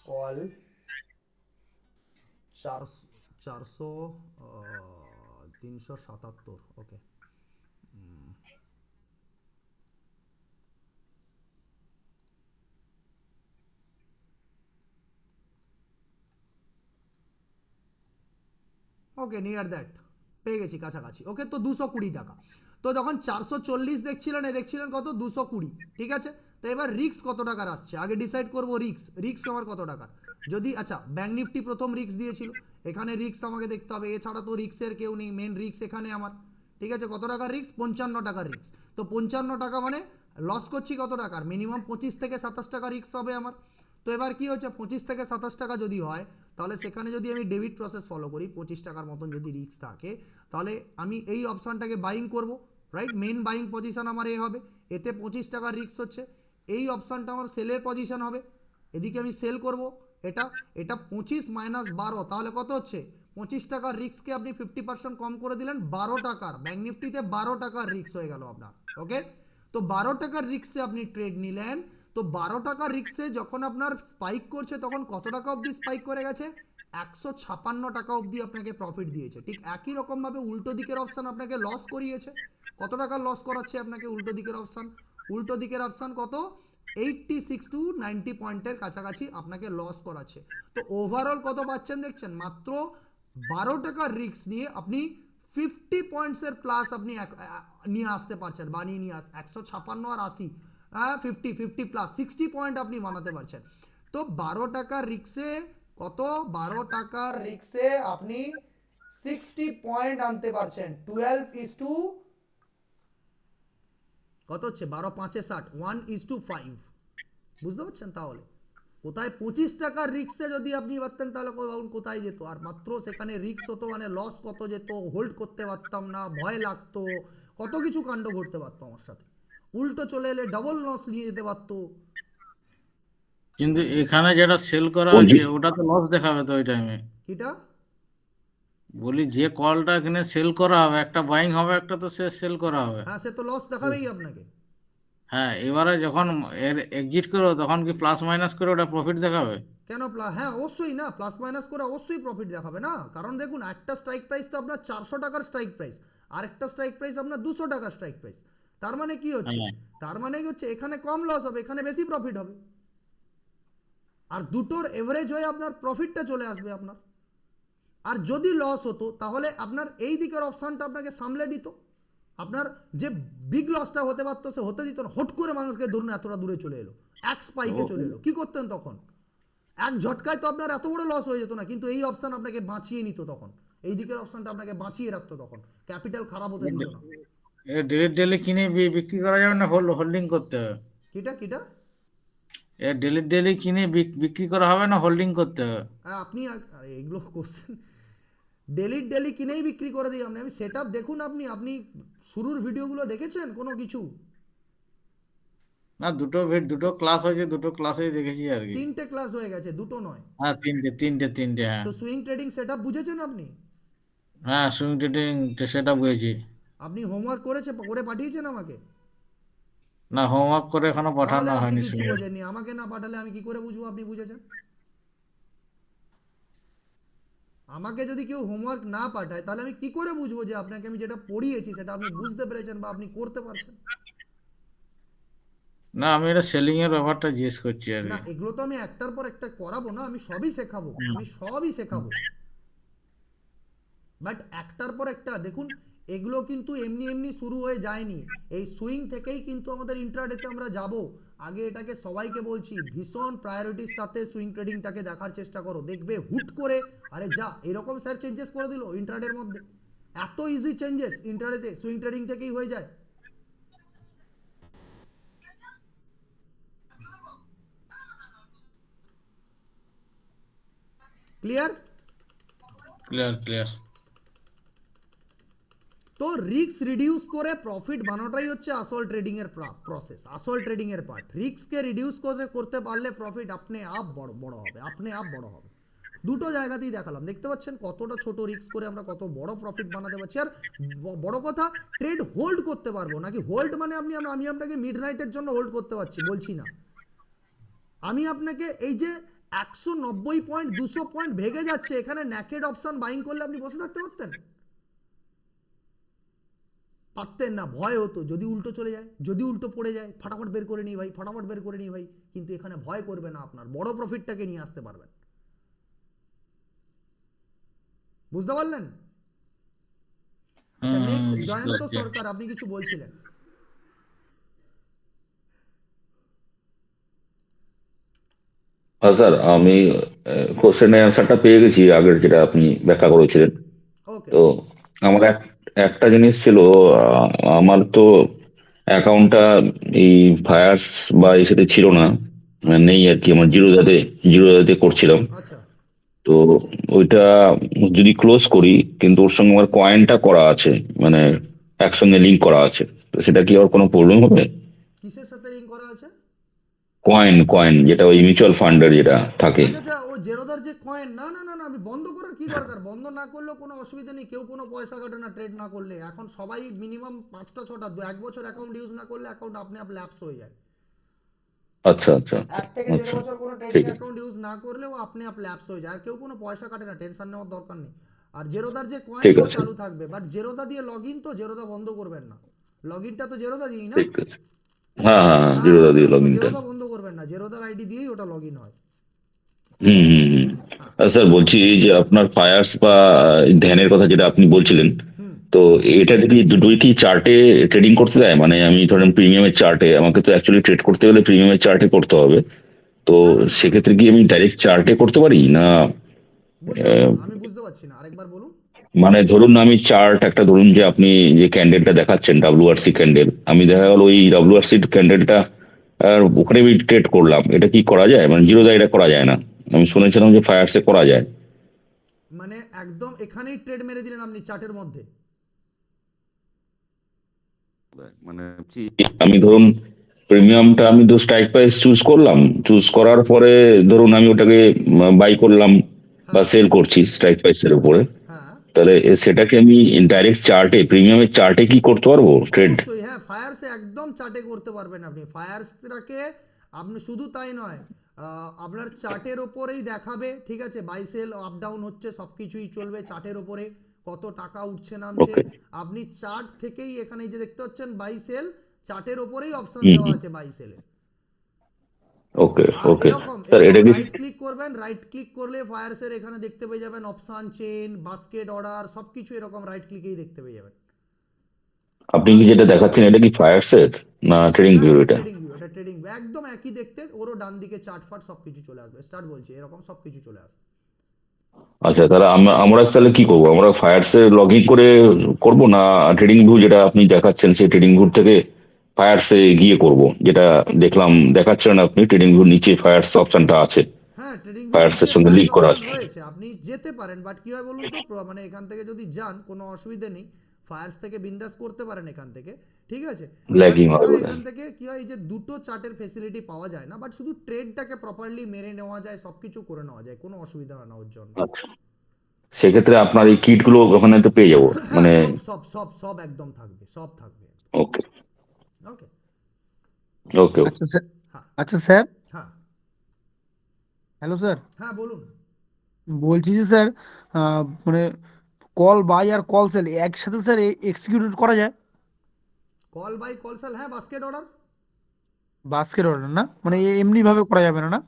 call 377, okay. Okay, near that পেয়ে গেছি, কাছাকাছি, ওকে। তো 220 টাকা। তো যখন 440 দেখছিলেন, দেখছিলেন কত 220, ঠিক আছে। তো এবার রিক্স কত টাকার আসছে আগে ডিসাইড করবো। রিক্স আমার কত টাকার, যদি আচ্ছা ব্যাঙ্ক নিফটি প্রথম রিক্স দিয়েছিল, এখানে রিক্স আমাকে দেখতে হবে, এছাড়া তো রিক্সের কেউ নেই, মেন রিক্স এখানে আমার, ঠিক আছে। কত টাকার রিক্স? 55 টাকার রিক্স। তো 55 টাকা মানে লস করছি কত টাকার, মিনিমাম 25 থেকে 27 টাকা রিক্স হবে আমার। তো এবার কি হচ্ছে, 25 থেকে 27 টাকা যদি হয়, তাহলে সেখানে যদি আমি ডেবিট প্রসেস ফলো করি, 25 টাকার মতন যদি রিস্ক থাকে, তাহলে আমি এই অপশানটাকে বাইং করব, রাইট। মেন বাইং পজিশন আমার এ হবে, এতে 25 টাকার রিস্ক হচ্ছে। এই অপশানটা আমার সেলের পজিশন হবে, এদিকে আমি সেল করব। এটা 25 মাইনাস 12, তাহলে কত হচ্ছে? 25 টাকার রিস্ককে আপনি 50% কম করে দিলেন, 12 টাকার। ব্যাঙ্ক নিফটিতে 12 টাকার রিস্ক হয়ে গেল আপনার, ওকে। তো 12 টাকার রিস্কে আপনি ট্রেড নিলেন। তো 12 টাকার রিক্সে যখন আপনার স্পাইক করছে, তখন কত টাকা অবধি স্পাইক করে গেছে? 156 টাকা অবধি আপনাকে প্রফিট দিয়েছে। ঠিক একই রকমভাবে উল্টো দিকের অপশান আপনাকে লস করিয়েছে। কত টাকা লস করাচ্ছে আপনাকে উল্টো দিকের অপশান? উল্টো দিকের অপশান কত? 86 টু 90 পয়েন্টের কাছাকাছি আপনাকে লস করাচ্ছে। তো ওভারঅল কত পাচ্ছেন দেখছেন? মাত্র 12 টাকার রিক্স নিয়ে আপনি 50 পয়েন্টসের প্লাস আপনি নিয়ে আসতে পারছেন, বানিয়ে নিয়ে 156 আর 80, 50 প্লাস 60 পয়েন্ট আপনি বানাতে পারছেন। তো 12 টাকার রিক্সে কত? 12 টাকার রিক্সে আপনি 60 পয়েন্ট আনতে পারছেন। 12 কত হচ্ছে? 12 5 60, 1:5, বুঝতে পারছেন? তাহলে কোথায় 25 টাকার রিক্সে যদি আপনি পারতেন, তাহলে কোথায় যেত? আর মাত্র সেখানে রিক্স হতো মানে লস কত যেত, হোল্ড করতে পারতাম না, ভয় লাগতো, কত কিছু কাণ্ড ঘটতে পারতো আমার সাথে। উল্টো চলে এলে ডাবল লস নিয়ে যেতে পারতো। কিন্তু এখানে যেটা সেল করা বলছি হচ্ছে ওটা তো লস দেখাবে তো ওই টাইমে। কিটা? বলি যে কলটা এখানে সেল করা হবে, একটা বাইং হবে, একটা তো সে সেল করা হবে। হ্যাঁ, সে তো লস দেখাবেই আপনাকে। হ্যাঁ, এবারে যখন এর এক্সিট করো তখন কি প্লাস মাইনাস করে ওটা প্রফিট দেখাবে? কেন হ্যাঁ, অবশ্যই না, প্লাস মাইনাস করে অবশ্যই প্রফিট দেখাবে না। কারণ দেখুন, একটা স্ট্রাইক প্রাইস তো আপনার 400 টাকার স্ট্রাইক প্রাইস, আর একটা স্ট্রাইক প্রাইস আপনার 200 টাকার স্ট্রাইক প্রাইস। তার মানে কি হচ্ছে? হ্যাঁ। তার মানে কি হচ্ছে? এখানে কম লস হবে, এখানে বেশি প্রফিট হবে। আর দুটোর এভারেজ হয়ে আপনার প্রফিটটা চলে আসবে আপনার। আর যদি লস হতো, তাহলে আপনার এই দিকের অপশানটা আপনাকে সামলে দিত। আপনার যে বিগ লসটা হতে পারতো, সে হতে দিত না। হট করে মানুষকে ধরুন এতটা দূরে চলে এলো, এক স্পাইকে চলে এলো, কি করতেন তখন? এক ঝটকায় তো আপনার এত বড় লস হয়ে যেত না, কিন্তু এই অপশান আপনাকে বাঁচিয়ে নিত তখন। এই দিকের অপশানটা আপনাকে বাঁচিয়ে রাখতো, তখন ক্যাপিটাল খারাপ হতে দিত না। ডেলি ডেলি কিনে বিক্রি করা যাবে না, হোল্ডিং করতে হবে? কিটা? ডেলি ডেলি কিনে বিক্রি করা হবে না, হোল্ডিং করতে হবে? আপনি আরে এগুলো কোশ্চেন, ডেলি কিনেই বিক্রি করে দিই আপনি। আমি সেট আপ দেখুন, আপনি শুরুর ভিডিওগুলো দেখেছেন কোনো কিছু? না, দুটো ক্লাস হয়েছে, দুটো ক্লাসেই দেখেছি আর কি। 3টে ক্লাস হয়ে গেছে, দুটো নয়। হ্যাঁ, তিনটে, হ্যাঁ। তো সুইং ট্রেডিং সেট আপ বুঝেছেন আপনি? হ্যাঁ, সুইং ট্রেডিং সেটা বুঝেছি। আপনি হোমওয়ার্ক করে পাঠিয়েছেন আমাকে? না, হোমওয়ার্ক করে এখনো তাহলে পাঠানো আপনি হয়নি কিছু সুইং। বোঝেননি। আমাকে না পাঠালে আমি কি করে বুঝবো আপনি বুঝেছেন? আমাকে যদি কেউ হোমওয়ার্ক না পাঠায়, তাহলে আমি কি করে বুঝবো যে আপনাকে আমি যেটা পড়িয়েছি সেটা আপনি বুঝতে পেরেছেন বা আপনি করতে পারছেন? না, আমি এটা সেলিং এর ব্যাপারটা জিজ্ঞেস করছি আর না, কি। এগুলো তো আমি একটার পর একটা করাবো না, আমি সবই শেখাবো, হুম। বাট একটার পর একটা দেখুন, এগুলো কিন্তু এমনি এমনি শুরু হয়ে যায়নি, এই সুইং থেকেই কিন্তু আমাদের ইন্ট্রাডেতে আমরা যাব। আগে এটাকে সবাইকে বলছি ভীষণ প্রায়োরিটির সাথে সুইং ট্রেডিংটাকে দেখার চেষ্টা করো, দেখবে হুট করে আরে যা এরকম স্যার চেঞ্জেস করে দিল ইন্ট্রাডের মধ্যে, এত ইজি চেঞ্জেস ইন্ট্রাডেতে সুইং ট্রেডিং থেকেই হয়ে যায়। ক্লিয়ার? ক্লিয়ার। তো রিস্ক রিডিউস করে প্রফিট বানানোটাই হচ্ছে আসল ট্রেডিং এর প্রসেস, আসল ট্রেডিং এর পার্ট। রিস্ককে রিডিউস করতে পারলে প্রফিট আপনি আপ বড় হবে, আপনি আপ বড় হবে। দুটো জায়গাতেই দেখালাম, দেখতে পাচ্ছেন কতটা ছোট রিস্ক করে আমরা কত বড় প্রফিট বানাতে পারছি। আর বড় কথা, ট্রেড হোল্ড করতে পারবো নাকি, হোল্ড মানে আমি আপনাকে মিডনাইটের জন্য হোল্ড করতে পারছি বলছি না, আমি আপনাকে এই যে 190 পয়েন্ট 200 পয়েন্ট ভেঙে যাচ্ছে এখানে ন্যাকেড অপশন বাইং করলে আপনি বসে থাকতে পারতেন? পারতেন না, ভয় হতো যদি উল্টো চলে যায়, যদি উল্টো পড়ে যায়, ফটাফট বের করে নিই ভাই, ফটাফট বের করে নিই ভাই। কিন্তু এখানে ভয় করবে না, আপনার বড় প্রফিটটাকে নিয়ে আসতে পারবেন। বুঝতে পারলেন? আচ্ছা, নেক্সট জয়ন্ত সরকার, আপনি কিছু বলছিলেন। হ্যাঁ স্যার, আমি কোশ্চেনের অ্যান্সারটা পেয়ে গেছি আগের যেটা আপনি ব্যাখ্যা করেছিলেন। ওকে। তো আমার একটা জিনিস ছিল, আহ, আমার তো অ্যাকাউন্টটা এই ফায়ার্স বা এই সাথে ছিল না, নেই আর কি, আমার জিরোদাতে করছিলাম। আচ্ছা, তো ওইটা যদি ক্লোজ করি, কিন্তু ওর সঙ্গে আমার কয়েনটা করা আছে, মানে একসঙ্গে লিঙ্ক করা আছে, তো সেটা কি আর কোনো প্রবলেম হবে? কিসের সাথে লিঙ্ক করা আছে? কয়েন যেটা ওই মিউচুয়াল ফান্ডের যেটা থাকে। আচ্ছা আচ্ছা, ও জেরোদার যে কয়েন, না না না না, আমি বন্ধ করার কি দরকার, বন্ধ না করলেও কোনো অসুবিধা নেই, কেউ কোনো পয়সা কাটে না ট্রেড না করলে। এখন সবাই মিনিমাম 5টা 6টা 1 বছর অ্যাকাউন্ট ইউজ না করলে অ্যাকাউন্ট আপনি আপ ল্যাপস হয়ে যায়। আচ্ছা আচ্ছা আচ্ছা 1 থেকে 1.5 আচ্ছা, বছর কোনো ট্রেডিং ঠিক আছে। অ্যাকাউন্ট ইউজ না করলেও আপনি আপ ল্যাপস হয়ে যায়, আর কেউ কোনো পয়সা কাটে না, টেনশন নেওয়ার দরকার নেই। আর জেরোদার যে কয়েন ঠিক ও আছে। চালু থাকবে, বাট জেরোদা দিয়ে লগ ইন, তো জেরোদা বন্ধ করবেন না, লগ ইনটা তো জেরোদা দিয়েই না। ঠিক আছে। হ্যাঁ হ্যাঁ হ্যাঁ, হ্যাঁ জিরোদা হ্যাঁ দিয়ে হ্যাঁ, লগ তো ইনটা। জেরোদা বন্ধ করবেন না, জেরোদার আইডি দিয়েই ওটা লগ ইন হয়। হুম হুম হুম। হ্যাঁ। স্যার বলছি, এই যে আপনার ফায়ার্স বা ধ্যানের কথা যেটা আপনি বলছিলেন, হুম। তো এটা কি দুটোই কি চার্টে ট্রেডিং করতে দেয়? মানে আমি ধরেন প্রিমিয়ামের চার্টে, আমাকে তো অ্যাকচুয়ালি ট্রেড করতে গেলে প্রিমিয়ামের চার্টে করতে হবে, তো না না না, সেক্ষেত্রে কি আমি ডাইরেক্ট চার্টে করতে পারি না? বুঝলাম না, আমি বুঝতে পারছি না, আরেকবার বলুন। মানে ধরুন আমি চার্ট একটা, ধরুন যে আপনি যে ক্যান্ডেলটা দেখাচ্ছেন ডাব্লিউআরসি ক্যান্ডেল, আমি দেখা গেল ওই ডাব্লিউআরসি ক্যান্ডেলটা আর ওখানে আমি ট্রেড করলাম, এটা কি করা যায়? মানে জিরো দা এটা করা যায় না, আমি শুনেছিলাম যে ফায়ার্সে করা যায়। মানে একদম এখানেই ট্রেড মেরে দিলেন আপনি চার্টের মধ্যে? মানে আমি ধরুন প্রিমিয়ামটা আমি তো স্ট্রাইক প্রাইস চুজ করলাম, চুজ করার পরে ধরুন আমি ওটাকে বাই করলাম বা হ্যাঁ সেল করছি স্ট্রাইক প্রাইসের উপরে, হ্যাঁ, তাহলে সেটাকে আমি ডাইরেক্ট চার্টে, প্রিমিয়ামের চার্টে কি করতে পারবো ট্রেড? অবশ্যই হ্যাঁ, ফায়ার্সে একদম চার্টে করতে পারবেন আপনি। ফায়ার্সটাকে আপনি শুধু তাই নয়, আপনার চার্টের ওপরেই দেখাবে, ঠিক আছে, বাই সেল আপ ডাউন হচ্ছে, সব কিছুই চলবে চার্টের ওপরে, কত টাকা উঠছে নামছে। ওকে। আপনি চার্ট থেকেই এখানে এই যে দেখতে পাচ্ছেন বাই সেল, চার্টের ওপরেই অপশন হুম দেওয়া হুম। আছে বাই সেলের। ওকে আর ওকে। এরকম স্যার এরকম এটা কি, রাইট ক্লিক করবেন, রাইট ক্লিক করলে ফায়ার্সের এখানে দেখতে পেয়ে যাবেন অপশন, চেন, বাস্কেট অর্ডার, সবকিছু এরকম রাইট ক্লিকেই দেখতে পেয়ে যাবেন। আপনি কি যেটা দেখাচ্ছেন এটা কি ফায়ার্সের না ট্রেডিং হ্যাঁ ভিউ এটা এটা? ট্রেডিং ভিউ, এটা ট্রেডিং ভিউ একদম একই দেখতে, ওরও ডান দিকে চার্ট ফার্ট সবকিছু চলে আসবে, স্টার্ট বলছি এরকম সবকিছু চলে আসবে। আচ্ছা, তাহলে আমরা তাহলে কি করবো, আমরা ফায়ার্সে লগ ইন করে করব না ট্রেডিং ভিউ যেটা আপনি দেখাচ্ছেন সেই ট্রেডিং ভিউ থেকে ফায়ার্সে গিয়ে করব, যেটা দেখলাম দেখাচ্ছেন আপনি ট্রেডিং ভিউ নিচে ফায়ার্স অপশনটা আছে, হ্যাঁ ট্রেডিং ভিউ নিচে ফায়ার্সের সঙ্গে ফায়ার্স লিঙ্ক করা অপশন আছে। রয়েছে, আপনি যেতে পারেন, বাট কি হয় বলুন তো, মানে এখান থেকে যদি যান কোনো অসুবিধা নেই, ফায়ার্স থেকে বিন্দাস করতে পারেন এখান থেকে, ঠিক আছে। এবার ল্যাগিং কি হবে হয় বোধহয়। এখান থেকে কি হয়, এই যে দুটো চার্টের ফেসিলিটি পাওয়া যায় না, বাট শুধু ট্রেডটাকে প্রপারলি মেরে নেওয়া যায়, সবকিছু করে নেওয়া যায়, কোনো অসুবিধা হয় না ওর জন্য। আচ্ছা, সেক্ষেত্রে আপনার এই কিট গুলো ওখানে তো পেয়ে যাবো হ্যাঁ মানে? সব সব সব সব একদম থাকবে, সব থাকবে। ওকে ওকে। ওকে। আচ্ছা স্যার, হ্যাঁ আচ্ছা স্যার, হ্যাঁ হ্যালো স্যার, হ্যাঁ বলুন। বলছি যে স্যার, মানে কল বাই আর কল সেল একসাথে স্যার এক্সিকিউট করা যায়? কল বাই কল সেল, হ্যাঁ বাস্কেট অর্ডার। বাস্কেট অর্ডার না, মানে হ্যাঁ এমনি ভাবে করা যাবে না না?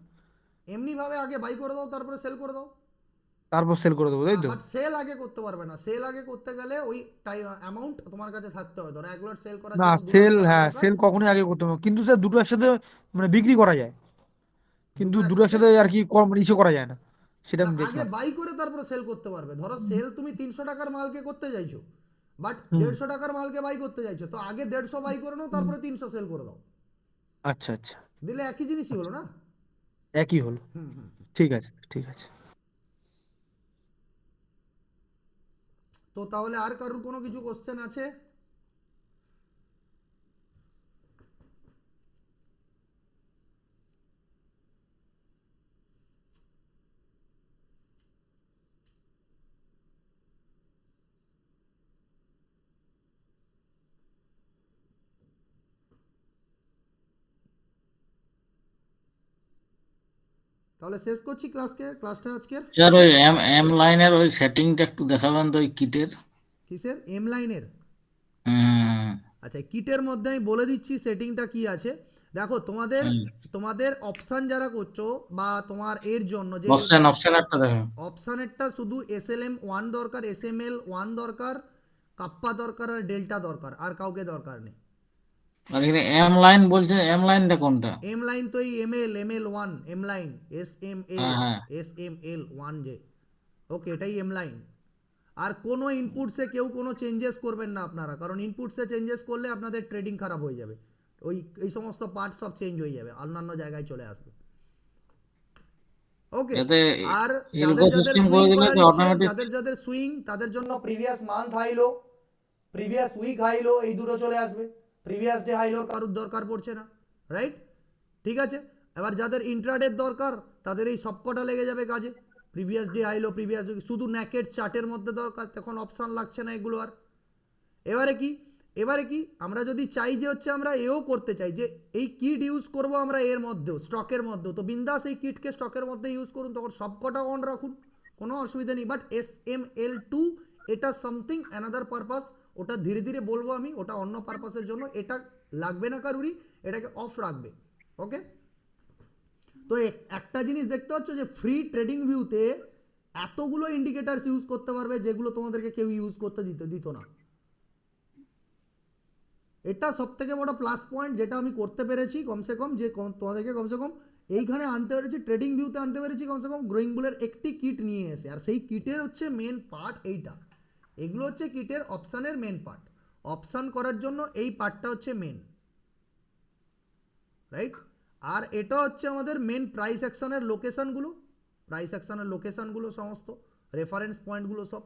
এমনি ভাবে আগে বাই করে দাও তারপরে সেল করে দাও। তারপর সেল করে দেবো, তাই তো? বাট সেল আগে করতে পারবে না, সেল আগে করতে গেলে ওই টাইম অ্যামাউন্ট তোমার কাছে থাকতে হবে, ধরো 1 লট সেল করার না, জন্য 2 লাখ সেল, টাকা হ্যাঁ, দরকার। সেল কখনোই আগে করতে হবে না। কিন্তু স্যার দুটো একসাথে মানে বিক্রি করা যায়, কিন্তু দুটো দুটো একসাথে একসাথে আর কি কম ইস্যু করা যায় না, সেটা না, আমি আগে দেখলাম। বাই করে তারপরে সেল করতে পারবে। ধরো সেল তুমি 300 টাকার মালকে করতে চাইছো, বাট হুম 150 টাকার মালকে বাই করতে চাইছো, তো আগে 150 বাই করে নাও, হুম। তারপরে 300 সেল করে দাও, আচ্ছা আচ্ছা দিলে একই জিনিসই হলো আচ্ছা, না। একই হলো। হুম হুম। ঠিক আছে, ঠিক আছে। তো তাহলে আর কারোর কোনো কিছু কোশ্চেন আছে? তাহলে শেষ করছি ক্লাসটা আজকের। স্যার ওই এম এম লাইনের ওই সেটিংটা একটু দেখাবেন তো ওই কিটের। কিসের? এম লাইনের? হুম আচ্ছা, কিটের মধ্যে আমি বলে দিচ্ছি সেটিংটা কি আছে। দেখো তোমাদের হুম। তোমাদের অপশান যারা করছো বা তোমার এর জন্য যে অপশন অপশন একটা দেখেন। অপশানেরটা শুধু SLM 1 দরকার, SML 1 দরকার, কাপ্পা দরকার, আর ডেল্টা দরকার, আর কাউকে দরকার নেই। আর এখানে এম লাইন বলছে, এম লাইনটা কোনটা? এম লাইন তো এই ML 1, এম লাইন, SML, হ্যাঁ হ্যাঁ। SML 1 যে, ওকে, এটাই এম লাইন। আর কোনো ইনপুটসে কেউ কোনো চেঞ্জেস করবেন না আপনারা, কারণ ইনপুটসে চেঞ্জেস করলে আপনাদের ট্রেডিং খারাপ হয়ে যাবে। ওই এই সমস্ত পার্ট সব চেঞ্জ হয়ে যাবে, অন্যান্য জায়গায় চলে আসবে। ওকে। যাতে আর এলগো যাদের যাদের সিস্টেম সুইং করে দিলে করার যে ইচ্ছে, অটোমেটিক। যাদের যাদের সুইং, তাদের জন্য প্রিভিয়াস মান্থ হাইলো, প্রিভিয়াস উইক হাইলো, এই দুটো চলে আসবে। প্রিভিয়াস ডে হাইলোর কারোর দরকার পড়ছে না, রাইট? ঠিক আছে। এবার যাদের ইন্ট্রাডের দরকার, তাদের এই সবকটা লেগে যাবে কাজে। প্রিভিয়াস ডে হাইলো, প্রিভিয়াস উইক, শুধু নেকেট চার্টের মধ্যে দরকার, তখন অপশান লাগছে না এগুলো আর। এবারে কি, এবারে কি আমরা যদি চাই যে হচ্ছে আমরা এও করতে চাই যে এই কিট ইউজ করব আমরা এর মধ্যেও, স্টকের মধ্যেও, তো বিন্দাস এই কিটকে স্টকের মধ্যে ইউজ করুন, তখন সবকটা অন রাখুন, কোনো অসুবিধা নেই। বাট SML2 এটা সামথিং অ্যানাদার পারপাস, ওটা ধীরে ধীরে বলবো আমি, ওটা অন্য পারপাসের জন্য, এটা লাগবে না কারুরই, এটাকে অফ রাখবে। ওকে। তো একটা জিনিস দেখতে পাচ্ছ যে ফ্রি ট্রেডিং ভিউতে এতগুলো ইন্ডিকেটারস ইউজ করতে পারবে যেগুলো তোমাদেরকে কেউ ইউজ করতে দিত না। এটা সব থেকে বড় প্লাস পয়েন্ট যেটা আমি করতে পেরেছি, কমসে কম যে তোমাদেরকে কমসে কম এইখানে আনতে পেরেছি, ট্রেডিং ভিউতে আনতে পেরেছি, কমসে কম গ্রোয়িং বুলের একটি কিট নিয়ে এসে। আর সেই কিটের হচ্ছে মেন পার্ট এইটা, এগুলো হচ্ছে কিটের অপশানের মেন পার্ট। অপশান করার জন্য এই পার্টটা হচ্ছে মেন, রাইট? আর এটা হচ্ছে আমাদের মেন প্রাইস অ্যাকশনের লোকেশনগুলো, প্রাইস অ্যাকশনের লোকেশনগুলো, সমস্ত রেফারেন্স পয়েন্টগুলো সব।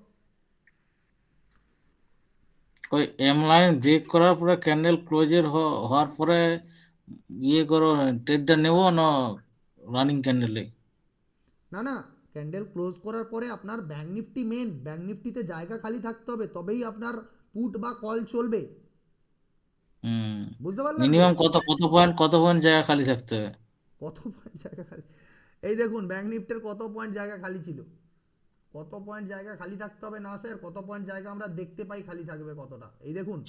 ওই এম লাইন ব্রেক করার পরে ক্যান্ডেল ক্লোজের হওয়ার পরে ইয়ে করো, ট্রেডটা নেবো না রানিং ক্যান্ডেলে? না না, ক্যান্ডেল ক্লোজ করার পরে আপনার ব্যাঙ্ক নিফটি মেন, ব্যাঙ্ক নিফটিতে জায়গা খালি থাকতে হবে, তবেই আপনার পুট বা কল চলবে। হুম। বুঝতে পারলেন তো? মিনিমাম কত পয়েন্ট জায়গা খালি থাকতে হবে? কত পয়েন্ট জায়গা খালি, এই দেখুন ব্যাঙ্ক নিফটির কত পয়েন্ট জায়গা খালি ছিল, কত পয়েন্ট জায়গা খালি থাকতে হবে না স্যার, কত পয়েন্ট জায়গা আমরা দেখতে পাই খালি থাকবে কতটা, এই দেখুন,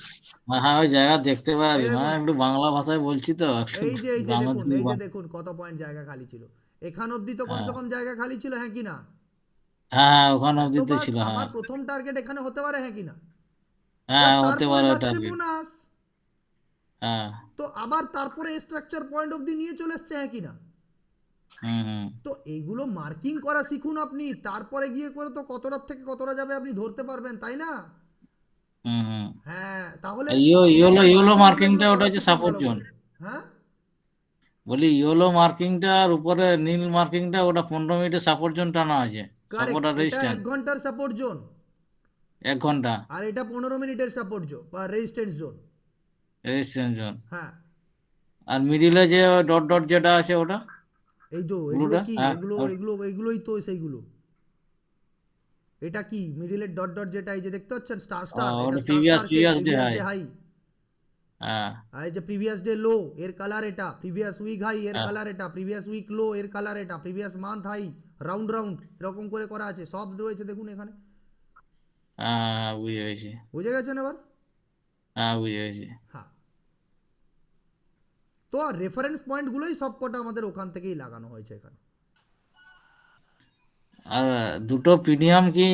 হ্যাঁ হ্যাঁ, ওই জায়গা দেখতে এই পারি, মানে দেখুন, একটু বাংলা ভাষায় বলছি তো, একটু এই যে গ্রামের দেখুন, দিকে এই যে দেখুন কত পয়েন্ট জায়গা খালি ছিল, এখান অবধি তো হ্যাঁ কমসে কম জায়গা খালি ছিল, হ্যাঁ কি না? হ্যাঁ হ্যাঁ, ওখানে অবধি তো তো বাস ছিল, আমার হ্যাঁ। প্রথম টার্গেট এখানে হতে পারে, হ্যাঁ কি না? এবার হ্যাঁ, হতে তারপরে পারে যাচ্ছে টার্গেট। বোনাস, হ্যাঁ। তো আবার তারপরে স্ট্রাকচার পয়েন্ট অবধি নিয়ে চলে এসছে, হ্যাঁ কি না? হুম হুম তো এইগুলো মার্কিং করা শিখুন আপনি, তারপরে গিয়ে করে তো কতটার থেকে কতটা যাবে আপনি ধরতে পারবেন, তাই না? হুম হুম। হ্যাঁ, তাহলে আর এই ইয়োলো ক্লাসে আপনি এগুলো মার্কিংটা ওটা করা হচ্ছে শিখুন সাপোর্ট ভালো জোন। করে। হ্যাঁ, বলি ইয়োলো মার্কিংটা আর উপরে নীল মার্কিংটা ওটা 15 মিনিটের সাপোর্ট জোন টানা আছে। সাপোর্ট কারেক্ট, আর এটা রেজিস্ট্যান্স 1 ঘন্টার সাপোর্ট জোন, 1 ঘন্টা আর এটা 15 মিনিটের সাপোর্ট জোন বা রেজিস্ট্যান্স জোন। Resistance zone. হ্যাঁ, আর মিডিলে যে ডট ডট যেটা আছে ওটা, এই তো এগুলো ব্লুটা, কি, হ্যাঁ এগুলোই তো সেইগুলো। এটা কি মিডিলের ডট ডট যেটা, এই যে দেখতে পাচ্ছেন স্টার স্টার, এটা ওটা স্টার স্টার কে previous day previous high. Day high, হ্যাঁ আর এই যে প্রিভিয়াস ডে লো এর কালার এটা, প্রিভিয়াস উইক হাই এর হ্যাঁ কালার এটা, প্রিভিয়াস উইক লো এর কালার এটা, previous month high, round round এরকম করে করা আছে, সব রয়েছে দেখুন এখানে। হ্যাঁ হ্যাঁ, বুঝে গেছি। বুঝে গেছেন এবার? হ্যাঁ বুঝে গেছি। হ্যাঁ। তো আর রেফারেন্স পয়েন্টগুলোই সব কটা আমাদের ওখান থেকেই লাগানো হয়েছে এখানে। আর দুটো প্রিমিয়াম কি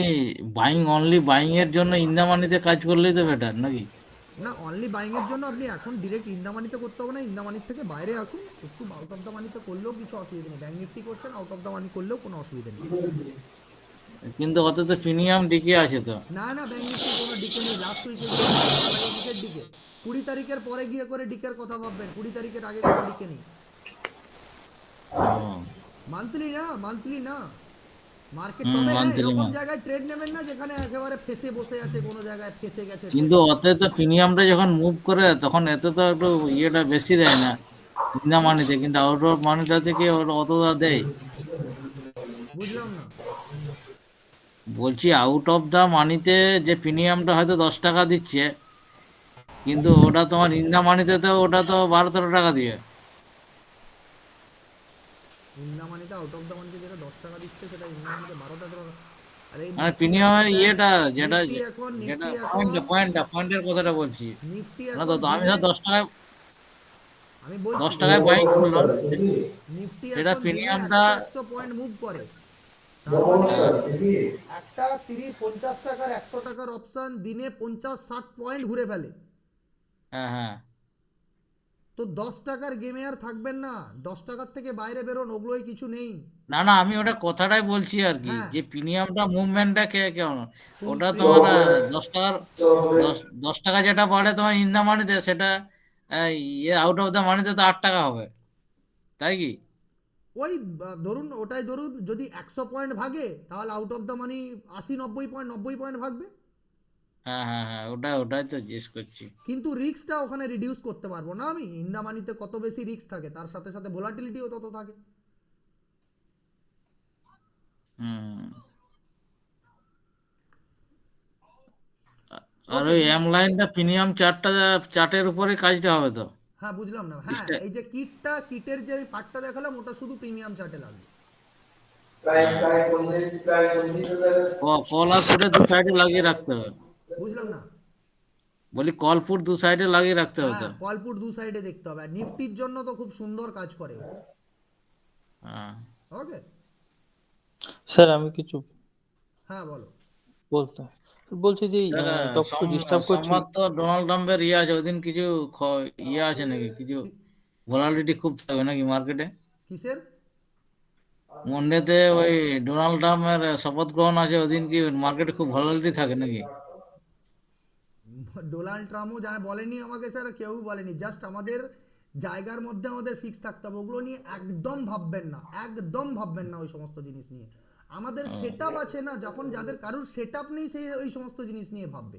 বাইং এর জন্য ইন দা মানিতে কাজ করলেই তো বেটার নাকি? না, অনলি বাইং এর জন্য আপনি এখন ডিরেক্ট ইন্দামানিতে করতে হবে না, ইন্দামানির থেকে বাইরে আসুন, একটু আউট অফ দ্য মানিতে করলেও কিছু অসুবিধা নেই, ব্যাঙ্ক নিফটি করছেন আউট অফ দ্য মানি করলেও কোনো অসুবিধা নেই। কিন্তু অত তো প্রিমিয়াম ডিকে আছে তো। না না, ব্যাঙ্ক নিফটি কোনো ডিকে নেই, লাস্ট উইকে গিয়ে তার আগে কিসের ডিকে? 20 তারিখের পরে গিয়ে করে ডিকের কথা ভাববেন, 20 তারিখের আগে কোনো ডিকে নেই। ও, মান্থলি না, মান্থলি না মার্কেট। তবে হ্যাঁ, মান্থলি এরকম মান। জায়গায় ট্রেড নেবেন না যেখানে একেবারে ফেসে বসে আছে, কোনো জায়গায় ফেসে গেছে ট্রেড। কিন্তু অতে তো প্রিমিয়ামটা যখন মুভ করে তখন এতে তো একটু ইয়েটা বেশি দেয় না ইন দা মানিতে, কিন্তু আউট অফ মানিটা থেকে অতটা দেয়। বুঝলাম না। বলছি আউট অফ দা মানিতে যে প্রিমিয়ামটা হয়তো 10 টাকা দিচ্ছে, কিন্তু ওটা তোমার ইন দা মানিতে তো ওটা তো 12-13 টাকা দিয়ে। ইন্দামানিতে আউট অফ দ্য মানিতে যেটা 10 টাকা দিচ্ছে সেটা ইন্দামানিতে 12 টাকা। আরে মানে নিফটি এখন প্রিমিয়ামের দেখ, ইয়েটা যেটা নিফটি এখন যেটা নিফটি এখন পয়েন্টের কথাটা বলছি। নিফটি না তো এখন তো আমি দিনে, ধর 10 টাকায় আমি দশ বলছি টাকায় বাইক করলাম, নিফটি সেটা এখন দিনে প্রিমিয়ামটা। 100 পয়েন্ট মুভ করে। তার মানে একটা 30-50 টাকার 100 টাকার অপশন দিনে 50-60 পয়েন্ট ঘুরে ফেলে। হ্যাঁ হ্যাঁ। তো 10 টাকার গেমে আর থাকবেন না, 10 টাকার থেকে বাইরে বেরোন, ওগুলোই কিছু নেই। না না, আমি ওটা কথাটাই বলছি আর কি, হ্যাঁ, যে প্রিমিয়ামটা মুভমেন্টটা কেমন। তুমি ওটা তোমার 10 টাকার 10 টাকা যেটা বাড়ে তোমার ইন দা মানিতে, সেটা ইয়ে আউট অফ দা মানিতে তো 8 টাকা হবে, তাই কি? ওই ধরুন, ওটাই ধরুন যদি 100 পয়েন্ট ভাগে তাহলে out of the money 80-90 point, 90 point ভাগবে। হ্যাঁ হ্যাঁ হ্যাঁ, ওটাই তো জিজ্ঞেস করছি। কিন্তু রিস্কটা ওখানে রিডিউস করতে পারবো না আমি। ইন্দামানিতে কত বেশি রিস্ক থাকে তার সাথে সাথে ভোলাটিলিটিও তত থাকে। হুম। আর ওকে। ওই এম লাইনটা প্রিমিয়াম চার্টের উপরে কাজটা হবে তো। হ্যাঁ, বুঝলাম না। হ্যাঁ, স্টে- এই যে কিটের যে আমি পার্টটা দেখালাম ওটা শুধু প্রিমিয়াম চার্টে লাগবে। হ্যাঁ, কল আর ফুটে দু সাইডে লাগিয়ে রাখতে হবে। বুঝলাম না। বলি কল ফুট দু সাইডে লাগিয়ে রাখতে হবে হ্যাঁ, তো। কলপুট দু সাইডে দেখতে হবে, আর নিফটির জন্য তো খুব সুন্দর কাজ করে। হ্যাঁ। ওকে। স্যার আমি কিছু হ্যাঁ, বলো। বলতে বলছি যে স্যার, তখন তো ডিস্টার্ব করছিল। সোমবার তো ডোনাল্ড ট্রাম্পের ইয়ে আছে, ওদিন কিছু ইয়ে আছে নাকি, কিছু কি- ভোলাটিলিটি খুব থাকবে নাকি মার্কেটে? কিসের? মন্ডেতে ওই ডোনাল্ড ট্রাম্পের শপথ গ্রহণ আছে, ওদিন কি মার্কেটে খুব ভোলাটিলিটি থাকে নাকি? ডোনাল্ড ট্রাম্পও যা বলেনি আমাকে স্যার, কেউ বলেনি, জাস্ট আমাদের জায়গার মধ্যে আমাদের ফিক্স থাকতে হবে, ওগুলো নিয়ে একদম ভাববেন না, একদম ভাববেন না ওই সমস্ত জিনিস নিয়ে। আমাদের সেট আপ আছে না, যখন যাদের কারুর সেট আপ নেই সেই ওই সমস্ত জিনিস নিয়ে ভাববে।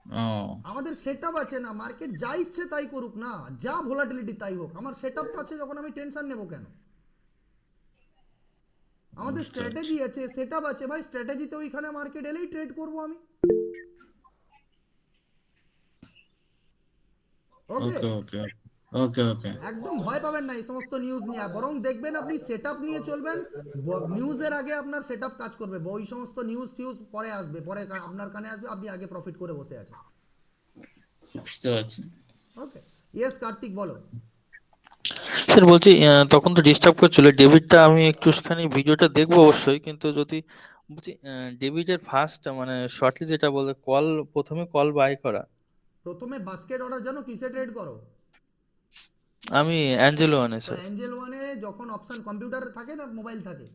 ও আমাদের সেট আপ আছে না, মার্কেট যা ইচ্ছে তাই করুক না, যা ভোলাটিলিটি তাই হোক, আমার সেট আপ আছে যখন আমি টেনশন নেবো কেন? আমাদের বুঝতে পারছি। স্ট্র্যাটেজি আছে, সেট আপ আছে ভাই, স্ট্র্যাটেজিতে ওইখানে মার্কেট এলেই ট্রেড করবো আমি। ওকে। ওকে ওকে ওকে ওকে। একদম ভয় পাবেন না এই সমস্ত নিউজ নিয়ে, বরং দেখবেন আপনি সেট আপ নিয়ে চলবেন। নিউজের আগে আপনার সেট আপ কাজ করবে, ওই সমস্ত নিউজ ফিউজ পরে আসবে, পরে আপনার কানে আসবে, আপনি আগে প্রফিট করে বসে আছেন। বুঝতে পারছি। ওকে। ইয়েস কার্তিক, বলো। স্যার বলছি তখন তো ডিস্টার্ব করছিল ডেবিটটা, আমি একটুখানি ভিডিওটা দেখবো অবশ্যই, কিন্তু যদি বলছি ডেবিটের ফার্স্ট মানে শর্টলি যেটা বলে কল, প্রথমে কল বাই করা। প্রথমে বাস্কেট অর্ডার জানো কিসে ট্রেড করো? আমি অ্যাঞ্জেলো ওয়ানে তো স্যার। অ্যাঞ্জেল ওয়ানে যখন অপশন কম্পিউটার থাকে না মোবাইল থাকে,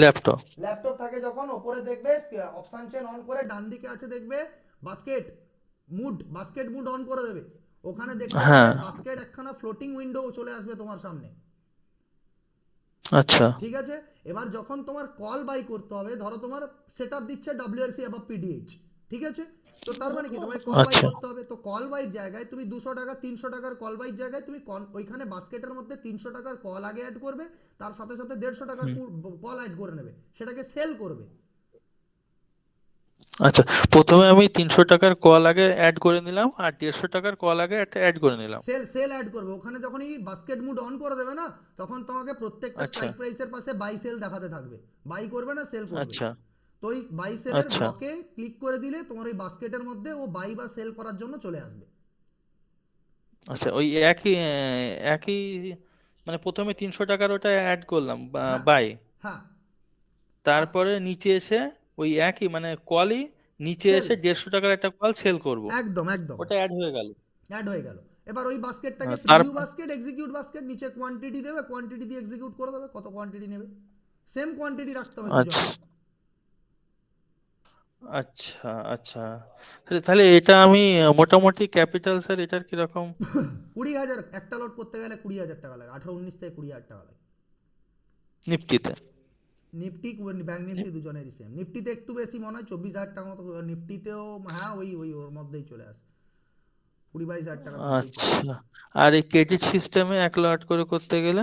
ল্যাপটপ। ল্যাপটপ থাকে, যখন ওপরে দেখবে অপশন চেন অন করে ডান দিকে আছে দেখবে বাস্কেট মুড অন করে দেবে। ওখানে দেখতে পাবে হ্যাঁ। বাস্কেট একখানা ফ্লোটিং উইন্ডো চলে আসবে তোমার সামনে। আচ্ছা ঠিক আছে। এবার যখন তোমার কল বাই করতে হবে, ধরো তোমার সেট আপ দিচ্ছে WRC অ্যাবাভ PDH, ঠিক আছে। তো তার মানে কি তোমায় কল বাই আচ্ছা করতে হবে, তো কল বাইয়ের জায়গায় তুমি 200 টাকা 300 টাকার কল বাইয়ের জায়গায় তুমি ওইখানে বাস্কেটের মধ্যে 300 টাকার কল আগে অ্যাড করবে, তার সাথে সাথে 150 টাকার হুম। কল অ্যাড করে নেবে, সেটাকে সেল করবে। আচ্ছা, প্রথমে আমি 300 টাকার কল আগে অ্যাড করে নিলাম আর 150 টাকার কল আগে একটা অ্যাড করে নিলাম। সেল অ্যাড করবে, ওখানে যখনই বাস্কেট মুড অন করে দেবে না, তখন তোমাকে প্রত্যেকটা আচ্ছা স্ট্রাইক প্রাইসের পাশে বাই সেল দেখাতে থাকবে, বাই করবে না সেল করবে। আচ্ছা তো ওই বাই সেলের আচ্ছা ব্লকে ক্লিক করে দিলে তোমার ওই বাস্কেটের মধ্যে ও বাই বা সেল করার জন্য চলে আসবে। আচ্ছা, ওই একই মানে প্রথমে 300 টাকার ওটা অ্যাড করলাম হ্যাঁ, বাই। হ্যাঁ। তারপরে নিচে এসে ওই একই মানে কলই নিচে সেল, এসে 150 টাকার একটা কল সেল করব, একদম একদম ওটা অ্যাড হয়ে গেল। অ্যাড হয়ে গেল। এবার ওই বাস্কেটটাকে তার প্রিভিউ বাস্কেট, এক্সিকিউট বাস্কেট, নিচে কোয়ান্টিটি দেবে, কোয়ান্টিটি দিয়ে এক্সিকিউট করে দেবে, কত কোয়ান্টিটি নেবে, সেম কোয়ান্টিটি রাখতে হবে আচ্ছা দুজনে। আচ্ছা আচ্ছা, তাহলে এটা আমি মোটামুটি ক্যাপিটাল স্যার এটার কিরকম? 20,000 একটা লট করতে গেলে 20,000 টাকা লাগে, 18-19 থেকে 20,000 টাকা লাগে। নিফটিতে? নিফটি ব্যাংক নিফটি দুজনেরই সেম, নিফটিতে একটু বেশি মনে হয় 24,000 টাকা মতো, নিফটিতেও হ্যাঁ ওই ওই ওর মধ্যেই চলে আসে, 20-22,000 টাকার মধ্যেই চলে আসে। আচ্ছা, আর এই ক্রেডিট সিস্টেমে 1 লট করে করতে গেলে?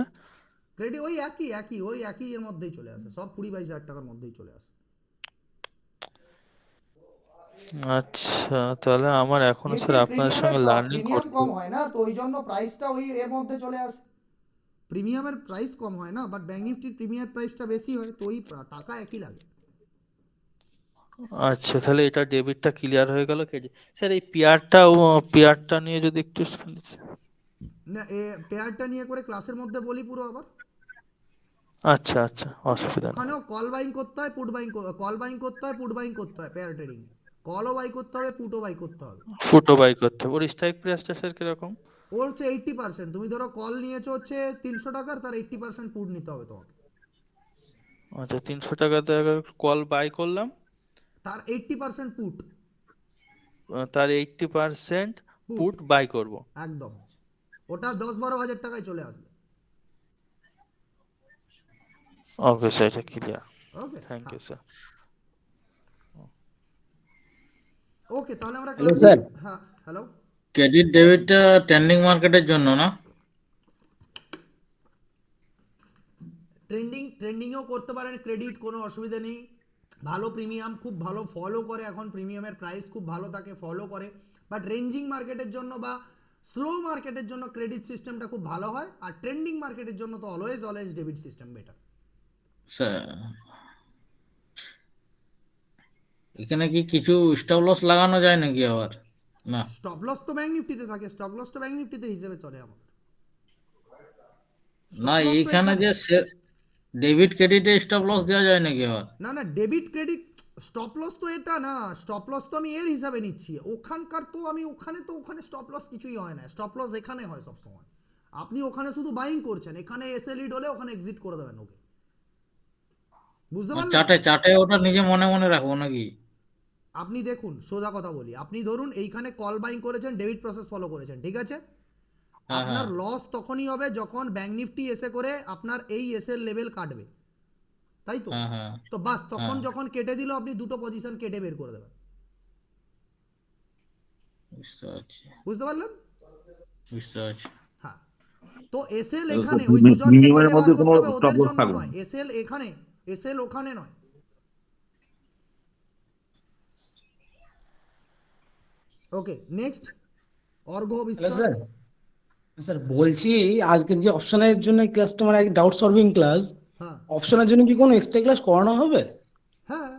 ক্রেডিট ওই একই এর মধ্যেই চলে আসে, সব 20-22,000 টাকার মধ্যেই চলে আসে। আচ্ছা, তাহলে আমার এখনো স্যার নিফটির আপনাদের সঙ্গে লার্নিং প্রিমিয়াম করতে কম হবে। হয় না, তো ওই জন্য প্রাইসটা ওই এর মধ্যে চলে আসে। প্রিমিয়ামের প্রাইস কম হয় না, বাট ব্যাংক নিফটির প্রিমিয়াম প্রাইসটা বেশি হয়, তো ওই টাকা একই লাগে। আচ্ছা, তাহলে এটা ডেবিটটা ক্লিয়ার হয়ে গেল। স্যার এই পেয়ারটা নিয়ে যদি একটু না পেয়ারটা নিয়ে করে ক্লাসের মধ্যে বলি পুরো আবার। আচ্ছা আচ্ছা, অসুবিধা নেই। ওখানেও কল বাইং করতে হয়, পুট বাইং, কল বাইং করতে হয়, পুট বাইং করতে হয় পেয়ার ট্রেডিং, কলও বাই করতে হবে, পুটও বাই করতে হবে। ফুটো বাই করতে হবে। ওর স্ট্রাইক প্রাইসটা স্যার কিরকম? ওর হচ্ছে 80%, তুমি ধরো কল নিয়েছো হচ্ছে 300 টাকার, তার 80% পুট নিতে হবে তোমাকে, আচ্ছা, 300 টাকাতে কল বাই করলাম, তার 80% পুট। তার 80% পুট পুট বাই করব। একদম, ওটা 10-12 হাজার টাকায় চলে আসবে। ওকে স্যার, এটা ক্লিয়ার। ওকে থ্যাংক হ্যাঁ, ইউ স্যার। ওকে তাহলে আমরা হ্যালো ক্লাস, স্যার, হ্যাঁ হ্যালো। ক্রেডিট ডেবিটটা ট্রেন্ডিং মার্কেটের জন্য না? ট্রেন্ডিংও করতে পারেন ক্রেডিট, কোনো অসুবিধা নেই। ভালো প্রিমিয়াম, খুব ভালো ফলো করে, এখন প্রিমিয়ামের প্রাইস খুব ভালো থাকে, ফলো করে। বাট রেঞ্জিং মার্কেটের জন্য বা স্লো মার্কেটের জন্য ক্রেডিট সিস্টেমটা খুব ভালো হয়, আর ট্রেন্ডিং মার্কেটের জন্য তো always debit system better. Sir এখানে কি কিছু স্টপ লস লাগানো যায় নাকি আবার? না স্টপ লস তো ব্যাংক নিফটিতে থাকে, স্টপ লস তো ব্যাংক নিফটিতে হিসেবে চলে আমাদের। না, স্টপ লস তো এইখানে এখানে, যে ডেবিট ক্রেডিটে স্টপ লস দেওয়া যায় নাকি আবার? না ডেবিট ক্রেডিট স্টপ লস তো এটা না, স্টপ লস তো আমি এর হিসাবে নিচ্ছি, ওখানকার তো আমি ওখানে স্টপ লস কিছুই হয় না, স্টপ লস এখানে হয় সব সময়। আপনি ওখানে শুধু বাইং করছেন, এখানে এসএ লিড হলে ওখানে এক্সিট করে দেবেন ওকে, বুঝতে পারলেন? চার্টে চার্টে ওটা নিজে মনে মনে রাখবো নাকি? আপনি দেখুন, সোজা কথা বলি, আপনি ধরুন এইখানে কল বাইং করেছেন, ডেবিট প্রসেস ফলো করেছেন, ঠিক আছে? হ্যাঁ আপনার হ্যাঁ লস তখনই হবে যখন ব্যাংক নিফটি এসে করে আপনার এই এসএল লেভেল কাটবে, তাই তো? হ্যাঁ হ্যাঁ তো বাস তখন হ্যাঁ, যখন কেটে দিল, আপনি দুটো পজিশন কেটে বের করে দেবেন, বুঝতে পারছি বুঝতে পারলেন? বুঝতে পারছি। হ্যাঁ, তো এসএল এখানে ওই দুজনকে কেটে বার করতে হবে, ওদের জন্য নয়, এসএল এখানে, এসএল ওখানে নয়। ওকে নেক্সট, অর্ঘ্য হ্যালো বিশ্বাস। স্যার, স্যার বলছি আজকের যে অপশনের জন্য ক্লাসটা মানে ডাউট সলভিং ক্লাস, হ্যাঁ অপশনের জন্য কি কোনো এক্সট্রা ক্লাস করানো হবে? হ্যাঁ,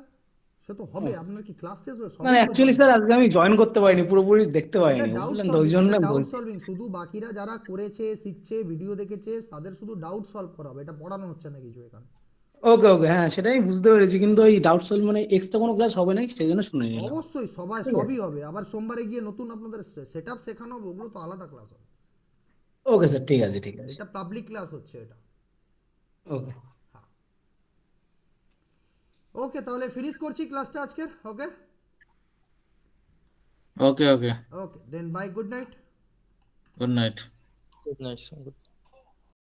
সে তো ও, হবে, আপনার কি ক্লাস শেষ হয়ে মানে সবেই তো অ্যাকচুয়ালি জয়েন স্যার করেন। আজকে আমি জয়েন করতে পারিনি, পুরোপুরি দেখতে এটা পারিনি, ডাউট বুঝলেন তো, ওই সলভিং, জন্য এটা ডাউট বলছি। সলভিং, শুধু বাকিরা যারা করেছে, শিখছে, ভিডিও দেখেছে, তাদের শুধু ডাউট সলভ করা হবে, এটা পড়ানো হচ্ছে না কিছু এখানে। ওকে ওকে, হ্যাঁ সেটাই বুঝতে পেরেছি, কিন্তু ওই ডাউট সলভ মানে এক্সট্রা কোনো ক্লাস হবে না, সেই জন্য শুনে নিলাম। অবশ্যই ঠিক আছে, সবই হবে, আবার সোমবারে গিয়ে নতুন আপনাদের সেট আপ শেখানো হবে, ওগুলো তো আলাদা ক্লাস হবে, ওকে স্যার, ঠিক আছে ঠিক আছে। এটা পাবলিক ক্লাস হচ্ছে এটা। ওকে। হ্যাঁ, ওকে তাহলে ফিনিশ করছি ক্লাসটা আজকের। Okay okay okay, okay then bye, good night. Good night. Good night sir.